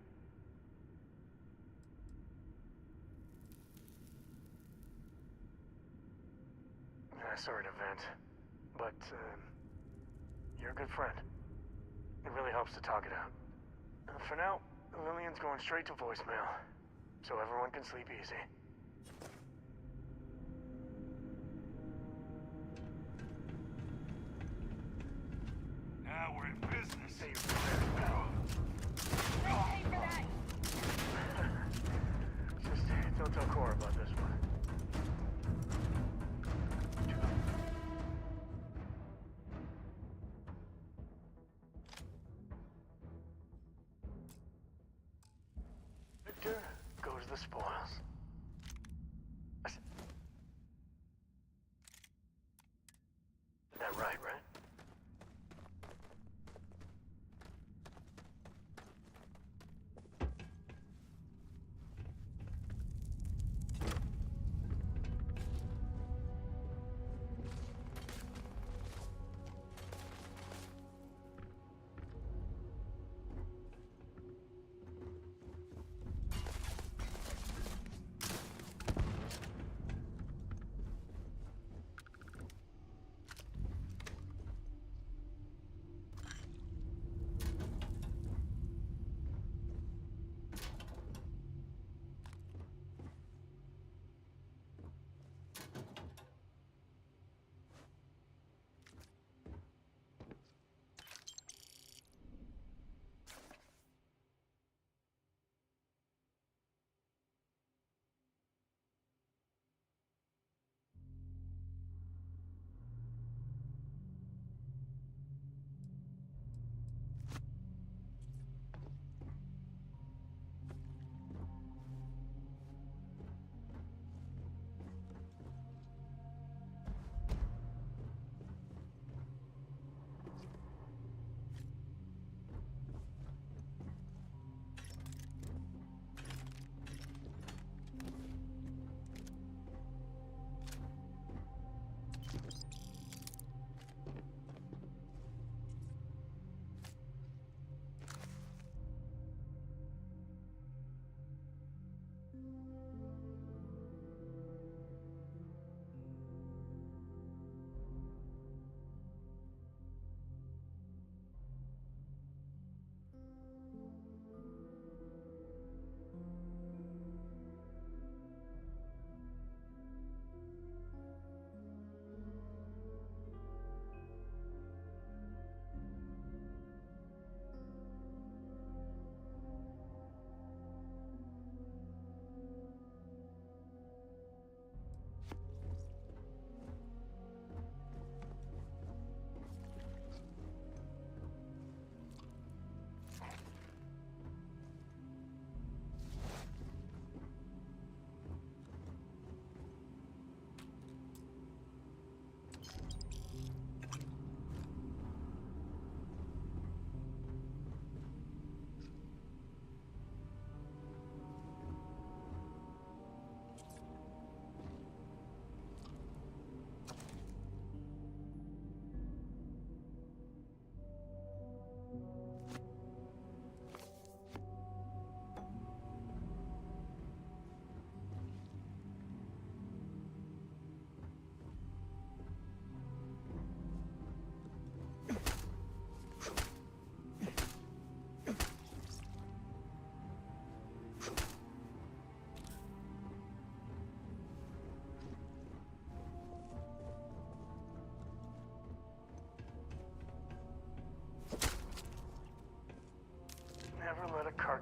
Sorry to vent, but you're a good friend. It really helps to talk it out. For now, Lillian's going straight to voicemail, so everyone can sleep easy. Now we're in business. Hey, Pay for that! Just don't tell Cora about this one. Victor goes the spoils.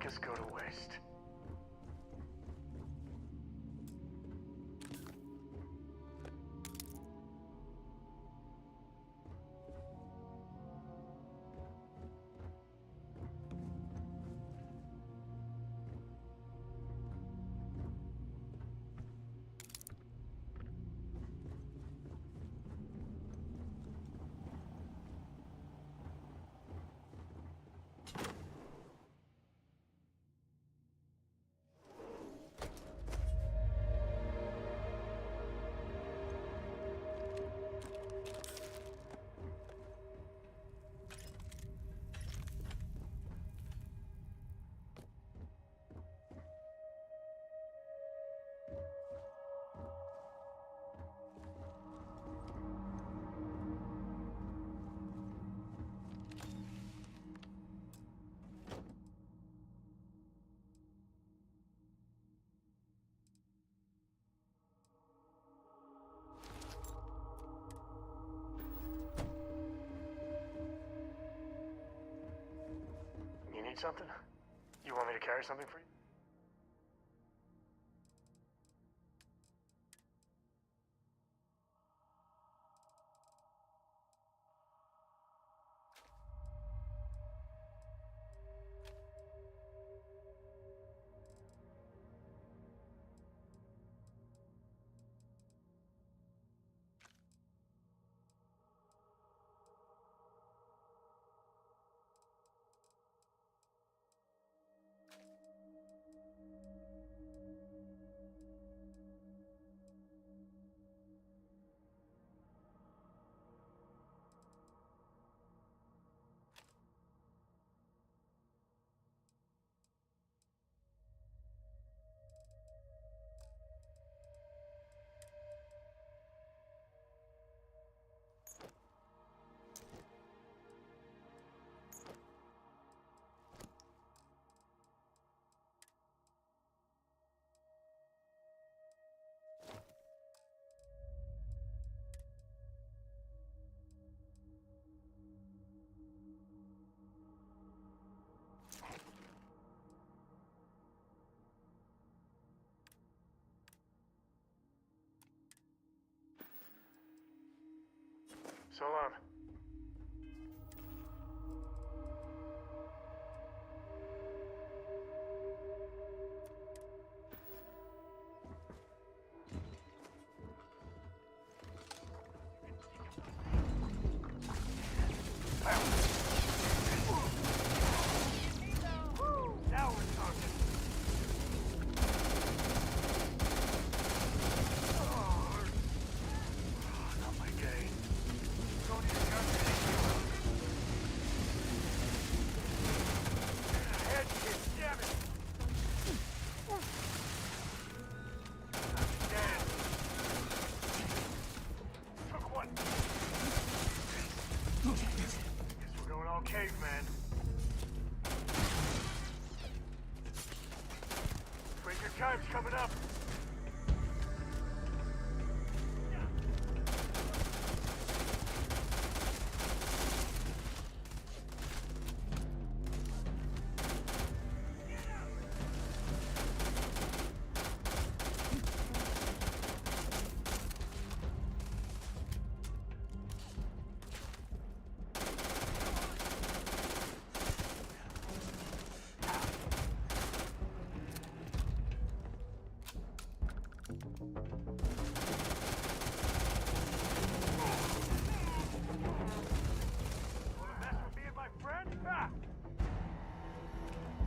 carcass go to waste. You need something? You want me to carry something for you? So long. Now we're talking. Not my day. Don't even got head shit, damn it! Dead. Took one. Guess we're going all caveman. Afraid your time's coming up.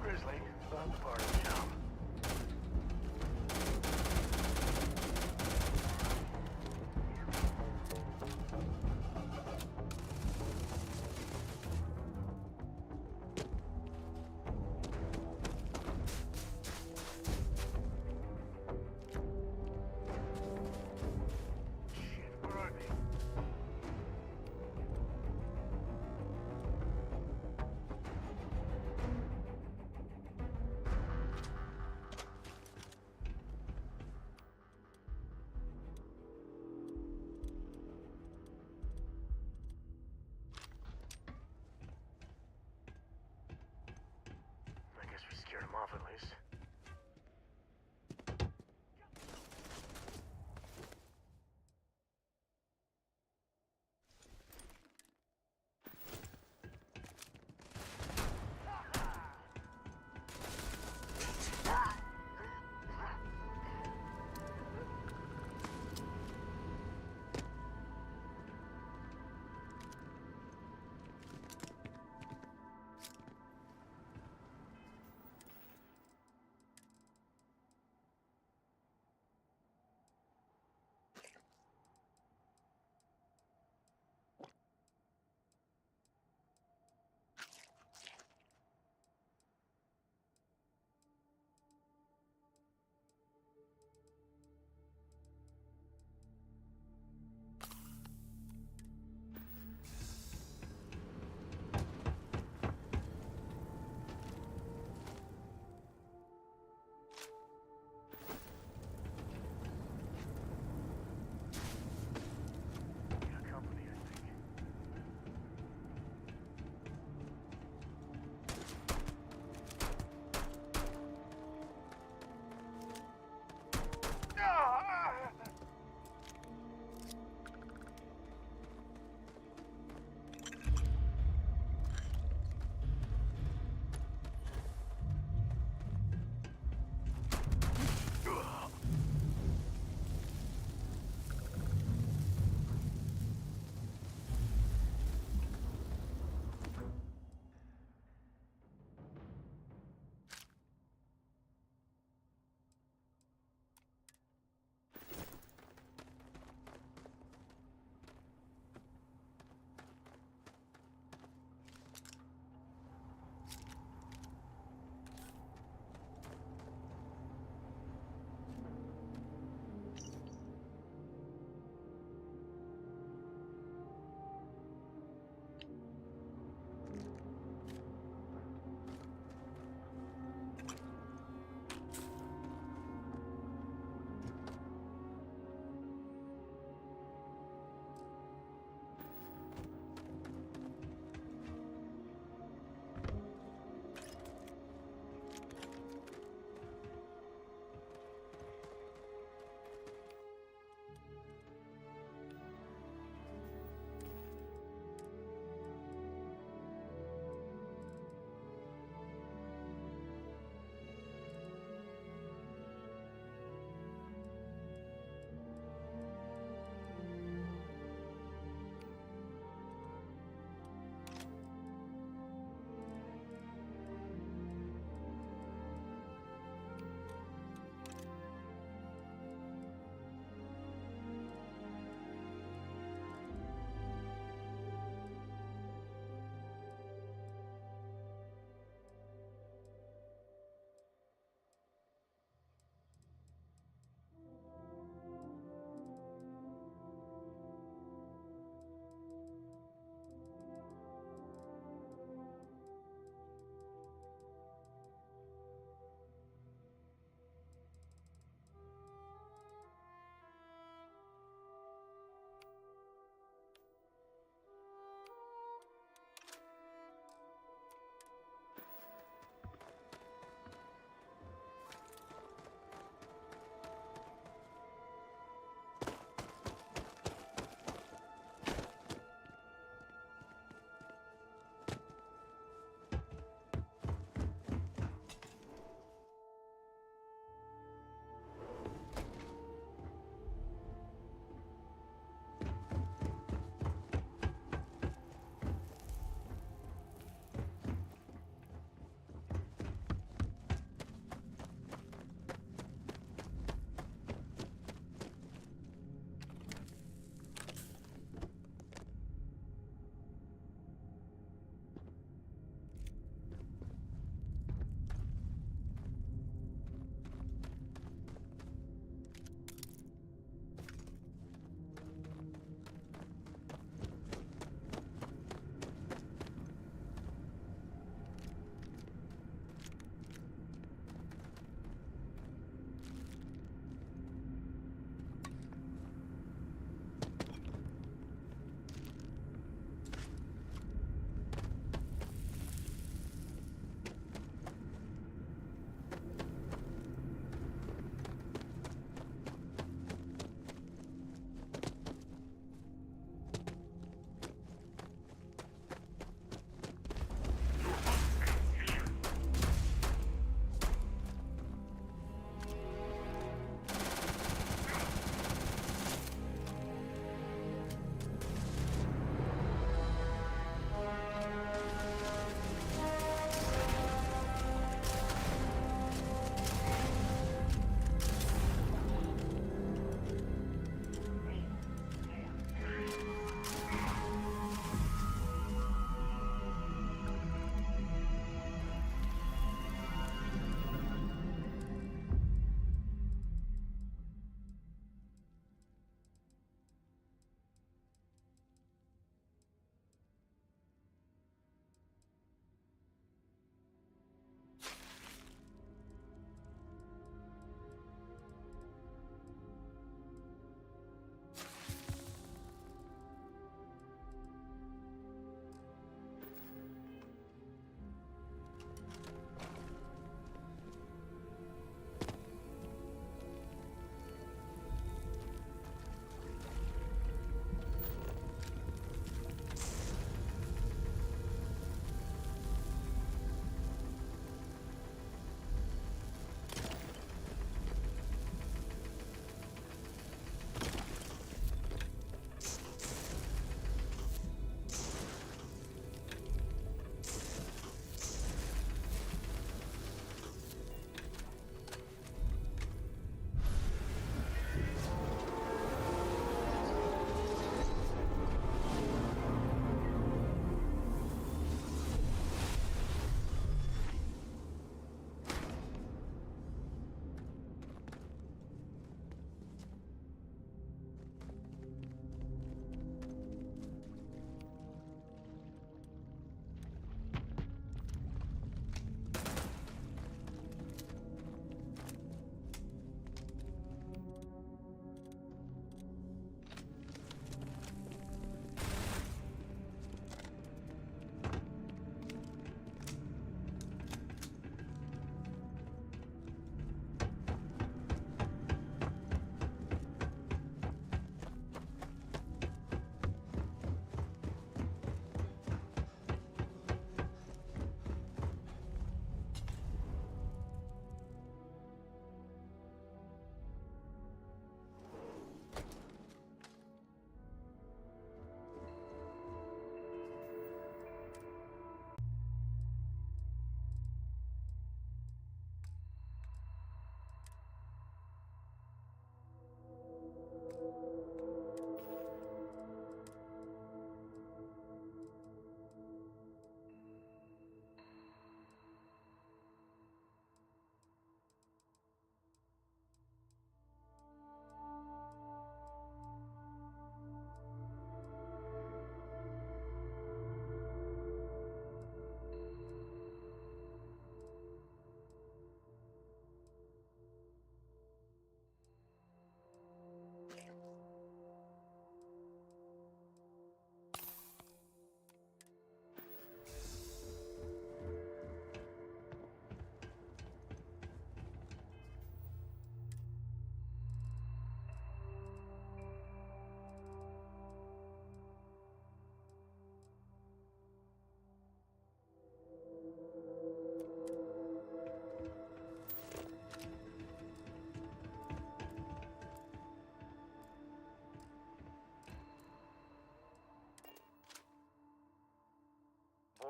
Grizzly, not part of the job.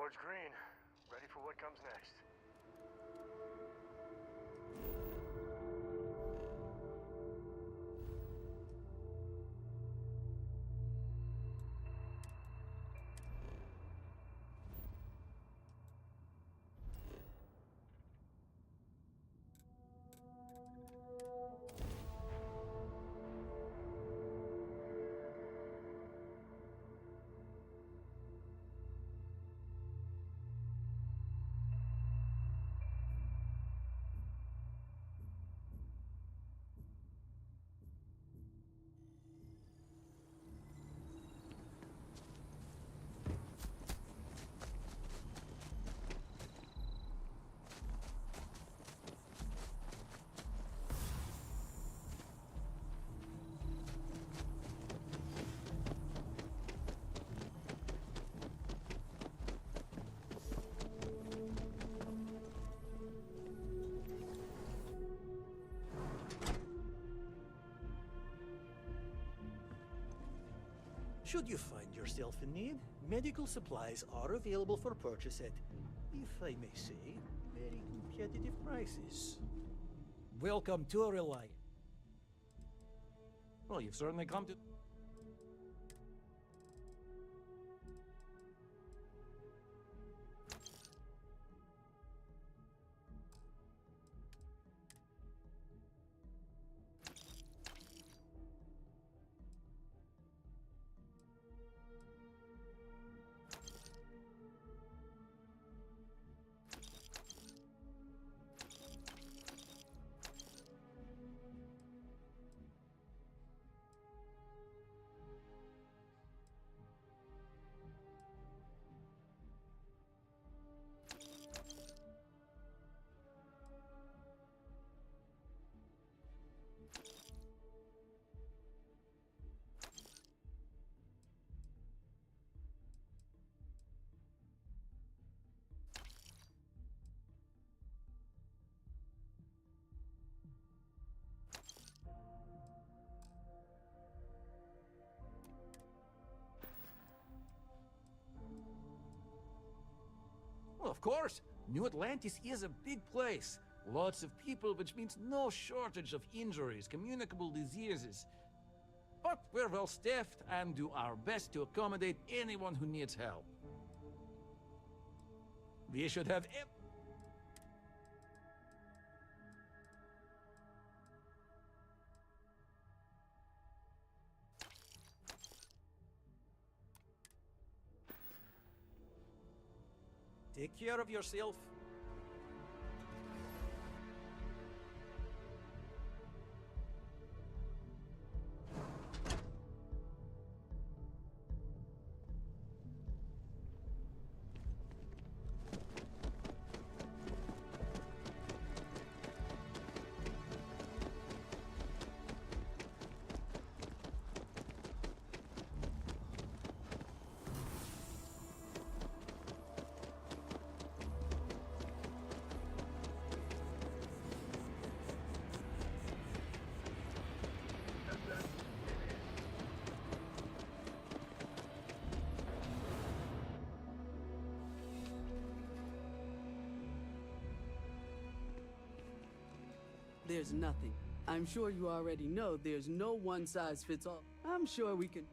Board's green. Ready for what comes next. Should you find yourself in need, medical supplies are available for purchase at, if I may say, very competitive prices. Welcome to Relay. Well, you've certainly come to... Well, of course, New Atlantis is a big place. Lots of people, which means no shortage of injuries, communicable diseases. But we're well staffed and do our best to accommodate anyone who needs help. We should have Take care of yourself. There's nothing. I'm sure you already know there's no one-size-fits-all. I'm sure we can...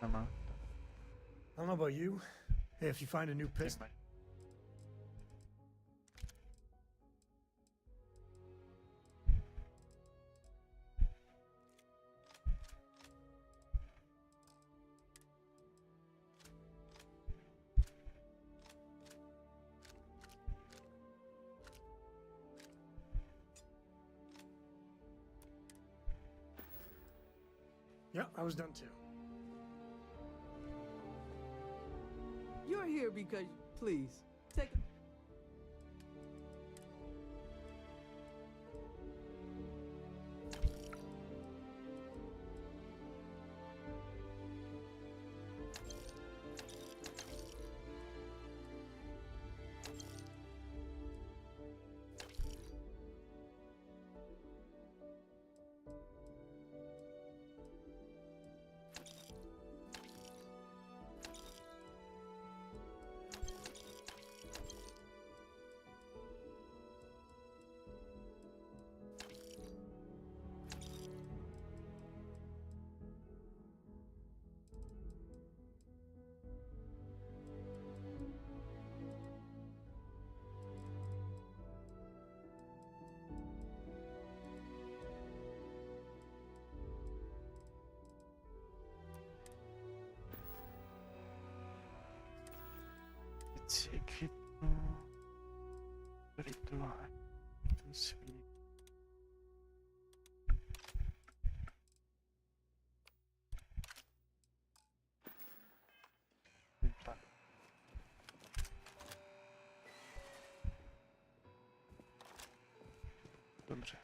Nemá. I don't know about you. Hey, if you find a new pistol. Yeah, I was done too. You're here because, please, take a... Take it. Put it to sweet. Dobře.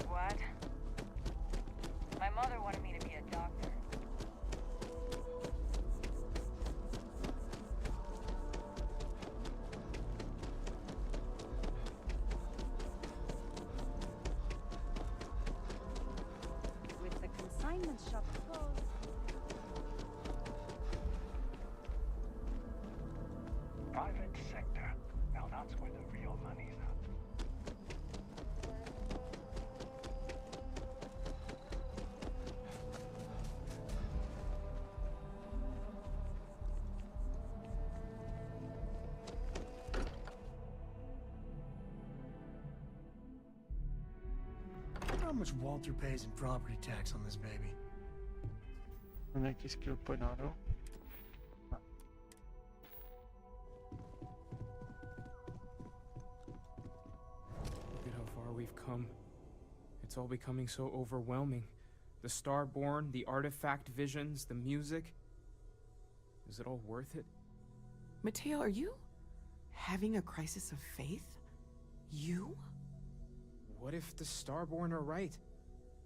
What? My mother wanted me to be a doctor. With the consignment shop closed. Private sector. Now that's where the real money's at. I wonder how much Walter pays in property tax on this baby. Nějaký skill point náhodou? Look at how far we've come. It's all becoming so overwhelming. The Starborn, the artifact visions, the music. Is it all worth it? Mateo, are you having a crisis of faith? You? What if the Starborn are right?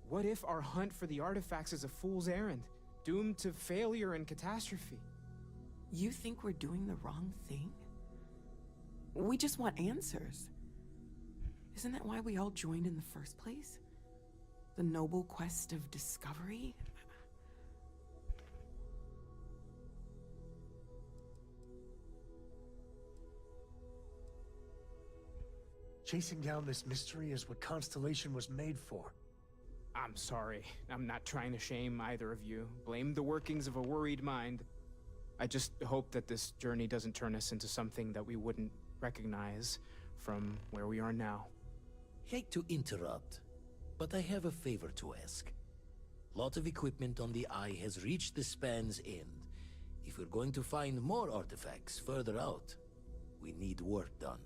What if our hunt for the artifacts is a fool's errand, doomed to failure and catastrophe? You think we're doing the wrong thing? We just want answers. Isn't that why we all joined in the first place? The noble quest of discovery? Chasing down this mystery is what Constellation was made for. I'm sorry. I'm not trying to shame either of you. Blame the workings of a worried mind. I just hope that this journey doesn't turn us into something that we wouldn't recognize from where we are now. Hate to interrupt, but I have a favor to ask. Lot of equipment on the Eye has reached the span's end. If we're going to find more artifacts further out, we need work done.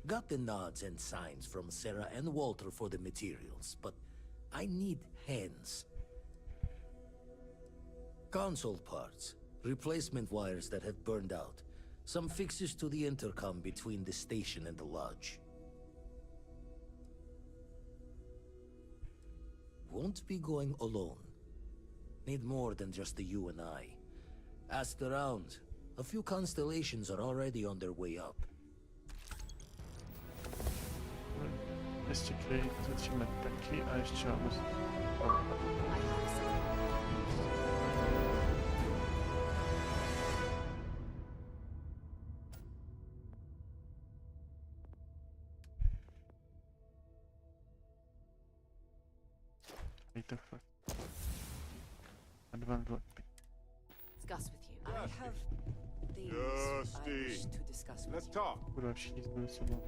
Got the nods and signs from Sarah and Walter for the materials, but I need hands. Console parts, replacement wires that have burned out, some fixes to the intercom between the station and the lodge. Won't be going alone. Need more than just the you and I. Asked around. A few constellations are already on their way up. Investigate, začíme taky a ještě máme... What the fuck? Advanced weapon. Discuss with you. I have things I wish to discuss with Let's you. talk. Kurwa, ślizgnął sobą.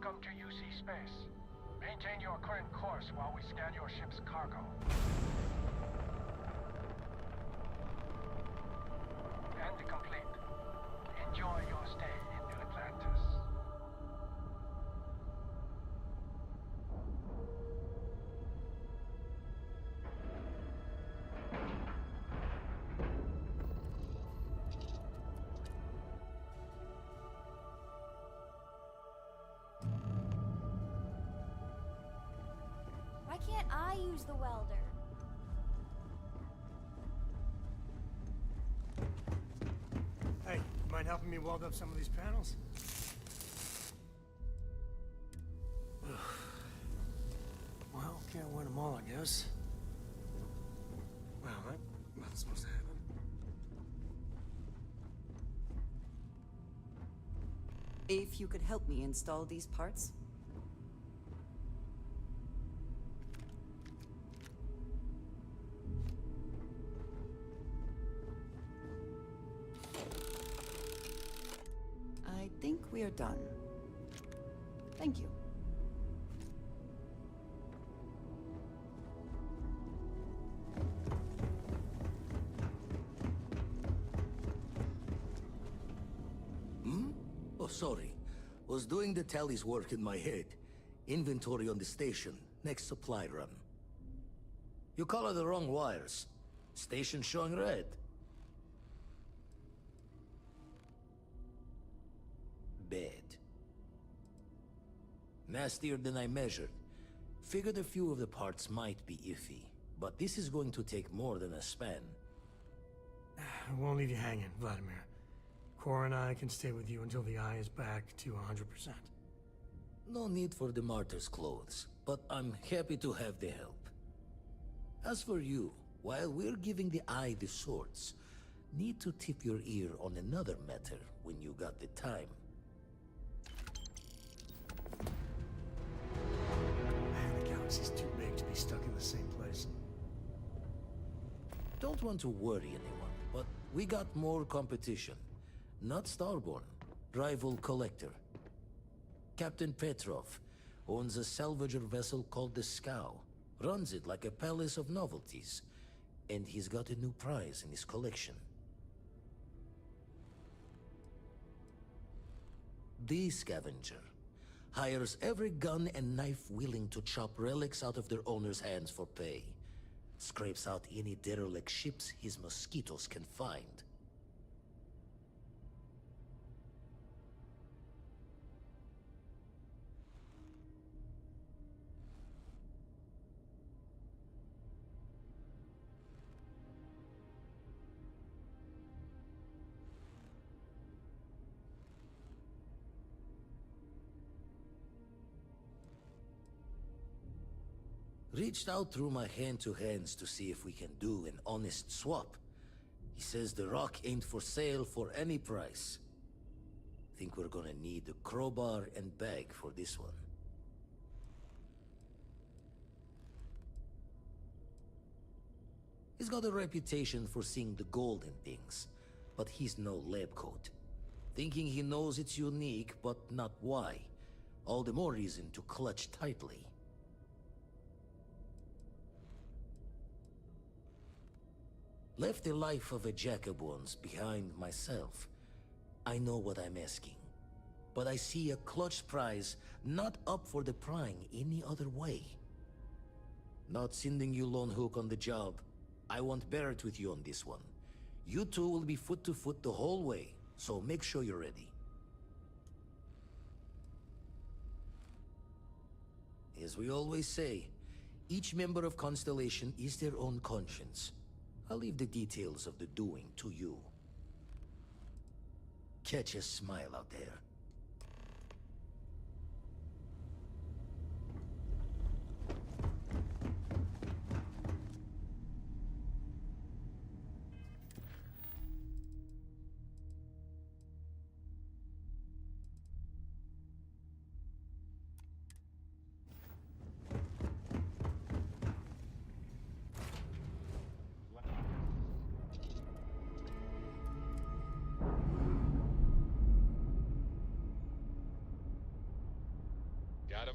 Welcome to UC space. Maintain your current course while we scan your ship's cargo. And complete. Enjoy your stay in New Atlantis. Why can't I use the welder? Hey, you mind helping me weld up some of these panels? Well, can't win them all, I guess. Wow, that wasn't supposed to happen. If you could help me install these parts. I think we are done. Thank you. Oh, sorry. Was doing the tally's work in my head. Inventory on the station, next supply run. You color the wrong wires. Station showing red. Bad. Nastier than I measured. Figured a few of the parts might be iffy, but this is going to take more than a span. I won't leave you hanging, Vladimir. Cora and I can stay with you until the eye is back to 100%. No need for the martyr's clothes, but I'm happy to have the help. As for you, while we're giving the eye the swords, need to tip your ear on another matter when you got the time. Man, the galaxy's too big to be stuck in the same place. Don't want to worry anyone, but we got more competition. Not Starborn, rival collector. Captain Petrov owns a salvager vessel called the Scow. Runs it like a palace of novelties. And he's got a new prize in his collection. The Scavenger hires every gun and knife willing to chop relics out of their owner's hands for pay. Scrapes out any derelict ships his mosquitoes can find. Reached out through my hand-to-hands to see if we can do an honest swap. He says the rock ain't for sale for any price. Think we're gonna need a crowbar and bag for this one. He's got a reputation for seeing the gold in things, but he's no lab coat. Thinking he knows it's unique, but not why. All the more reason to clutch tightly. Left the life of a jack-of-bones behind myself. I know what I'm asking. But I see a clutch prize not up for the prying any other way. Not sending you lone hook on the job. I want Barrett with you on this one. You two will be foot to foot the whole way, so make sure you're ready. As we always say, each member of Constellation is their own conscience. I'll leave the details of the doing to you. Catch a smile out there.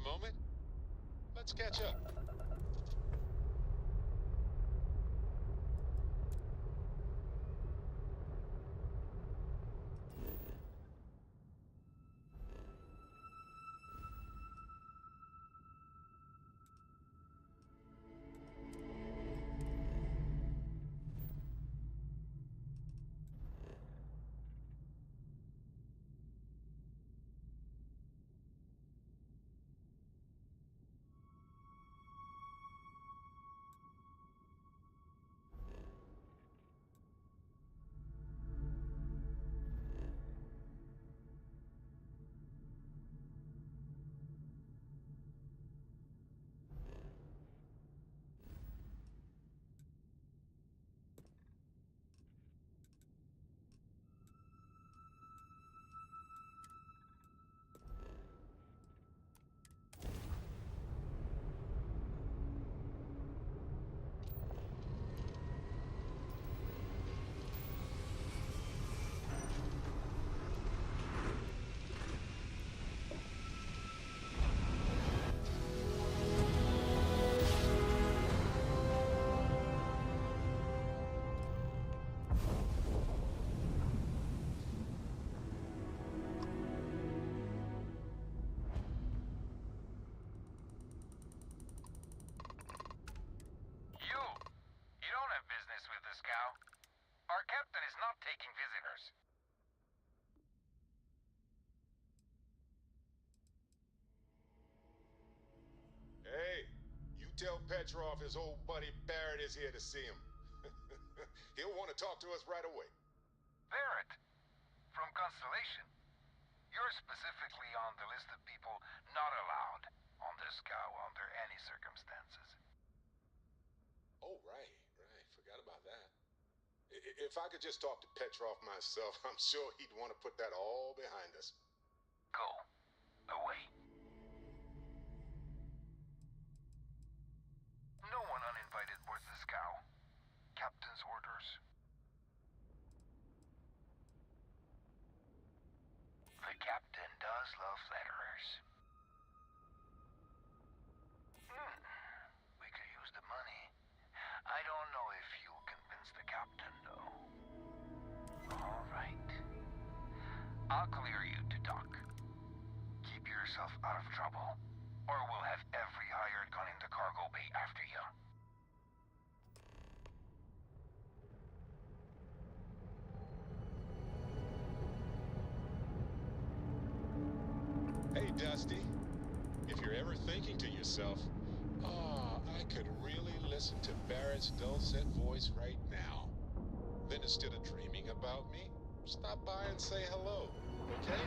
moment? Let's catch up. You don't have business with the scow. Our captain is not taking visitors. Hey, you tell Petrov his old buddy Barrett is here to see him. He'll want to talk to us right away. Barrett, from Constellation. You're specifically on the list of people not allowed on the scow under any circumstances. Oh, right. Forgot about that. If I could just talk to Petrov myself, I'm sure he'd want to put that all behind us. Go. Away. No one uninvited boards the scow. Captain's orders. The captain does love flatterers. We could use the money. I don't know if you'll convince the captain, though. All right. I'll clear you to dock. Keep yourself out of trouble, or we'll have every hired gun in the cargo bay after you. Hey, Dusty. If you're ever thinking to yourself, I could really listen to Barrett's dulcet voice right now, then instead of dreaming about me, stop by and say hello, okay?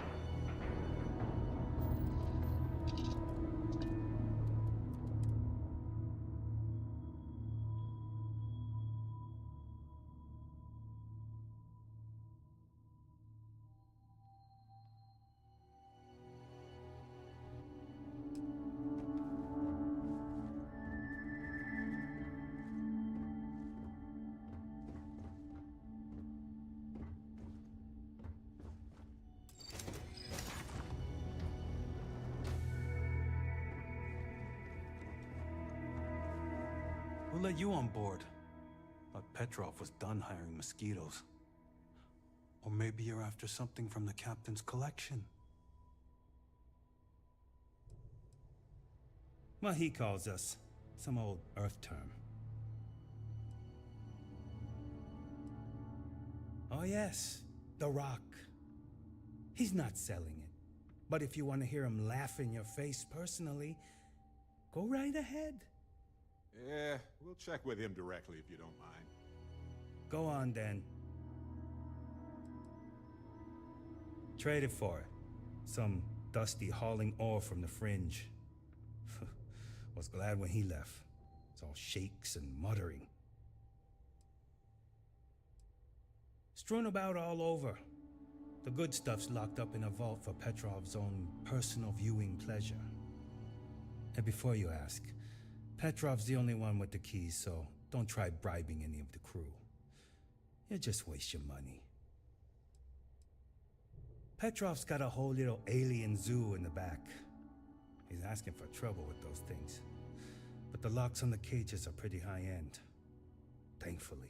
Who let you on board? Thought Petrov was done hiring mosquitoes. Or maybe you're after something from the captain's collection. Well, he calls us. Some old Earth term. Oh yes, the Rock. He's not selling it. But if you want to hear him laugh in your face personally, go right ahead. Yeah, we'll check with him directly if you don't mind. Go on then. Trade it for it. Some Dusty hauling ore from the fringe. Was glad when he left. It's all shakes and muttering. Strewn about all over. The good stuff's locked up in a vault for Petrov's own personal viewing pleasure. And before you ask, Petrov's the only one with the keys, so don't try bribing any of the crew. You'll just waste your money. Petrov's got a whole little alien zoo in the back. He's asking for trouble with those things. But the locks on the cages are pretty high-end. Thankfully.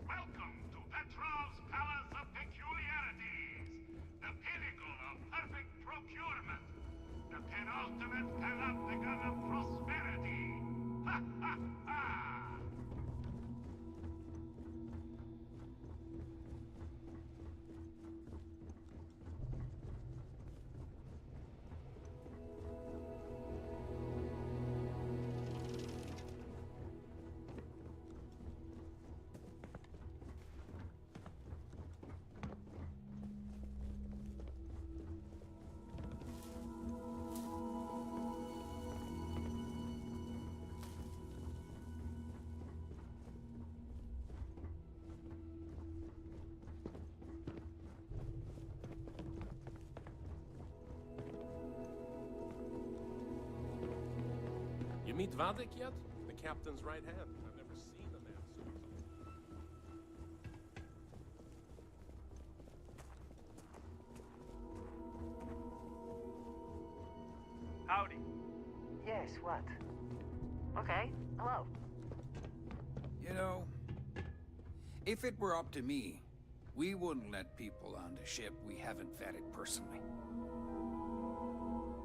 Welcome to Petrov's Palace of Peculiarities, the pinnacle of perfect procurement, the penultimate panopticon of prosperity. Ha ha ha! You meet Vadik yet? The captain's right hand. I've never seen a man so Howdy. Yes, what? Okay, hello. You know, if it were up to me, we wouldn't let people on the ship we haven't vetted personally.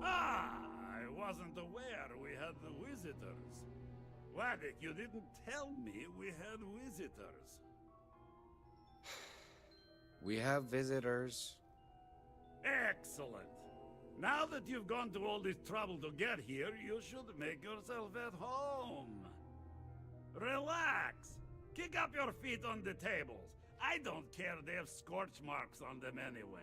Ah! I wasn't aware we had the visitors. Vadik, you didn't tell me we had visitors. We have visitors. Excellent. Now that you've gone to all this trouble to get here, you should make yourself at home. Relax. Kick up your feet on the tables. I don't care they have scorch marks on them anyway.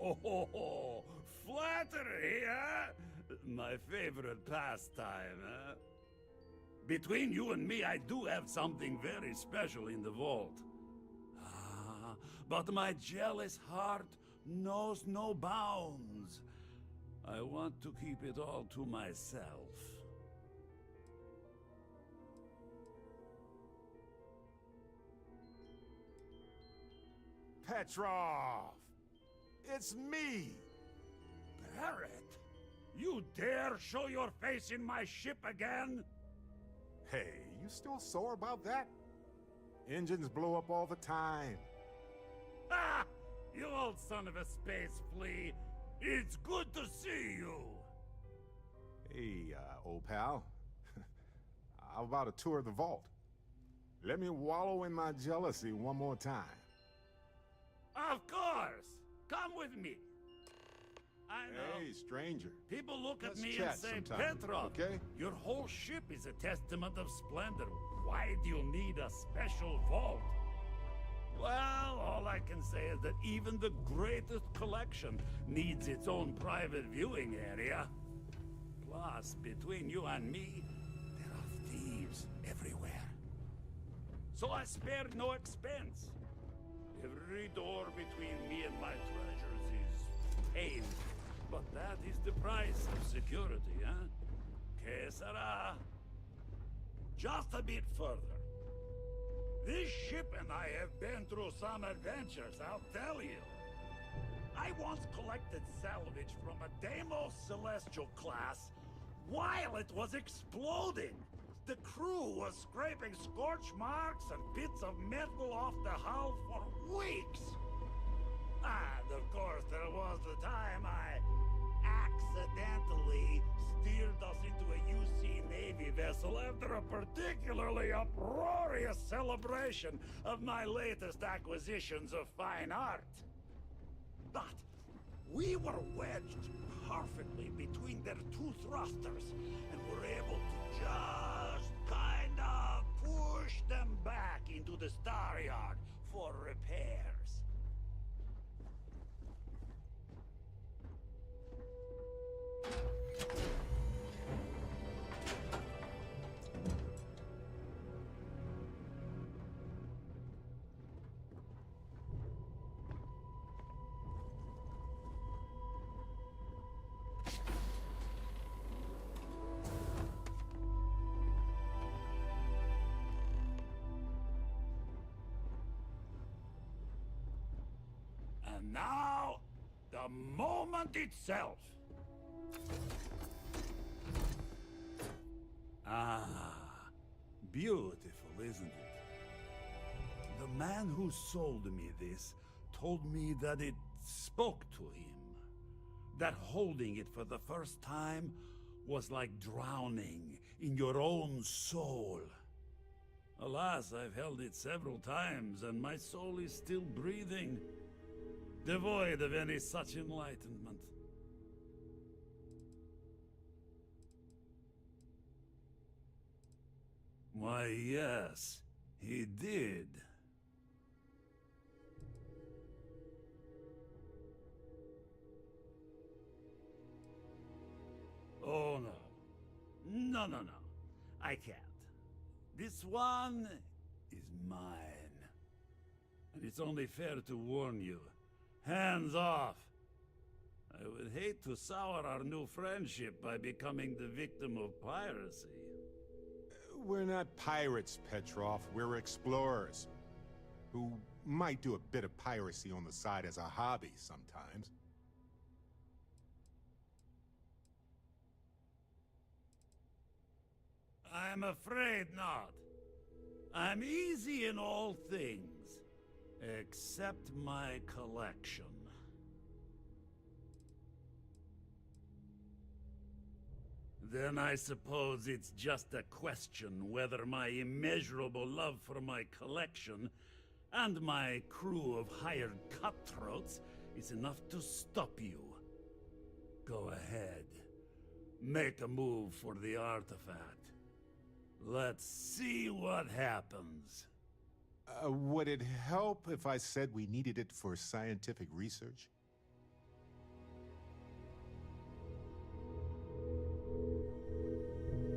Oh, flattery, huh? My favorite pastime, huh? Between you and me, I do have something very special in the vault. Ah, but my jealous heart knows no bounds. I want to keep it all to myself. Petrov! It's me! Barrett? You dare show your face in my ship again? Hey, you still sore about that? Engines blow up all the time. Ah! You old son of a space flea! It's good to see you! Hey, old pal. How about a tour of the vault? Let me wallow in my jealousy one more time. Of course! Come with me! I know. Hey, stranger. People look at Let's me chat and say, sometime, Petrov, okay? your whole ship is a testament of splendor. Why do you need a special vault? Well, all I can say is that even the greatest collection needs its own private viewing area. Plus, between you and me, there are thieves everywhere. So I spared no expense. Every door between me and my treasures is paved. But that is the price of security, huh? Que sera? Just a bit further. This ship and I have been through some adventures, I'll tell you. I once collected salvage from a Deimos Celestial class while it was exploding. The crew was scraping scorch marks and bits of metal off the hull for weeks. And of course, there was the time I accidentally steered us into a UC Navy vessel after a particularly uproarious celebration of my latest acquisitions of fine art. But we were wedged perfectly between their two thrusters and were able to just kind of push them back into the Star Yard for repairs. And now, the moment itself. Ah, beautiful, isn't it? The man who sold me this told me that it spoke to him. That holding it for the first time was like drowning in your own soul. Alas, I've held it several times, and my soul is still breathing, devoid of any such enlightenment. Why, yes, he did. Oh, no. No, no, no. I can't. This one is mine. And it's only fair to warn you. Hands off! I would hate to sour our new friendship by becoming the victim of piracy. We're not pirates, Petrov. We're explorers. Who might do a bit of piracy on the side as a hobby sometimes. I'm afraid not. I'm easy in all things, except my collection. Then I suppose it's just a question whether my immeasurable love for my collection and my crew of hired cutthroats is enough to stop you. Go ahead. Make a move for the artifact. Let's see what happens. Would it help if I said we needed it for scientific research?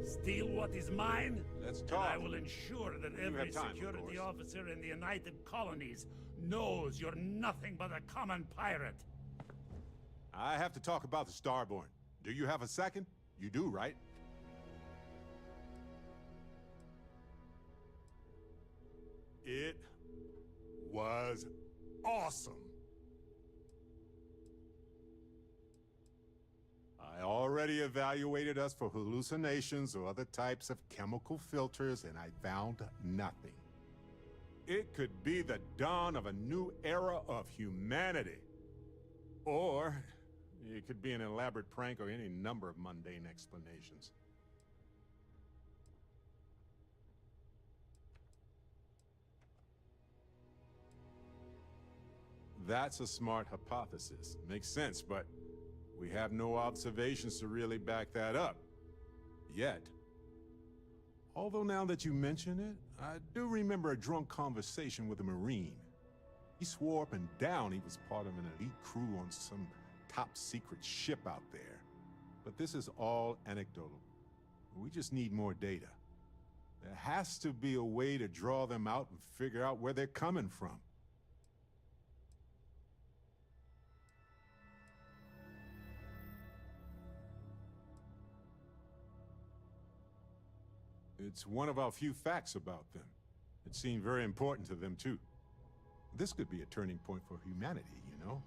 Steal what is mine? Let's and talk. I will ensure that You every have time, of security course. officer in the United Colonies knows you're nothing but a common pirate. I have to talk about the Starborn. Do you have a second? You do, right? It was awesome. I already evaluated us for hallucinations or other types of chemical filters, and I found nothing. It could be the dawn of a new era of humanity. Or it could be an elaborate prank or any number of mundane explanations. That's a smart hypothesis. Makes sense, but we have no observations to really back that up. Yet. Although now that you mention it, I do remember a drunk conversation with a Marine. He swore up and down he was part of an elite crew on some top-secret ship out there. But this is all anecdotal. We just need more data. There has to be a way to draw them out and figure out where they're coming from. It's one of our few facts about them. It seemed very important to them, too. This could be a turning point for humanity, you know?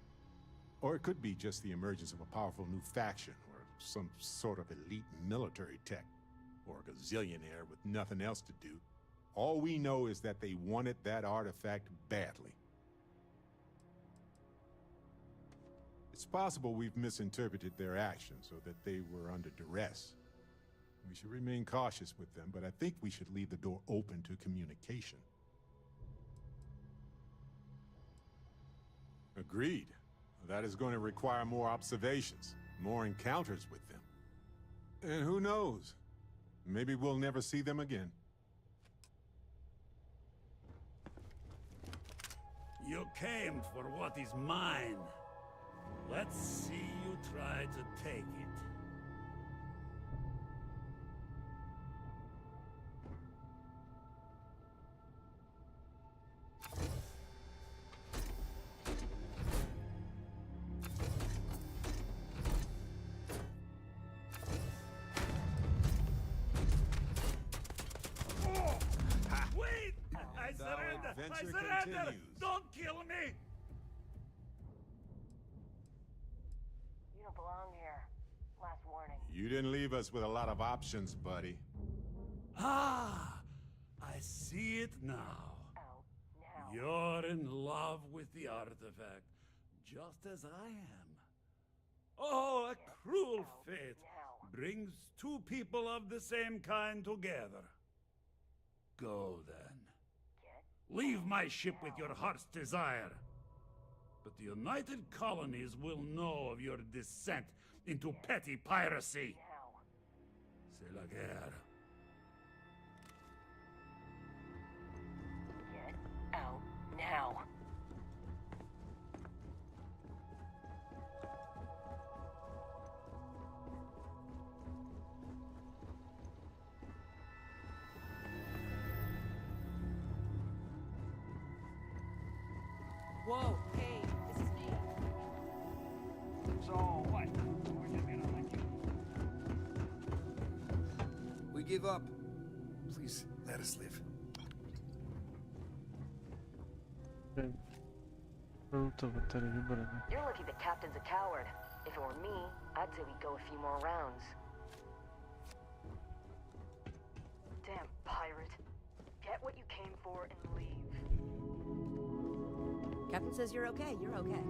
Or it could be just the emergence of a powerful new faction, or some sort of elite military tech, or a gazillionaire with nothing else to do. All we know is that they wanted that artifact badly. It's possible we've misinterpreted their actions, or that they were under duress. We should remain cautious with them, but I think we should leave the door open to communication. Agreed. That is going to require more observations, more encounters with them. And who knows? Maybe we'll never see them again. You came for what is mine. Let's see you try to take it. Wait! I surrender! I surrender! Don't kill me! You didn't leave us with a lot of options, buddy. Ah, I see it now. You're in love with the artifact, just as I am. Oh, a cruel fate brings two people of the same kind together. Go then. Leave my ship with your heart's desire. But the United Colonies will know of your descent into petty piracy. C'est la guerre. Get out now. Whoa, hey, this is me. So, what? We're just gonna let you... We give up. Please, let us live. You're lucky the captain's a coward. If it were me, I'd say we'd go a few more rounds. Damn pirate. Get what you came for and leave. Captain says you're okay. You're okay.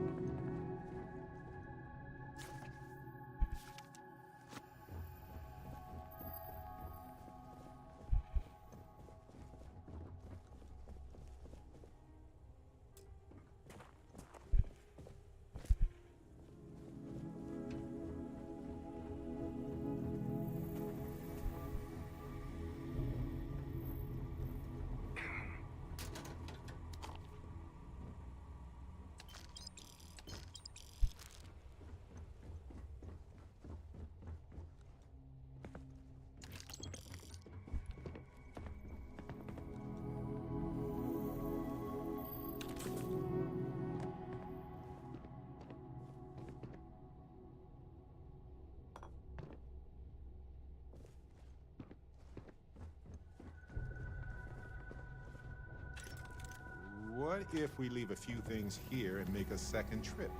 What if we leave a few things here and make a second trip?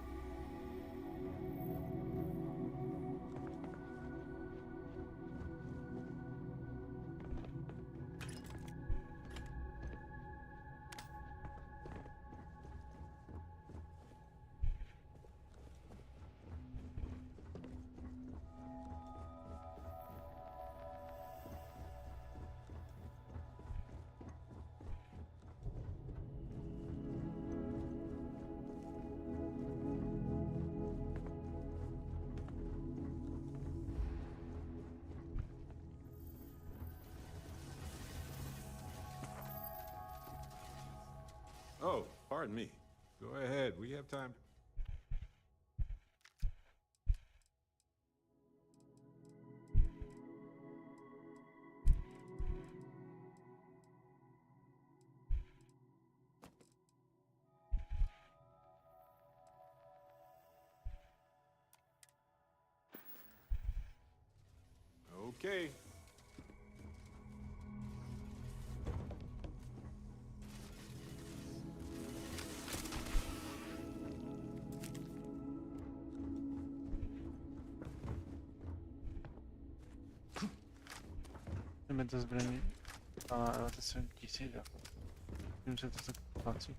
Oh, pardon me. Go ahead, we have time. Okay. Jdeme do zbraní a 27 000. Vím, že to tak patří.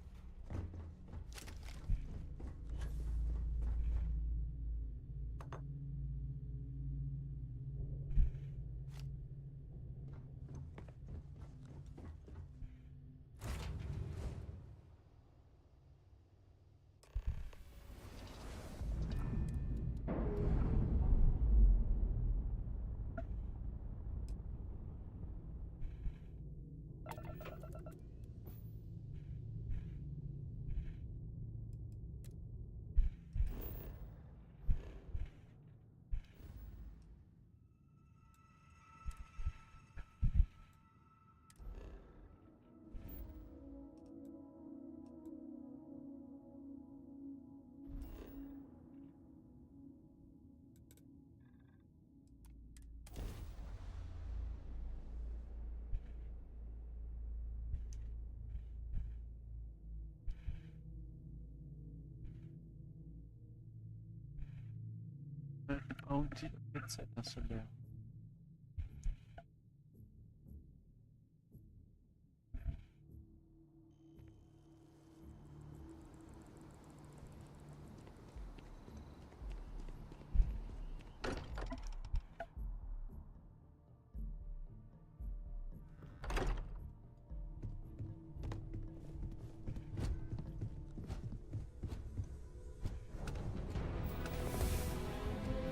Headset na sobie.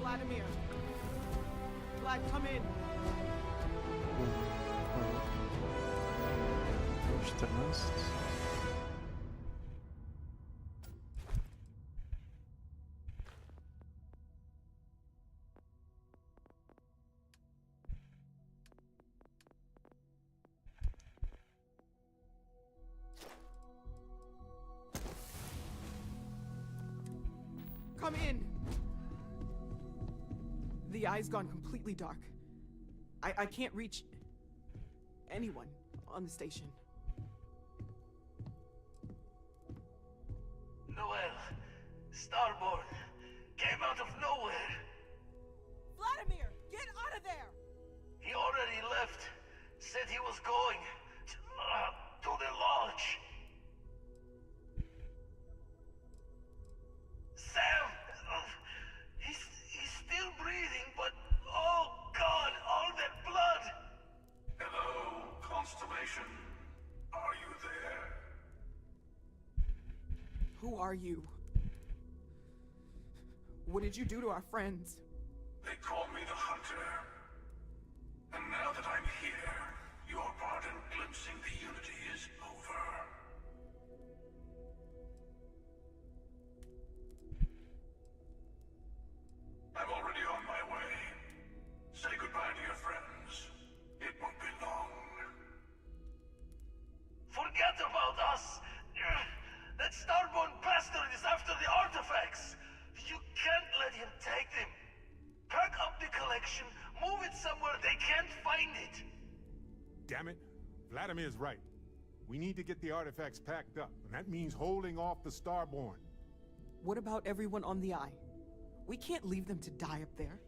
Vladimir. Vlad, come in. 14. Come in. The eye's gone completely dark. I can't reach anyone on the station. Noel, Starborn, came out of nowhere. Vladimir, get out of there! He already left. Said he was going to the lodge. Sam! He's still breathing, but oh God, all that blood! Hello, Constellation. Are you there? Who are you? What did you do to our friends? They call me the Hunter. And now that I'm here, your part in glimpsing the Unity is over. I'm already on my way. Say goodbye to your friends. It won't be long. Forget about us! That Starborn bastard is after the artifacts! You can't let him take them! Pack up the collection, move it somewhere they can't find it! Damn it. Vladimir's right. We need to get the artifacts packed up, and that means holding off the Starborn. What about everyone on the Eye? We can't leave them to die up there.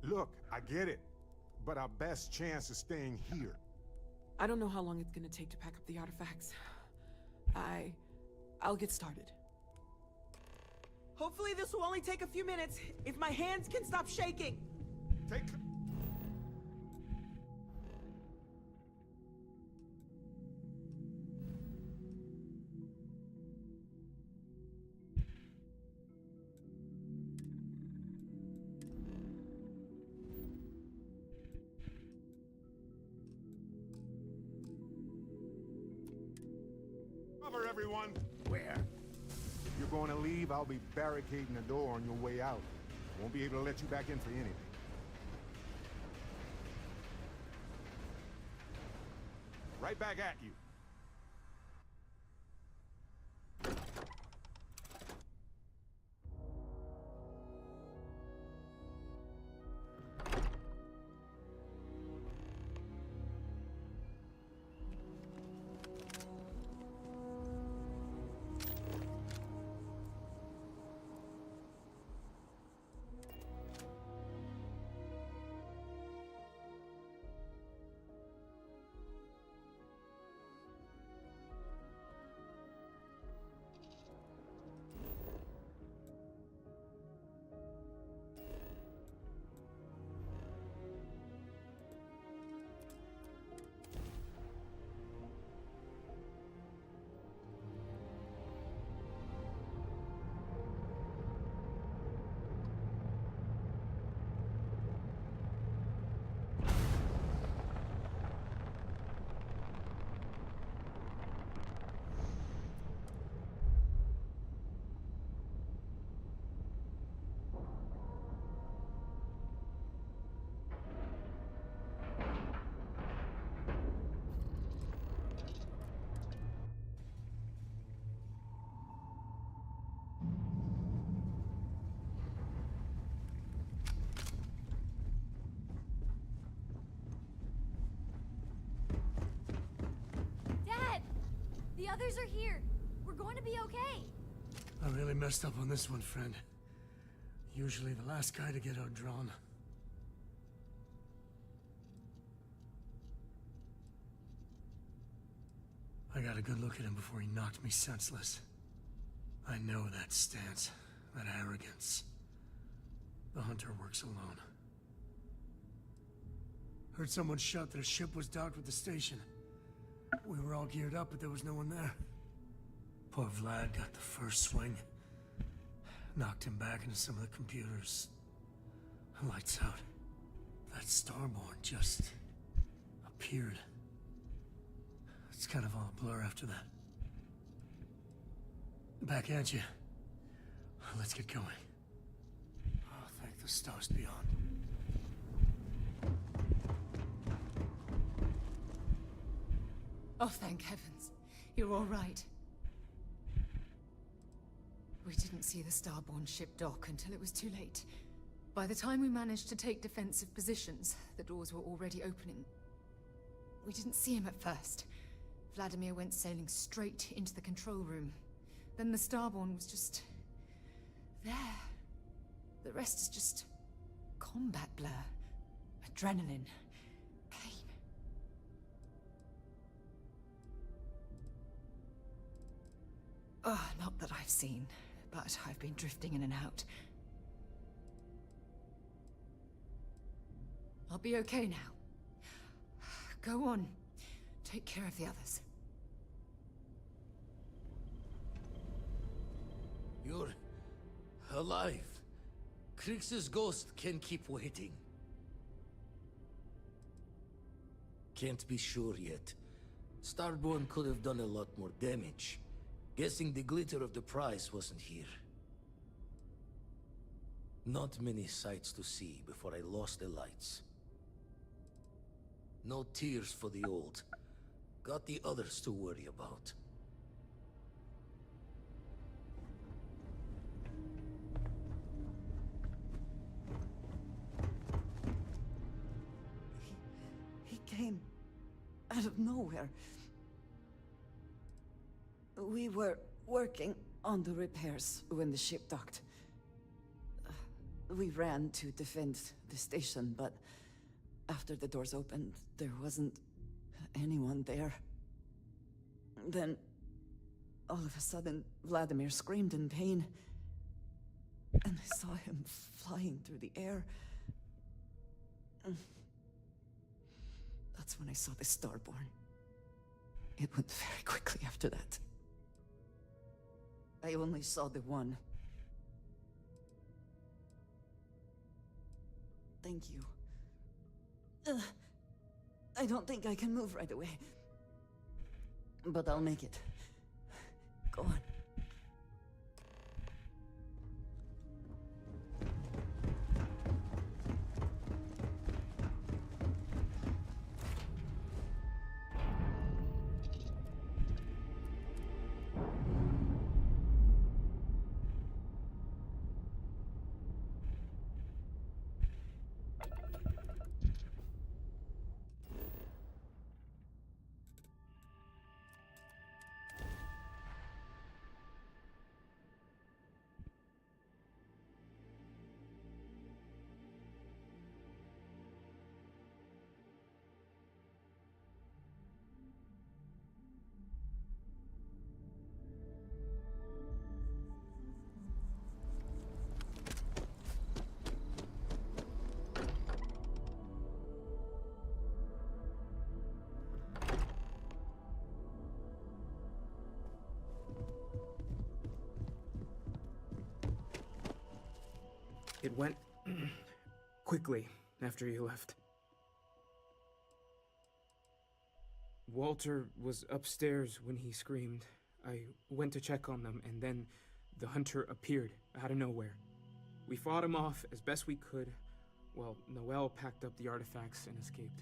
Look, I get it, but our best chance is staying here. I don't know how long it's gonna take to pack up the artifacts. I'll get started. Hopefully this will only take a few minutes, if my hands can stop shaking. Take... Cover, everyone. Where? If you're going to leave, I'll be barricading the door on your way out. Won't be able to let you back in for anything. Right back at you. Dad! The others are here. going to be okay. I really messed up on this one, friend. Usually the last guy to get outdrawn. I got a good look at him before he knocked me senseless. I know that stance, that arrogance. The hunter works alone. Heard someone shout that a ship was docked with the station. We were all geared up, but there was no one there. Poor Vlad got the first swing. Knocked him back into some of the computers. Lights out. That Starborn just appeared. It's kind of all a blur after that. Back at you. Let's get going. Oh, thank the stars beyond. Oh, thank heavens. You're all right. We didn't see the Starborn ship dock until it was too late. By the time we managed to take defensive positions, the doors were already opening. We didn't see him at first. Vladimir went sailing straight into the control room. Then the Starborn was just... there. The rest is just... combat blur. Adrenaline. Pain. Oh, not that I've seen, but I've been drifting in and out. I'll be okay now. Go on. Take care of the others. You're alive. Krix's ghost can keep waiting. Can't be sure yet. Starborn could have done a lot more damage. Guessing the glitter of the prize wasn't here. Not many sights to see before I lost the lights. No tears for the old. Got the others to worry about. He came out of nowhere. We were working on the repairs when the ship docked. We ran to defend the station, but after the doors opened, there wasn't anyone there. Then, all of a sudden, Vladimir screamed in pain. And I saw him flying through the air. That's when I saw the Starborn. It went very quickly after that. I only saw the one. Thank you. I don't think I can move right away. But I'll make it. Go on. It went quickly after you left. Walter was upstairs when he screamed. I went to check on them, and then the hunter appeared out of nowhere. We fought him off as best we could, while Noel packed up the artifacts and escaped.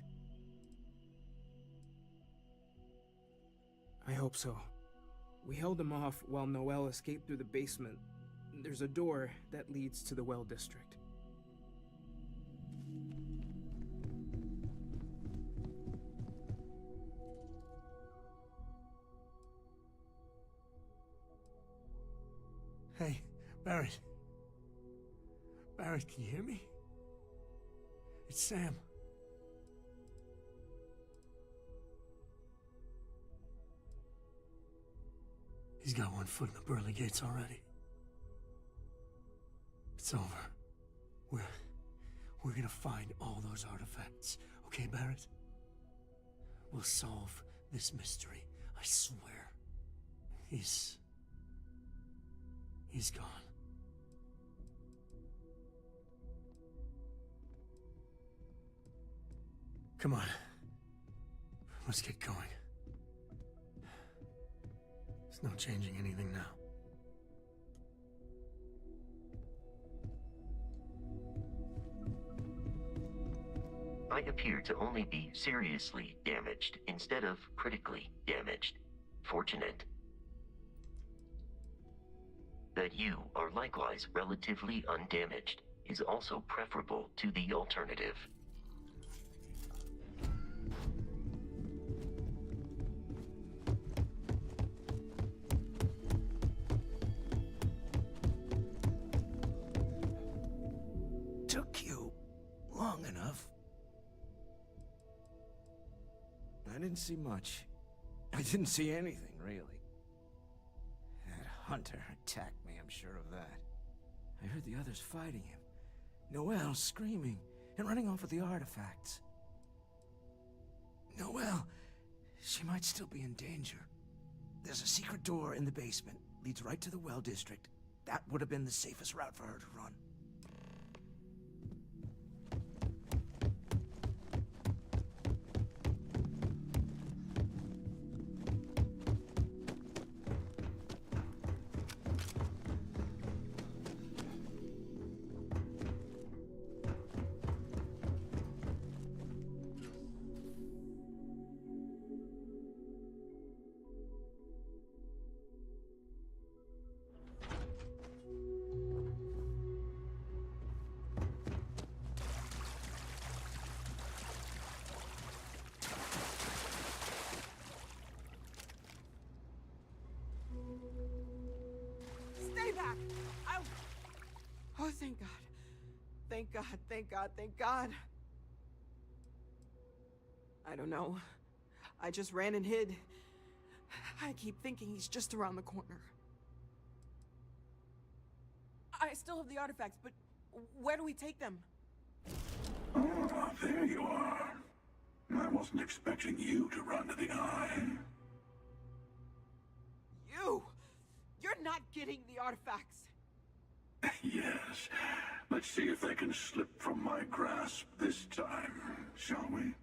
I hope so. We held him off while Noel escaped through the basement. There's a door that leads to the well district. Barrett, can you hear me? It's Sam. He's got one foot in the pearly gates already. It's over. We're gonna find all those artifacts. Okay, Barrett? We'll solve this mystery. I swear. He's gone. Come on. Let's get going. There's no changing anything now. I appear to only be seriously damaged instead of critically damaged. Fortunate. That you are likewise relatively undamaged is also preferable to the alternative. Took you long enough. I didn't see much. I didn't see anything, really. That hunter attacked me, I'm sure of that. I heard the others fighting him. Noelle screaming and running off with the artifacts. Noelle, she might still be in danger. There's a secret door in the basement, leads right to the well district. That would have been the safest route for her to run. Stay back! Oh, thank God. Thank God, thank God, thank God. I don't know. I just ran and hid. I keep thinking he's just around the corner. I still have the artifacts, but where do we take them? Ah, there you are. I wasn't expecting you to run to the eye. You! You're not getting the artifacts! Yes. Let's see if they can slip from my grasp this time, shall we?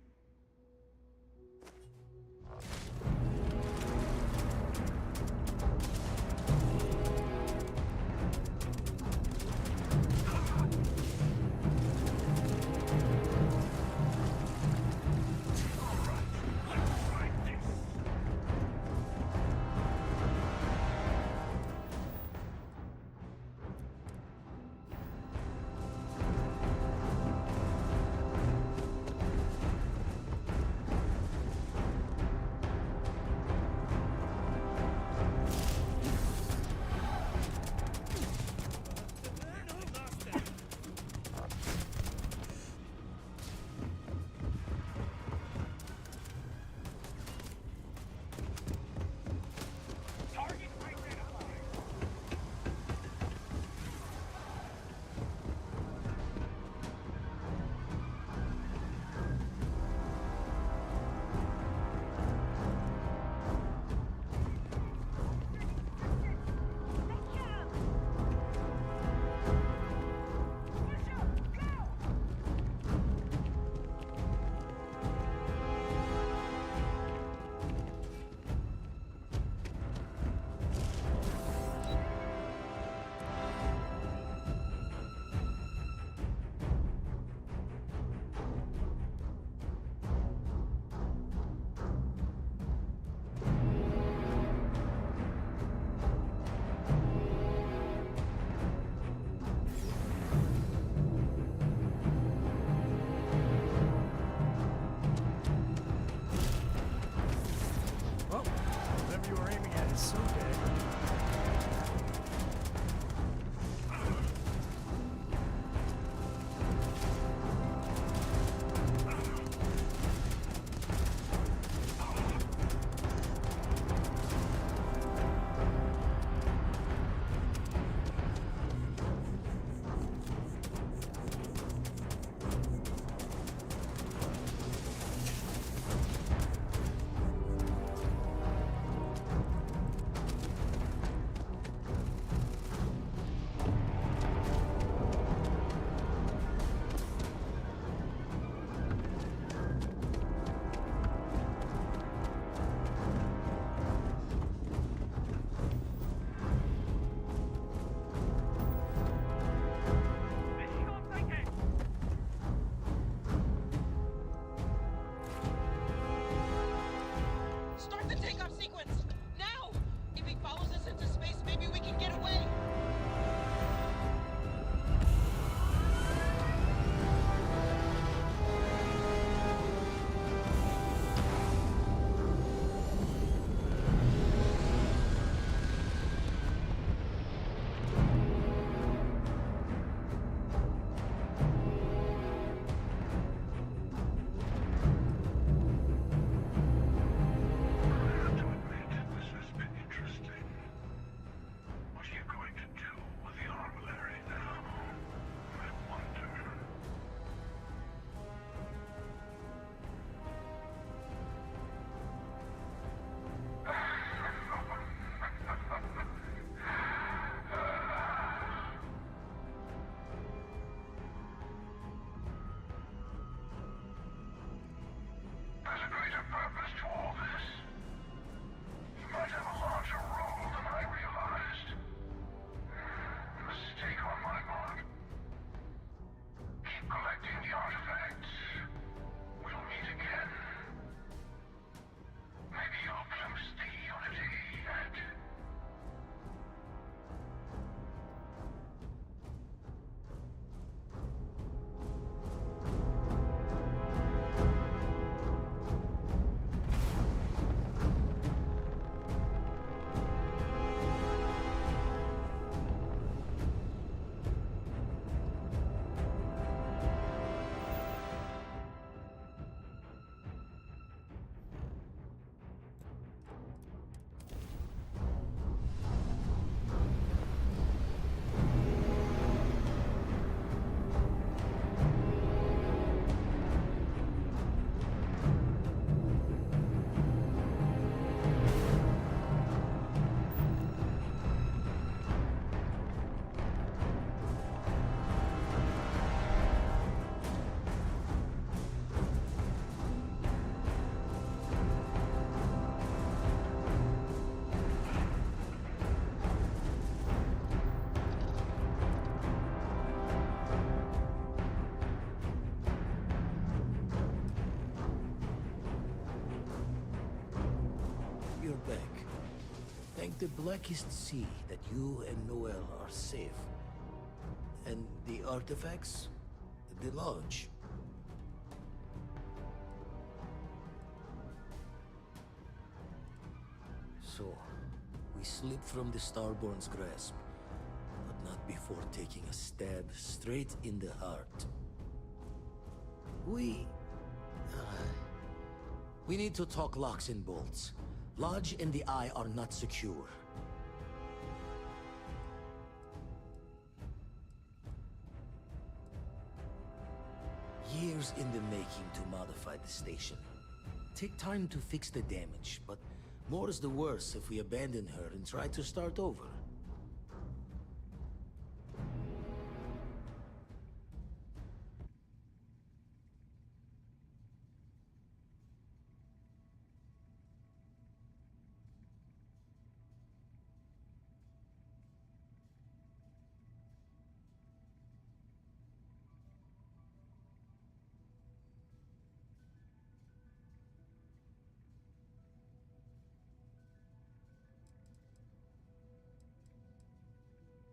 takeoff sequence! Now! If he follows us into space, maybe we can get away! You're back. Thank the blackest sea that you and Noel are safe. And the artifacts? The lodge. So, we slipped from the Starborn's grasp, but not before taking a stab straight in the heart. We need to talk locks and bolts. Lodge and the Eye are not secure. Years in the making to modify the station. Take time to fix the damage, but more is the worse if we abandon her and try to start over.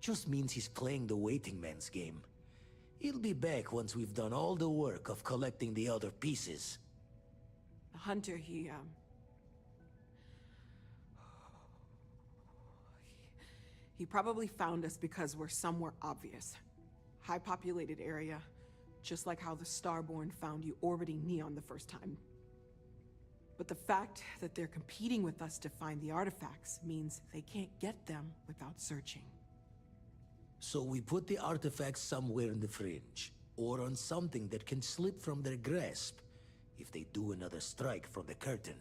Just means he's playing the waiting man's game. He'll be back once we've done all the work of collecting the other pieces. Hunter, he probably found us because we're somewhere obvious. High-populated area, just like how the Starborn found you orbiting Neon the first time. But the fact that they're competing with us to find the artifacts means they can't get them without searching. So we put the artifacts somewhere in the fringe, or on something that can slip from their grasp if they do another strike from the curtain.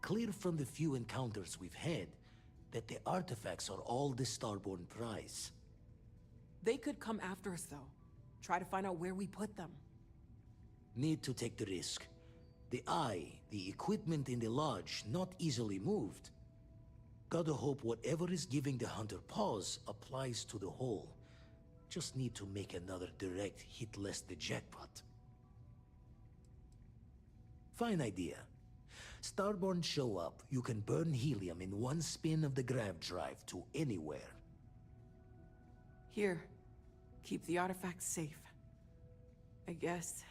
Clear from the few encounters we've had that the artifacts are all the Starborn prize. They could come after us, though. Try to find out where we put them. Need to take the risk. The Eye, the equipment in the lodge, not easily moved. Gotta hope whatever is giving the Hunter pause applies to the whole. Just need to make another direct hit less the jackpot. Fine idea. Starborn show up, you can burn helium in one spin of the grav drive to anywhere. Here. Keep the artifacts safe. I guess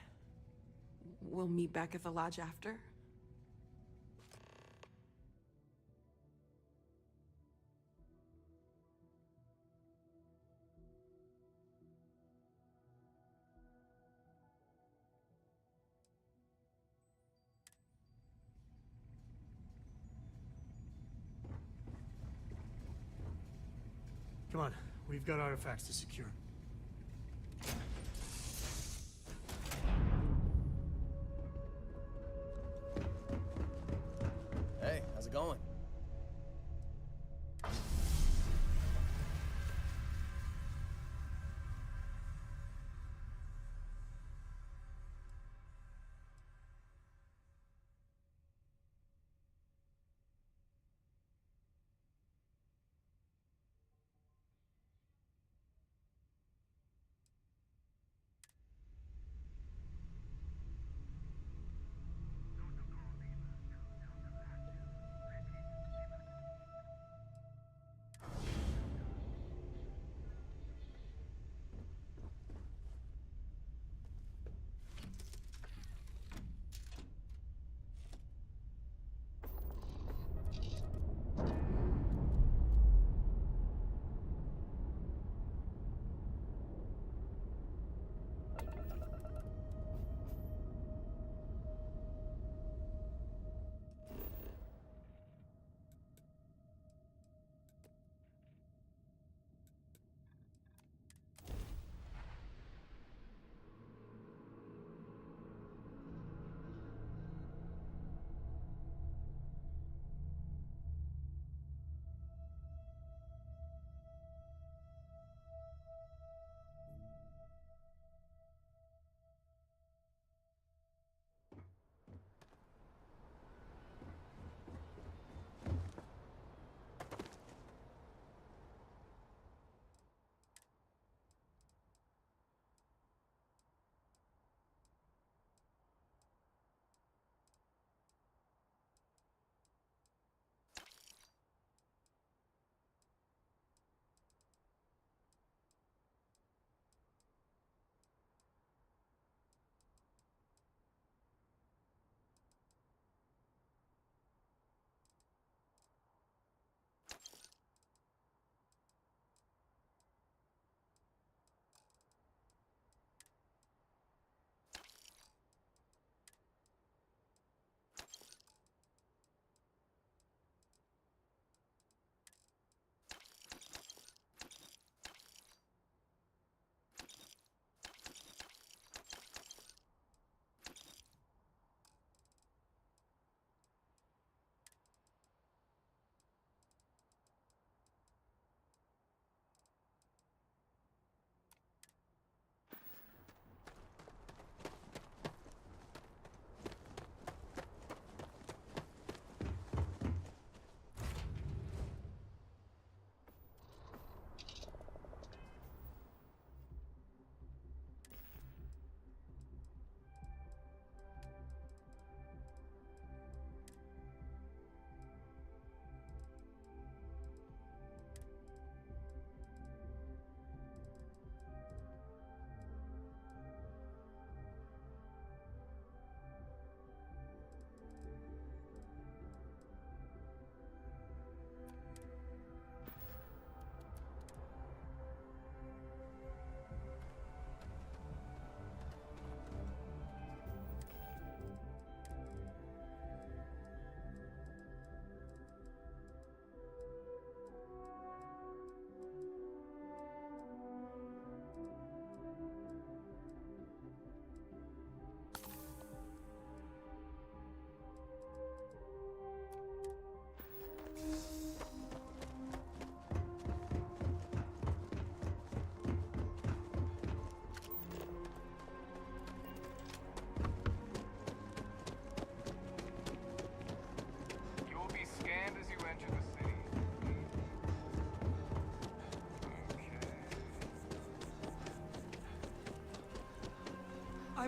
we'll meet back at the lodge after? Come on, we've got artifacts to secure. Hey, how's it going?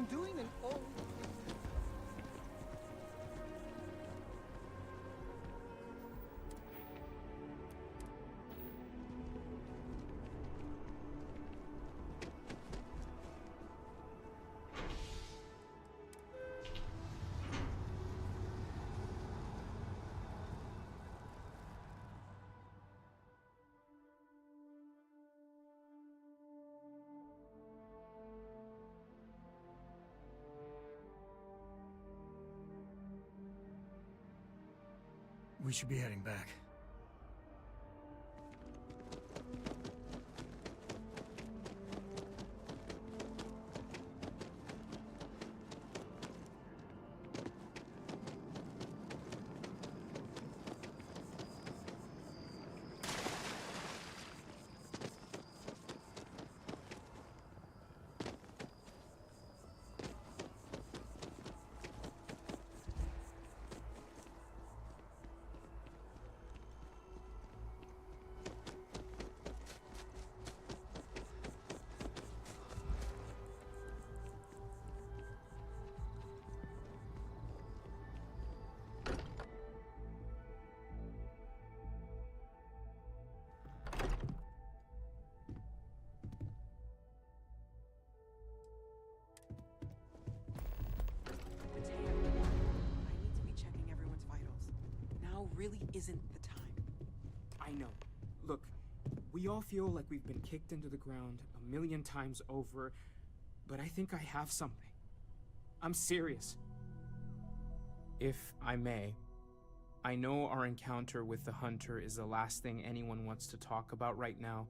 I'm doing an oh. We should be heading back. It's Ham. I need to be checking everyone's vitals. Now really isn't the time. I know. Look, we all feel like we've been kicked into the ground a million times over, but I think I have something. I'm serious. If I may, I know our encounter with the Hunter is the last thing anyone wants to talk about right now,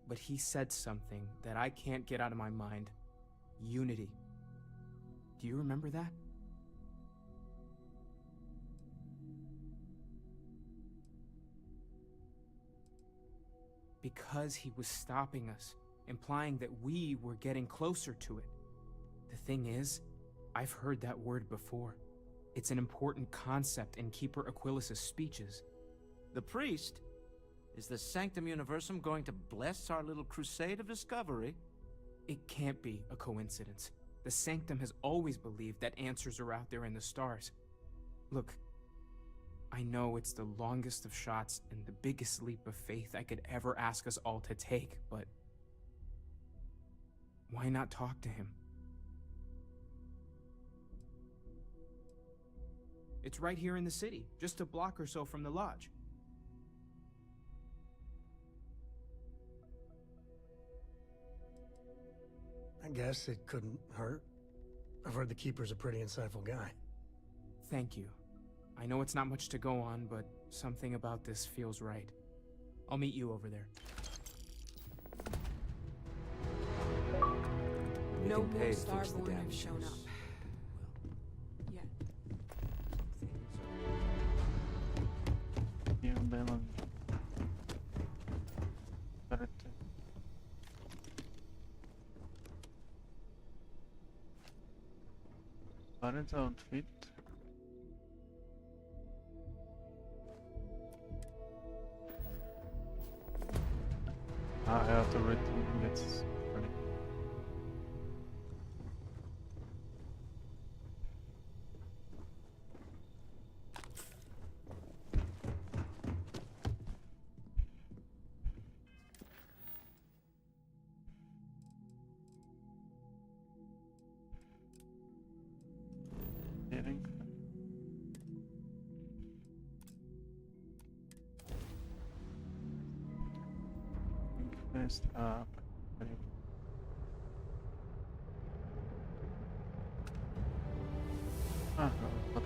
but he said something that I can't get out of my mind. Unity. Do you remember that? Because he was stopping us, implying that we were getting closer to it. The thing is, I've heard that word before. It's an important concept in Keeper Aquilas's speeches. The priest? Is the Sanctum Universum going to bless our little crusade of discovery? It can't be a coincidence. The Sanctum has always believed that answers are out there in the stars. Look, I know it's the longest of shots and the biggest leap of faith I could ever ask us all to take, but why not talk to him? It's right here in the city, just a block or so from the lodge. I guess it couldn't hurt. I've heard the Keeper's a pretty insightful guy. Thank you. I know it's not much to go on, but something about this feels right. I'll meet you over there. No more Starborn have shown up. Yet. Yung ba mag... Parate. Parate outfit. I have to read it's funny. Getting first up. Ah, what?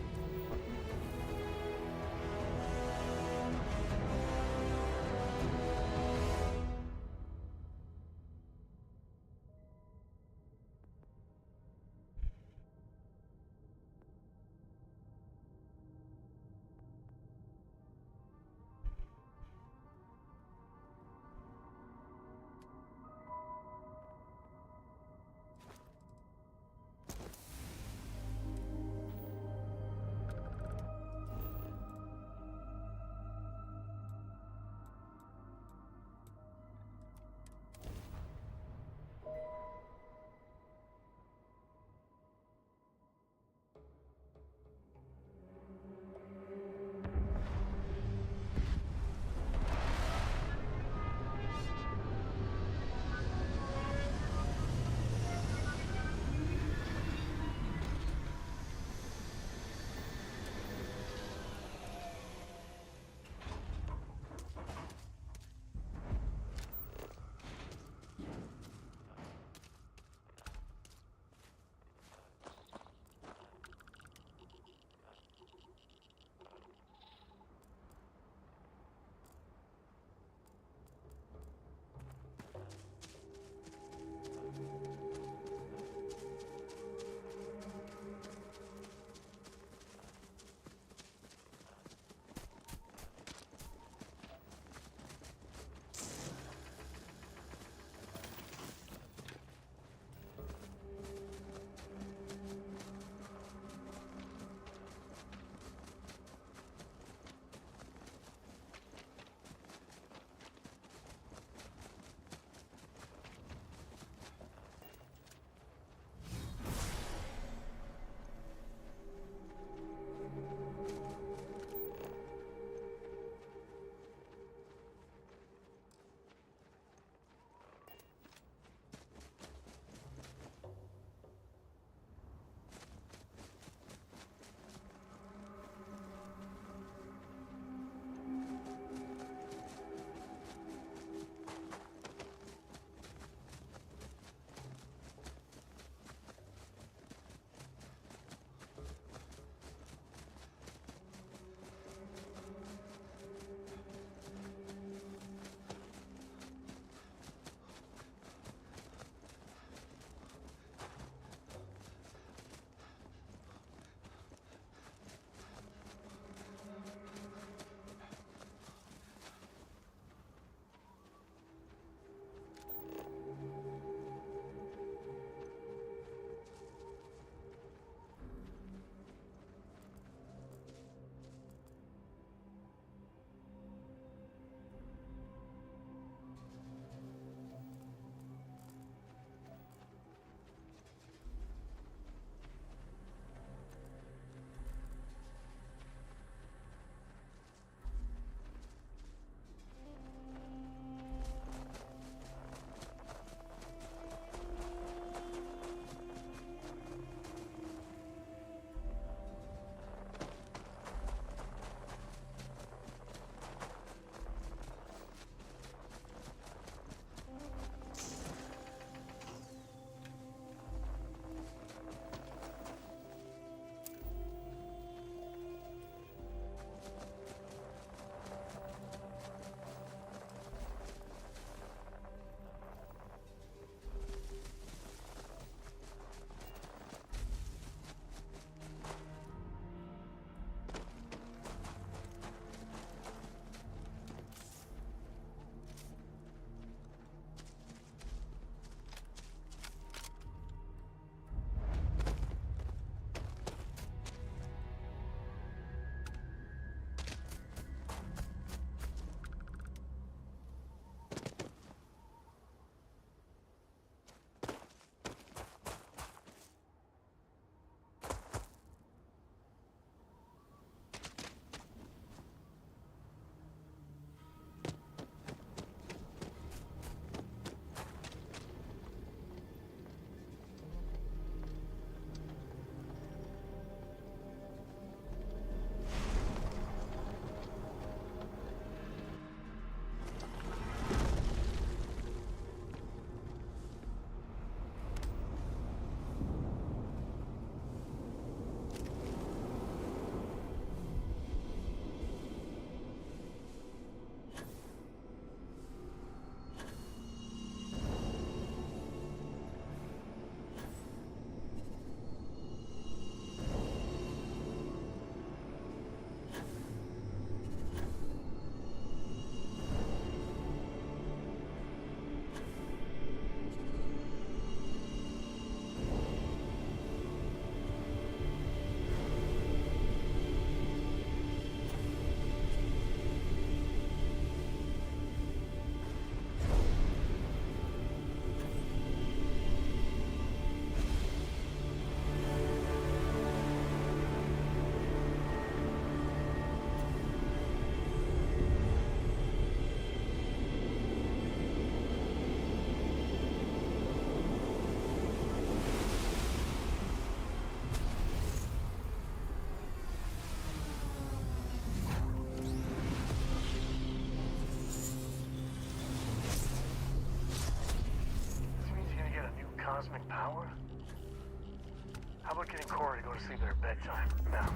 getting Cora to go to sleep at her bedtime. Now,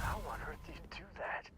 how on earth do you do that?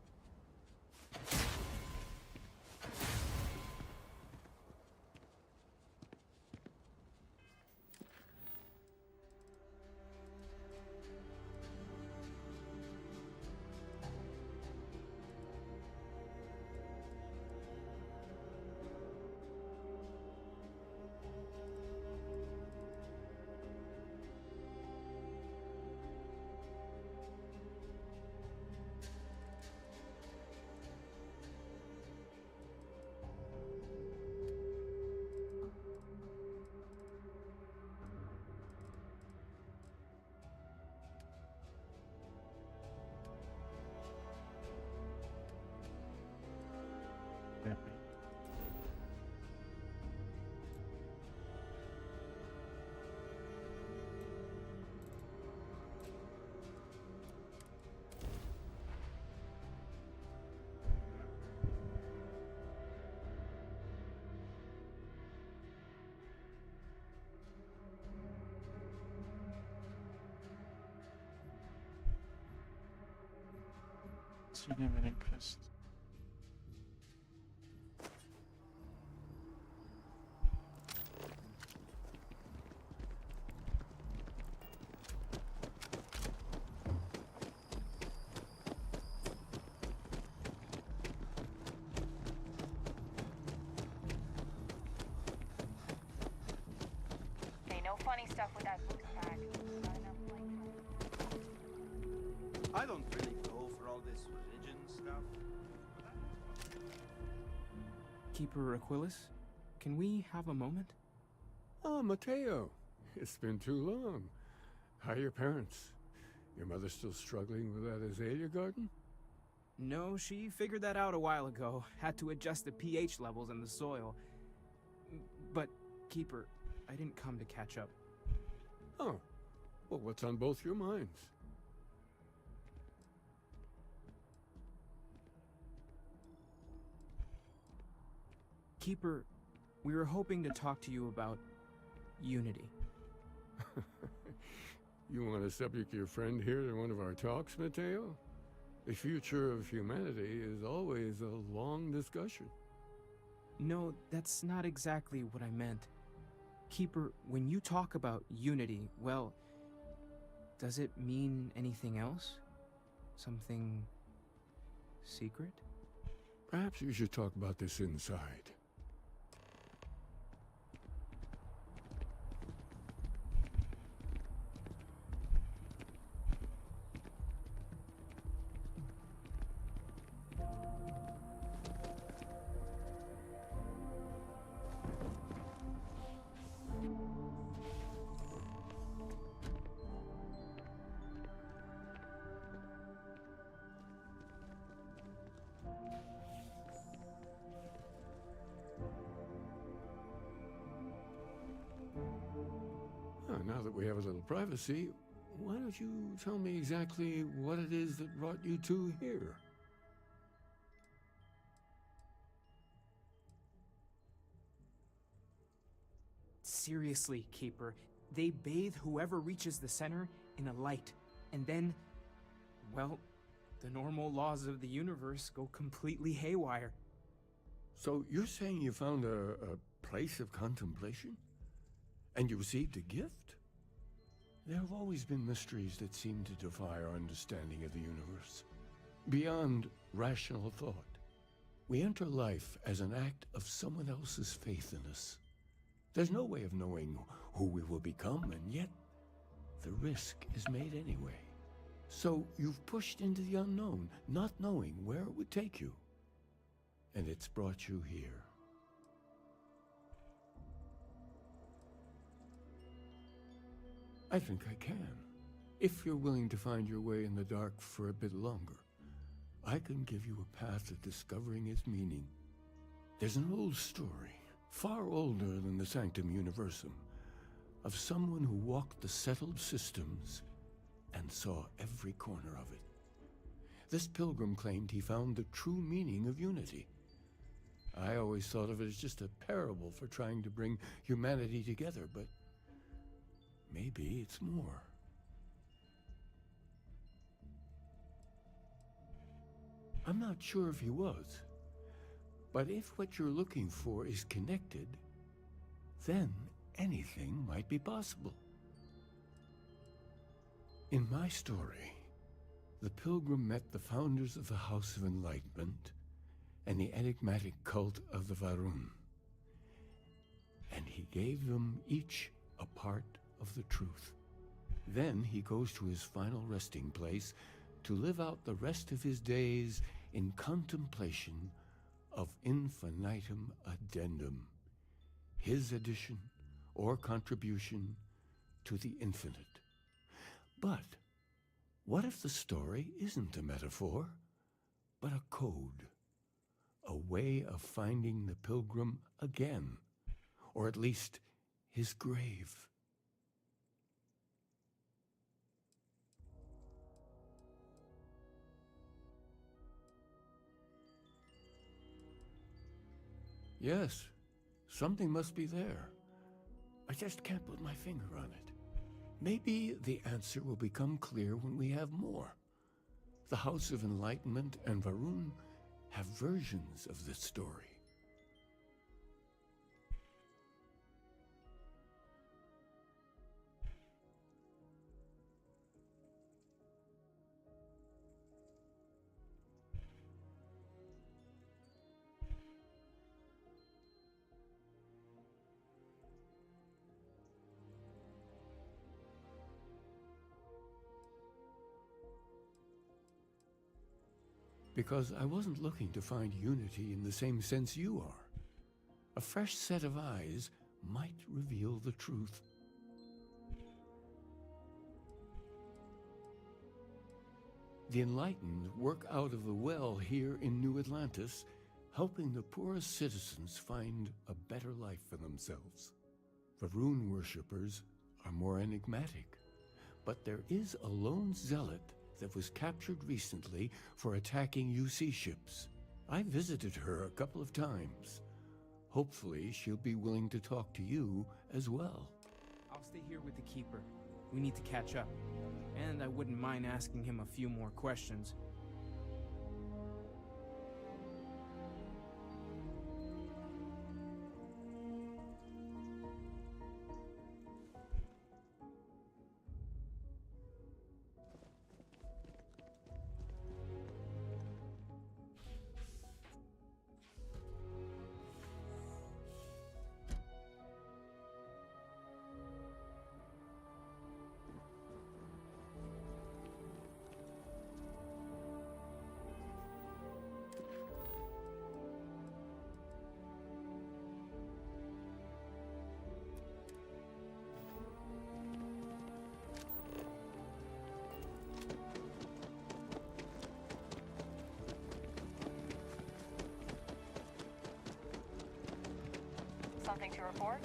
Limiting quest. Hey, no funny stuff with that boost pack. Not enough I don't really go for all this religion stuff. Keeper Aquilus, can we have a moment? Oh, Mateo. It's been too long. How are your parents? Your mother still struggling with that azalea garden? No, she figured that out a while ago. Had to adjust the pH levels in the soil. But, Keeper, I didn't come to catch up. Oh. Well, what's on both your minds? Keeper, we were hoping to talk to you about unity. You want to subject your friend here to one of our talks, Mateo? The future of humanity is always a long discussion. No, that's not exactly what I meant. Keeper, when you talk about unity, well, does it mean anything else? Something secret? Perhaps we should talk about this inside. Now that we have a little privacy, why don't you tell me exactly what it is that brought you two here? Seriously, Keeper, they bathe whoever reaches the center in a light, and then, well, the normal laws of the universe go completely haywire. So you're saying you found a place of contemplation? And you received a gift? There have always been mysteries that seem to defy our understanding of the universe. Beyond rational thought, we enter life as an act of someone else's faith in us. There's no way of knowing who we will become, and yet the risk is made anyway. So you've pushed into the unknown, not knowing where it would take you. And it's brought you here. I think I can. If you're willing to find your way in the dark for a bit longer, I can give you a path to discovering its meaning. There's an old story, far older than the Sanctum Universum, of someone who walked the settled systems and saw every corner of it. This pilgrim claimed he found the true meaning of unity. I always thought of it as just a parable for trying to bring humanity together, but maybe it's more. I'm not sure if he was, but if what you're looking for is connected, then anything might be possible. In my story, the pilgrim met the founders of the House of Enlightenment and the enigmatic cult of the Varun, and he gave them each a part of the truth. Then he goes to his final resting place to live out the rest of his days in contemplation of infinitum addendum, his addition or contribution to the infinite. But what if the story isn't a metaphor, but a code, a way of finding the pilgrim again, or at least his grave? Yes, something must be there. I just can't put my finger on it. Maybe the answer will become clear when we have more. The House of Enlightenment and Varun have versions of this story. Because I wasn't looking to find unity in the same sense you are. A fresh set of eyes might reveal the truth. The enlightened work out of the well here in New Atlantis, helping the poorest citizens find a better life for themselves. Varun worshippers are more enigmatic, but there is a lone zealot that was captured recently for attacking UC ships. I visited her a couple of times. Hopefully, she'll be willing to talk to you as well. I'll stay here with the Keeper. We need to catch up. And I wouldn't mind asking him a few more questions. Something to report?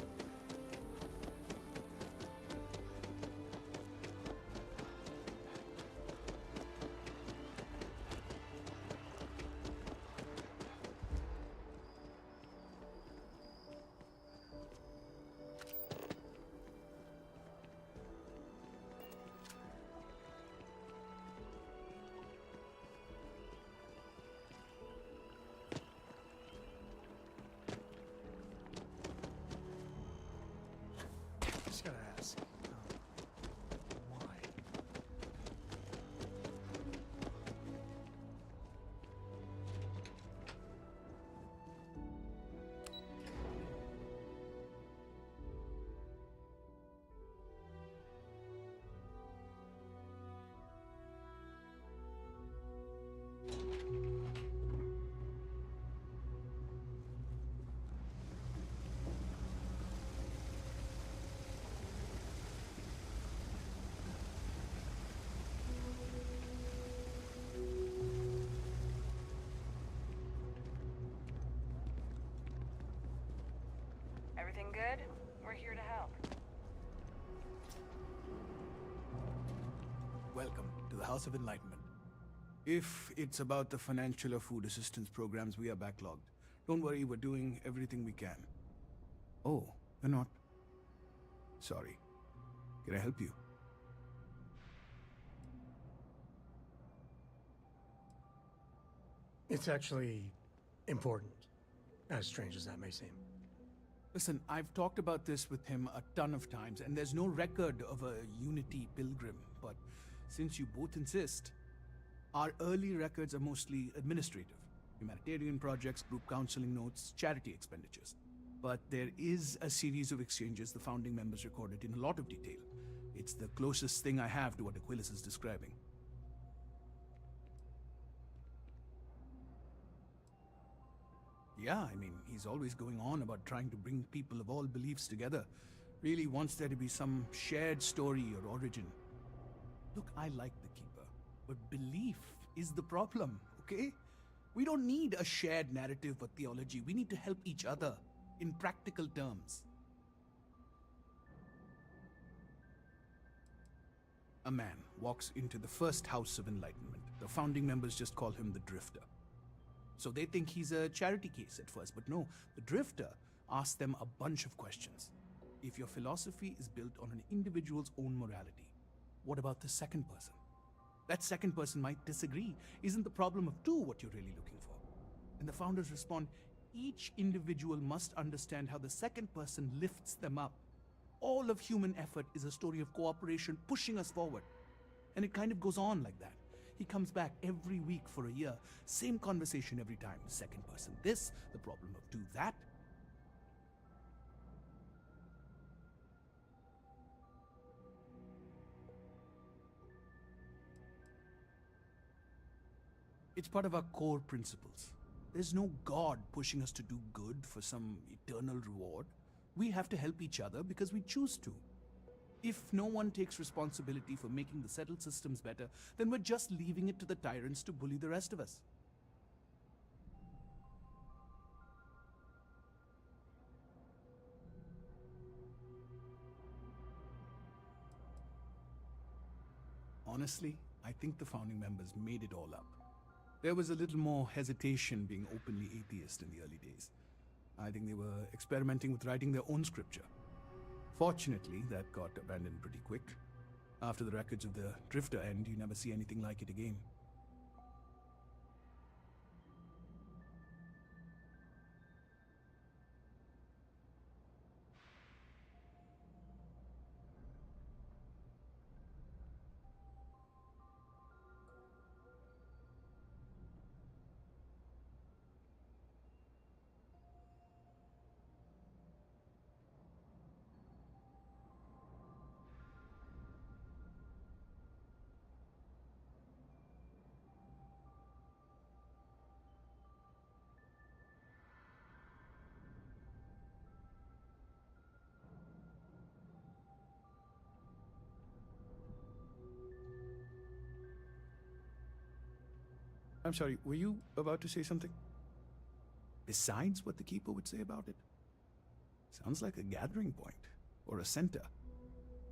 good? We're here to help. Welcome to the House of Enlightenment. If it's about the financial or food assistance programs, we are backlogged. Don't worry, we're doing everything we can. Oh, you're not? Sorry. Can I help you? It's actually important, as strange as that may seem. Listen, I've talked about this with him a ton of times, and there's no record of a Unity pilgrim, but since you both insist, our early records are mostly administrative. Humanitarian projects, group counseling notes, charity expenditures. But there is a series of exchanges the founding members recorded in a lot of detail. It's the closest thing I have to what Aquilus is describing. Yeah, I mean, he's always going on about trying to bring people of all beliefs together. Really wants there to be some shared story or origin. Look, I like the Keeper, but belief is the problem, okay? We don't need a shared narrative or theology. We need to help each other in practical terms. A man walks into the first House of Enlightenment. The founding members just call him the Drifter. So they think he's a charity case at first, but no, the Drifter asks them a bunch of questions. If your philosophy is built on an individual's own morality, what about the second person? That second person might disagree. Isn't the problem of two what you're really looking for? And the founders respond, each individual must understand how the second person lifts them up. All of human effort is a story of cooperation pushing us forward. And it kind of goes on like that. He comes back every week for a year. Same conversation every time. Second person this, the problem of two that. It's part of our core principles. There's no God pushing us to do good for some eternal reward. We have to help each other because we choose to. If no one takes responsibility for making the settled systems better, then we're just leaving it to the tyrants to bully the rest of us. Honestly, I think the founding members made it all up. There was a little more hesitation being openly atheist in the early days. I think they were experimenting with writing their own scripture. Fortunately, that got abandoned pretty quick. After the records of the Drifter end, you never see anything like it again. I'm sorry, were you about to say something? Besides what the Keeper would say about it? Sounds like a gathering point, or a center.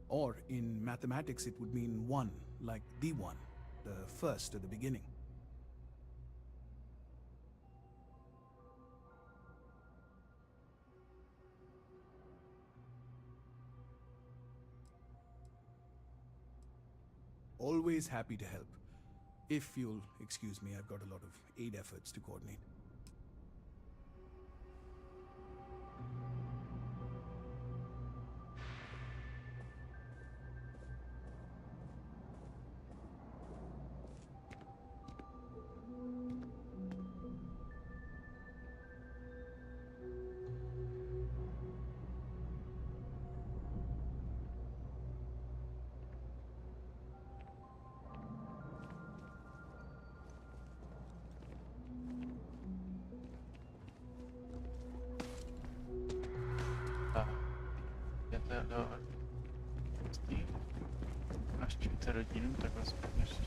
Or, in mathematics, it would mean one, like the one, the first or the beginning. Always happy to help. If you'll excuse me, I've got a lot of aid efforts to coordinate. Až 4 hodin, tak aspoň ještě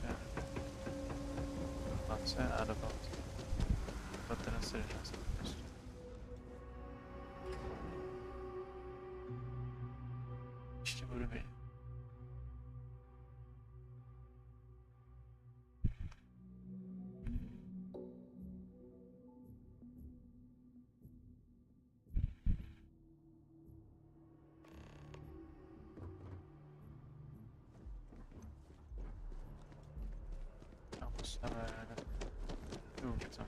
20 a do 19 ještě. samé důlce.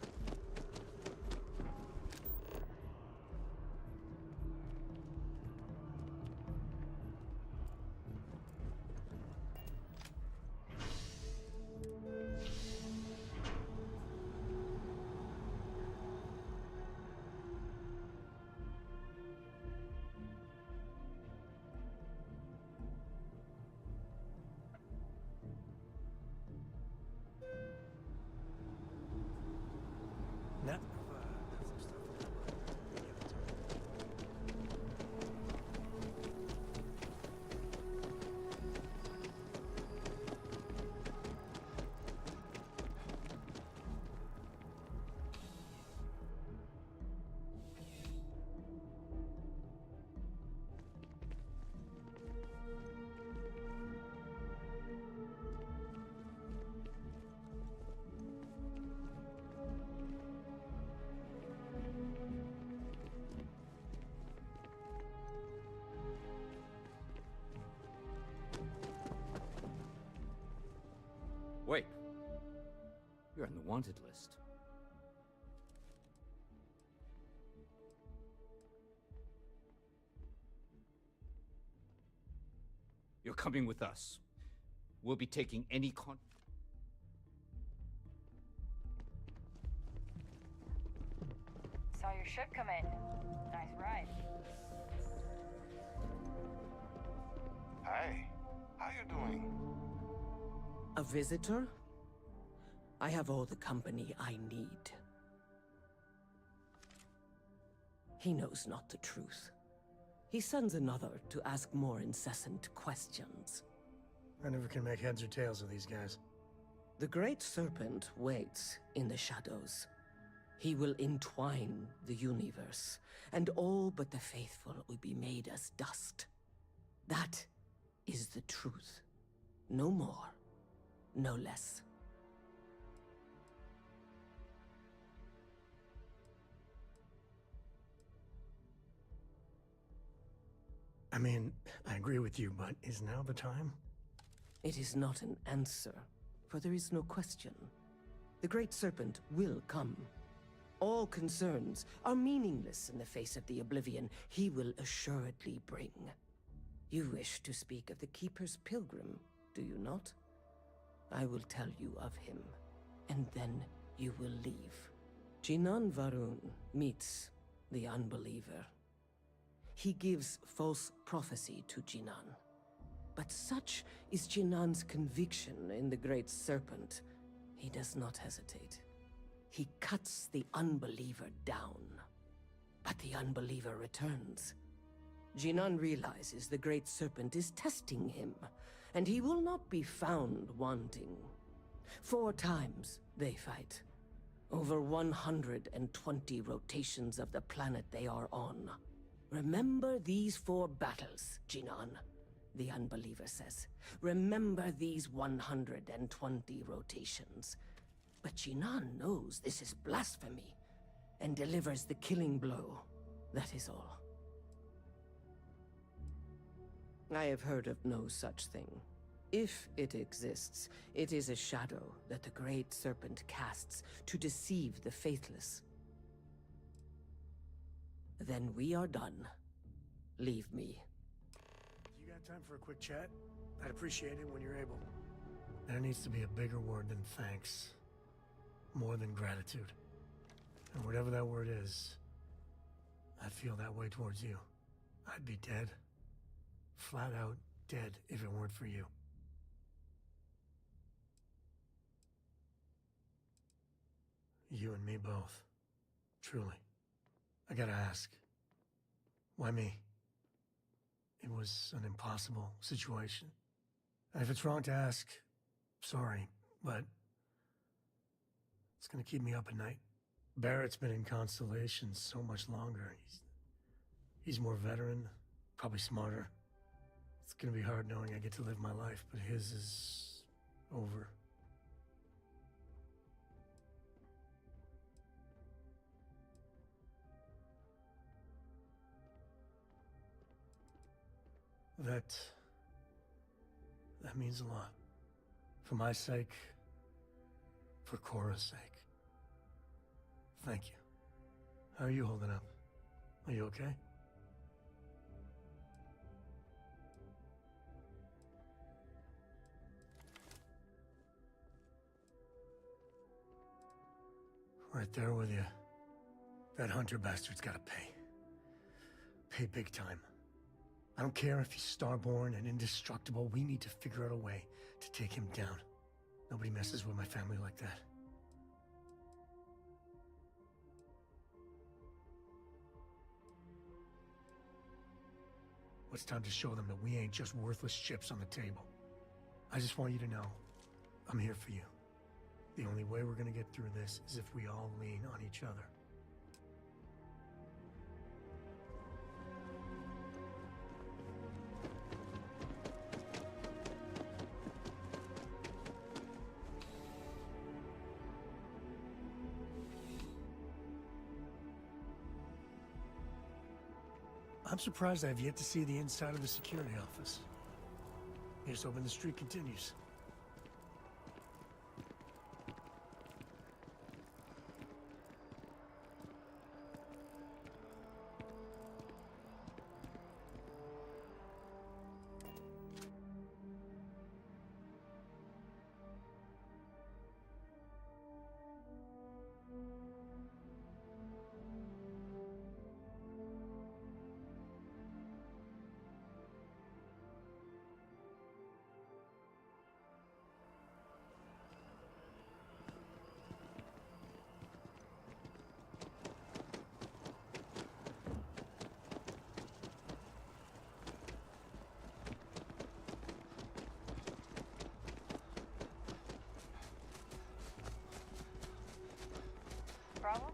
Now, Wait. You're on the wanted list. You're coming with us. We'll be taking any Saw your ship come in. Nice ride. Hi. How you doing? A visitor? I have all the company I need. He knows not the truth. He sends another to ask more incessant questions. I never can make heads or tails of these guys. The Great Serpent waits in the shadows. He will entwine the universe, and all but the faithful will be made as dust. That is the truth. No more, no less. I mean, I agree with you, but is now the time? It is not an answer, for there is no question. The Great Serpent will come. All concerns are meaningless in the face of the oblivion he will assuredly bring. You wish to speak of the Keeper's Pilgrim, do you not? I will tell you of him, and then you will leave. Jinan Varun meets the Unbeliever. He gives false prophecy to Jinan. But such is Jinan's conviction in the Great Serpent, he does not hesitate. He cuts the Unbeliever down. But the Unbeliever returns. Jinan realizes the Great Serpent is testing him, and he will not be found wanting. 4 times they fight. Over 120 rotations of the planet they are on. Remember these 4 battles, Jinan, the Unbeliever says. Remember these 120 rotations. But Jinan knows this is blasphemy, and delivers the killing blow. That is all. I have heard of no such thing. If it exists, it is a shadow that the Great Serpent casts to deceive the faithless. Then we are done. Leave me. You got time for a quick chat? I'd appreciate it when you're able. There needs to be a bigger word than thanks. More than gratitude. And whatever that word is, I feel that way towards you. I'd be dead. Flat out dead if it weren't for you. You and me both. Truly. I gotta ask. Why me? It was an impossible situation. And if it's wrong to ask, sorry, but it's gonna keep me up at night. Barrett's been in Constellation so much longer. He's more veteran, probably smarter. It's gonna be hard knowing I get to live my life, but his is over. That means a lot. For my sake, For Cora's sake. Thank you. How are you holding up? Are you okay? Right there with you. That Hunter bastard's gotta pay. Pay big time. I don't care if he's starborn and indestructible, we need to figure out a way to take him down. Nobody messes with my family like that. It's time to show them that we ain't just worthless chips on the table. I just want you to know, I'm here for you. The only way we're gonna get through this is if we all lean on each other. I'm surprised I've yet to see the inside of the security office. Here's hoping the streak continues. Problem?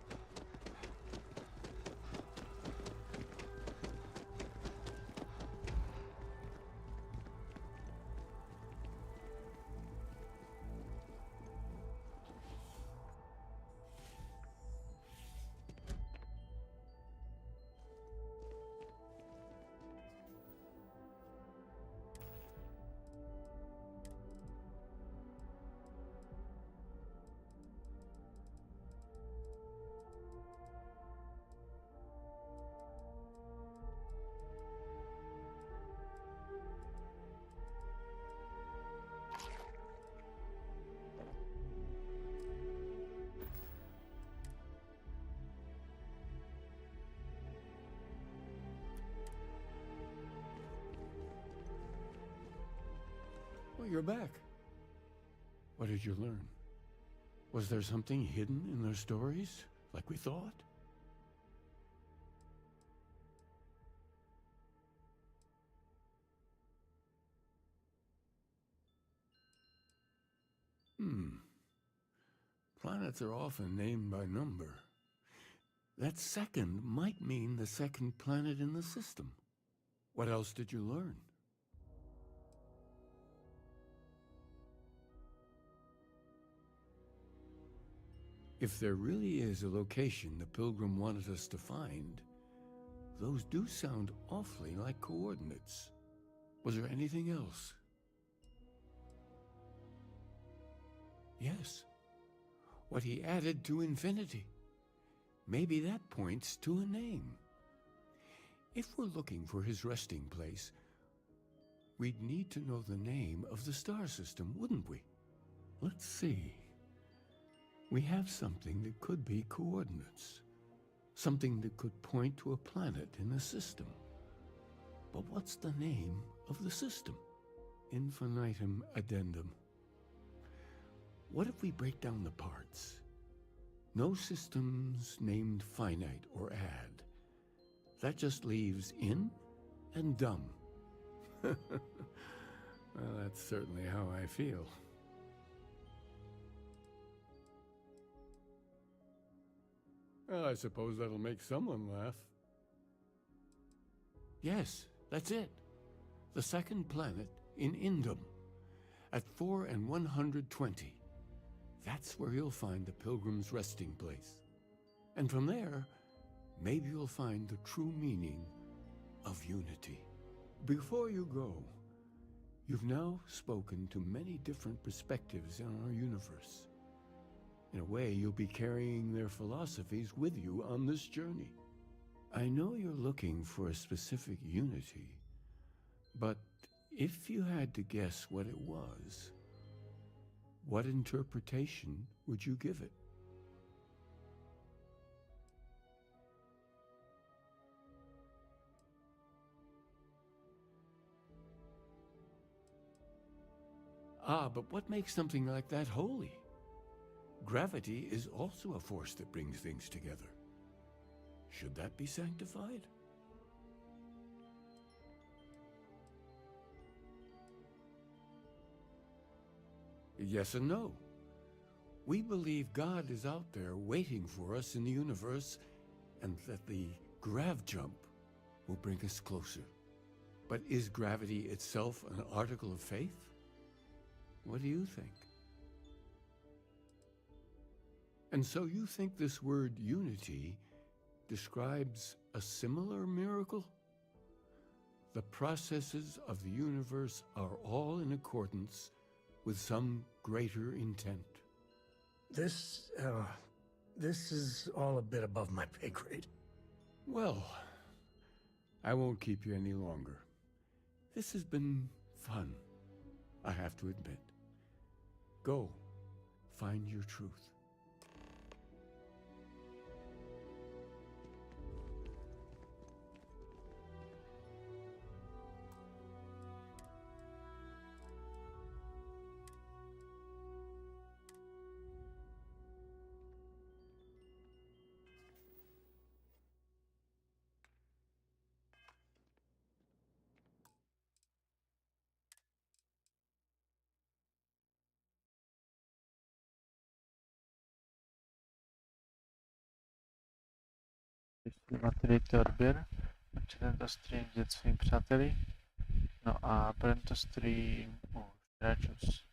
Well, you're back. What did you learn? Was there something hidden in their stories, like we thought? Planets are often named by number. That second might mean the second planet in the system. What else did you learn? If there really is a location the Pilgrim wanted us to find, those do sound awfully like coordinates. Was there anything else? Yes. What he added to infinity. Maybe that points to a name. If we're looking for his resting place, we'd need to know the name of the star system, wouldn't we? Let's see. We have something that could be coordinates. Something that could point to a planet in the system. But what's the name of the system? Infinitum addendum. What if we break down the parts? No systems named finite or add. That just leaves in and dumb. Well, that's certainly how I feel. Well, I suppose that'll make someone laugh. Yes, that's it. The second planet in Indum, at 4 and 120. That's where you'll find the Pilgrim's resting place. And from there, maybe you'll find the true meaning of unity. Before you go, you've now spoken to many different perspectives in our universe. In a way, you'll be carrying their philosophies with you on this journey. I know you're looking for a specific unity, but if you had to guess what it was, what interpretation would you give it? Ah, but what makes something like that holy? Gravity is also a force that brings things together. Should that be sanctified? Yes and no. We believe God is out there waiting for us in the universe, and that the grav jump will bring us closer. But is gravity itself an article of faith? What do you think? And so you think this word unity describes a similar miracle? The processes of the universe are all in accordance with some greater intent. This is all a bit above my pay grade. Well, I won't keep you any longer. This has been fun, I have to admit. Go, find your truth. Materiálky odběr. Určitě tento stream vidět svým přáteli. No a pro tento stream už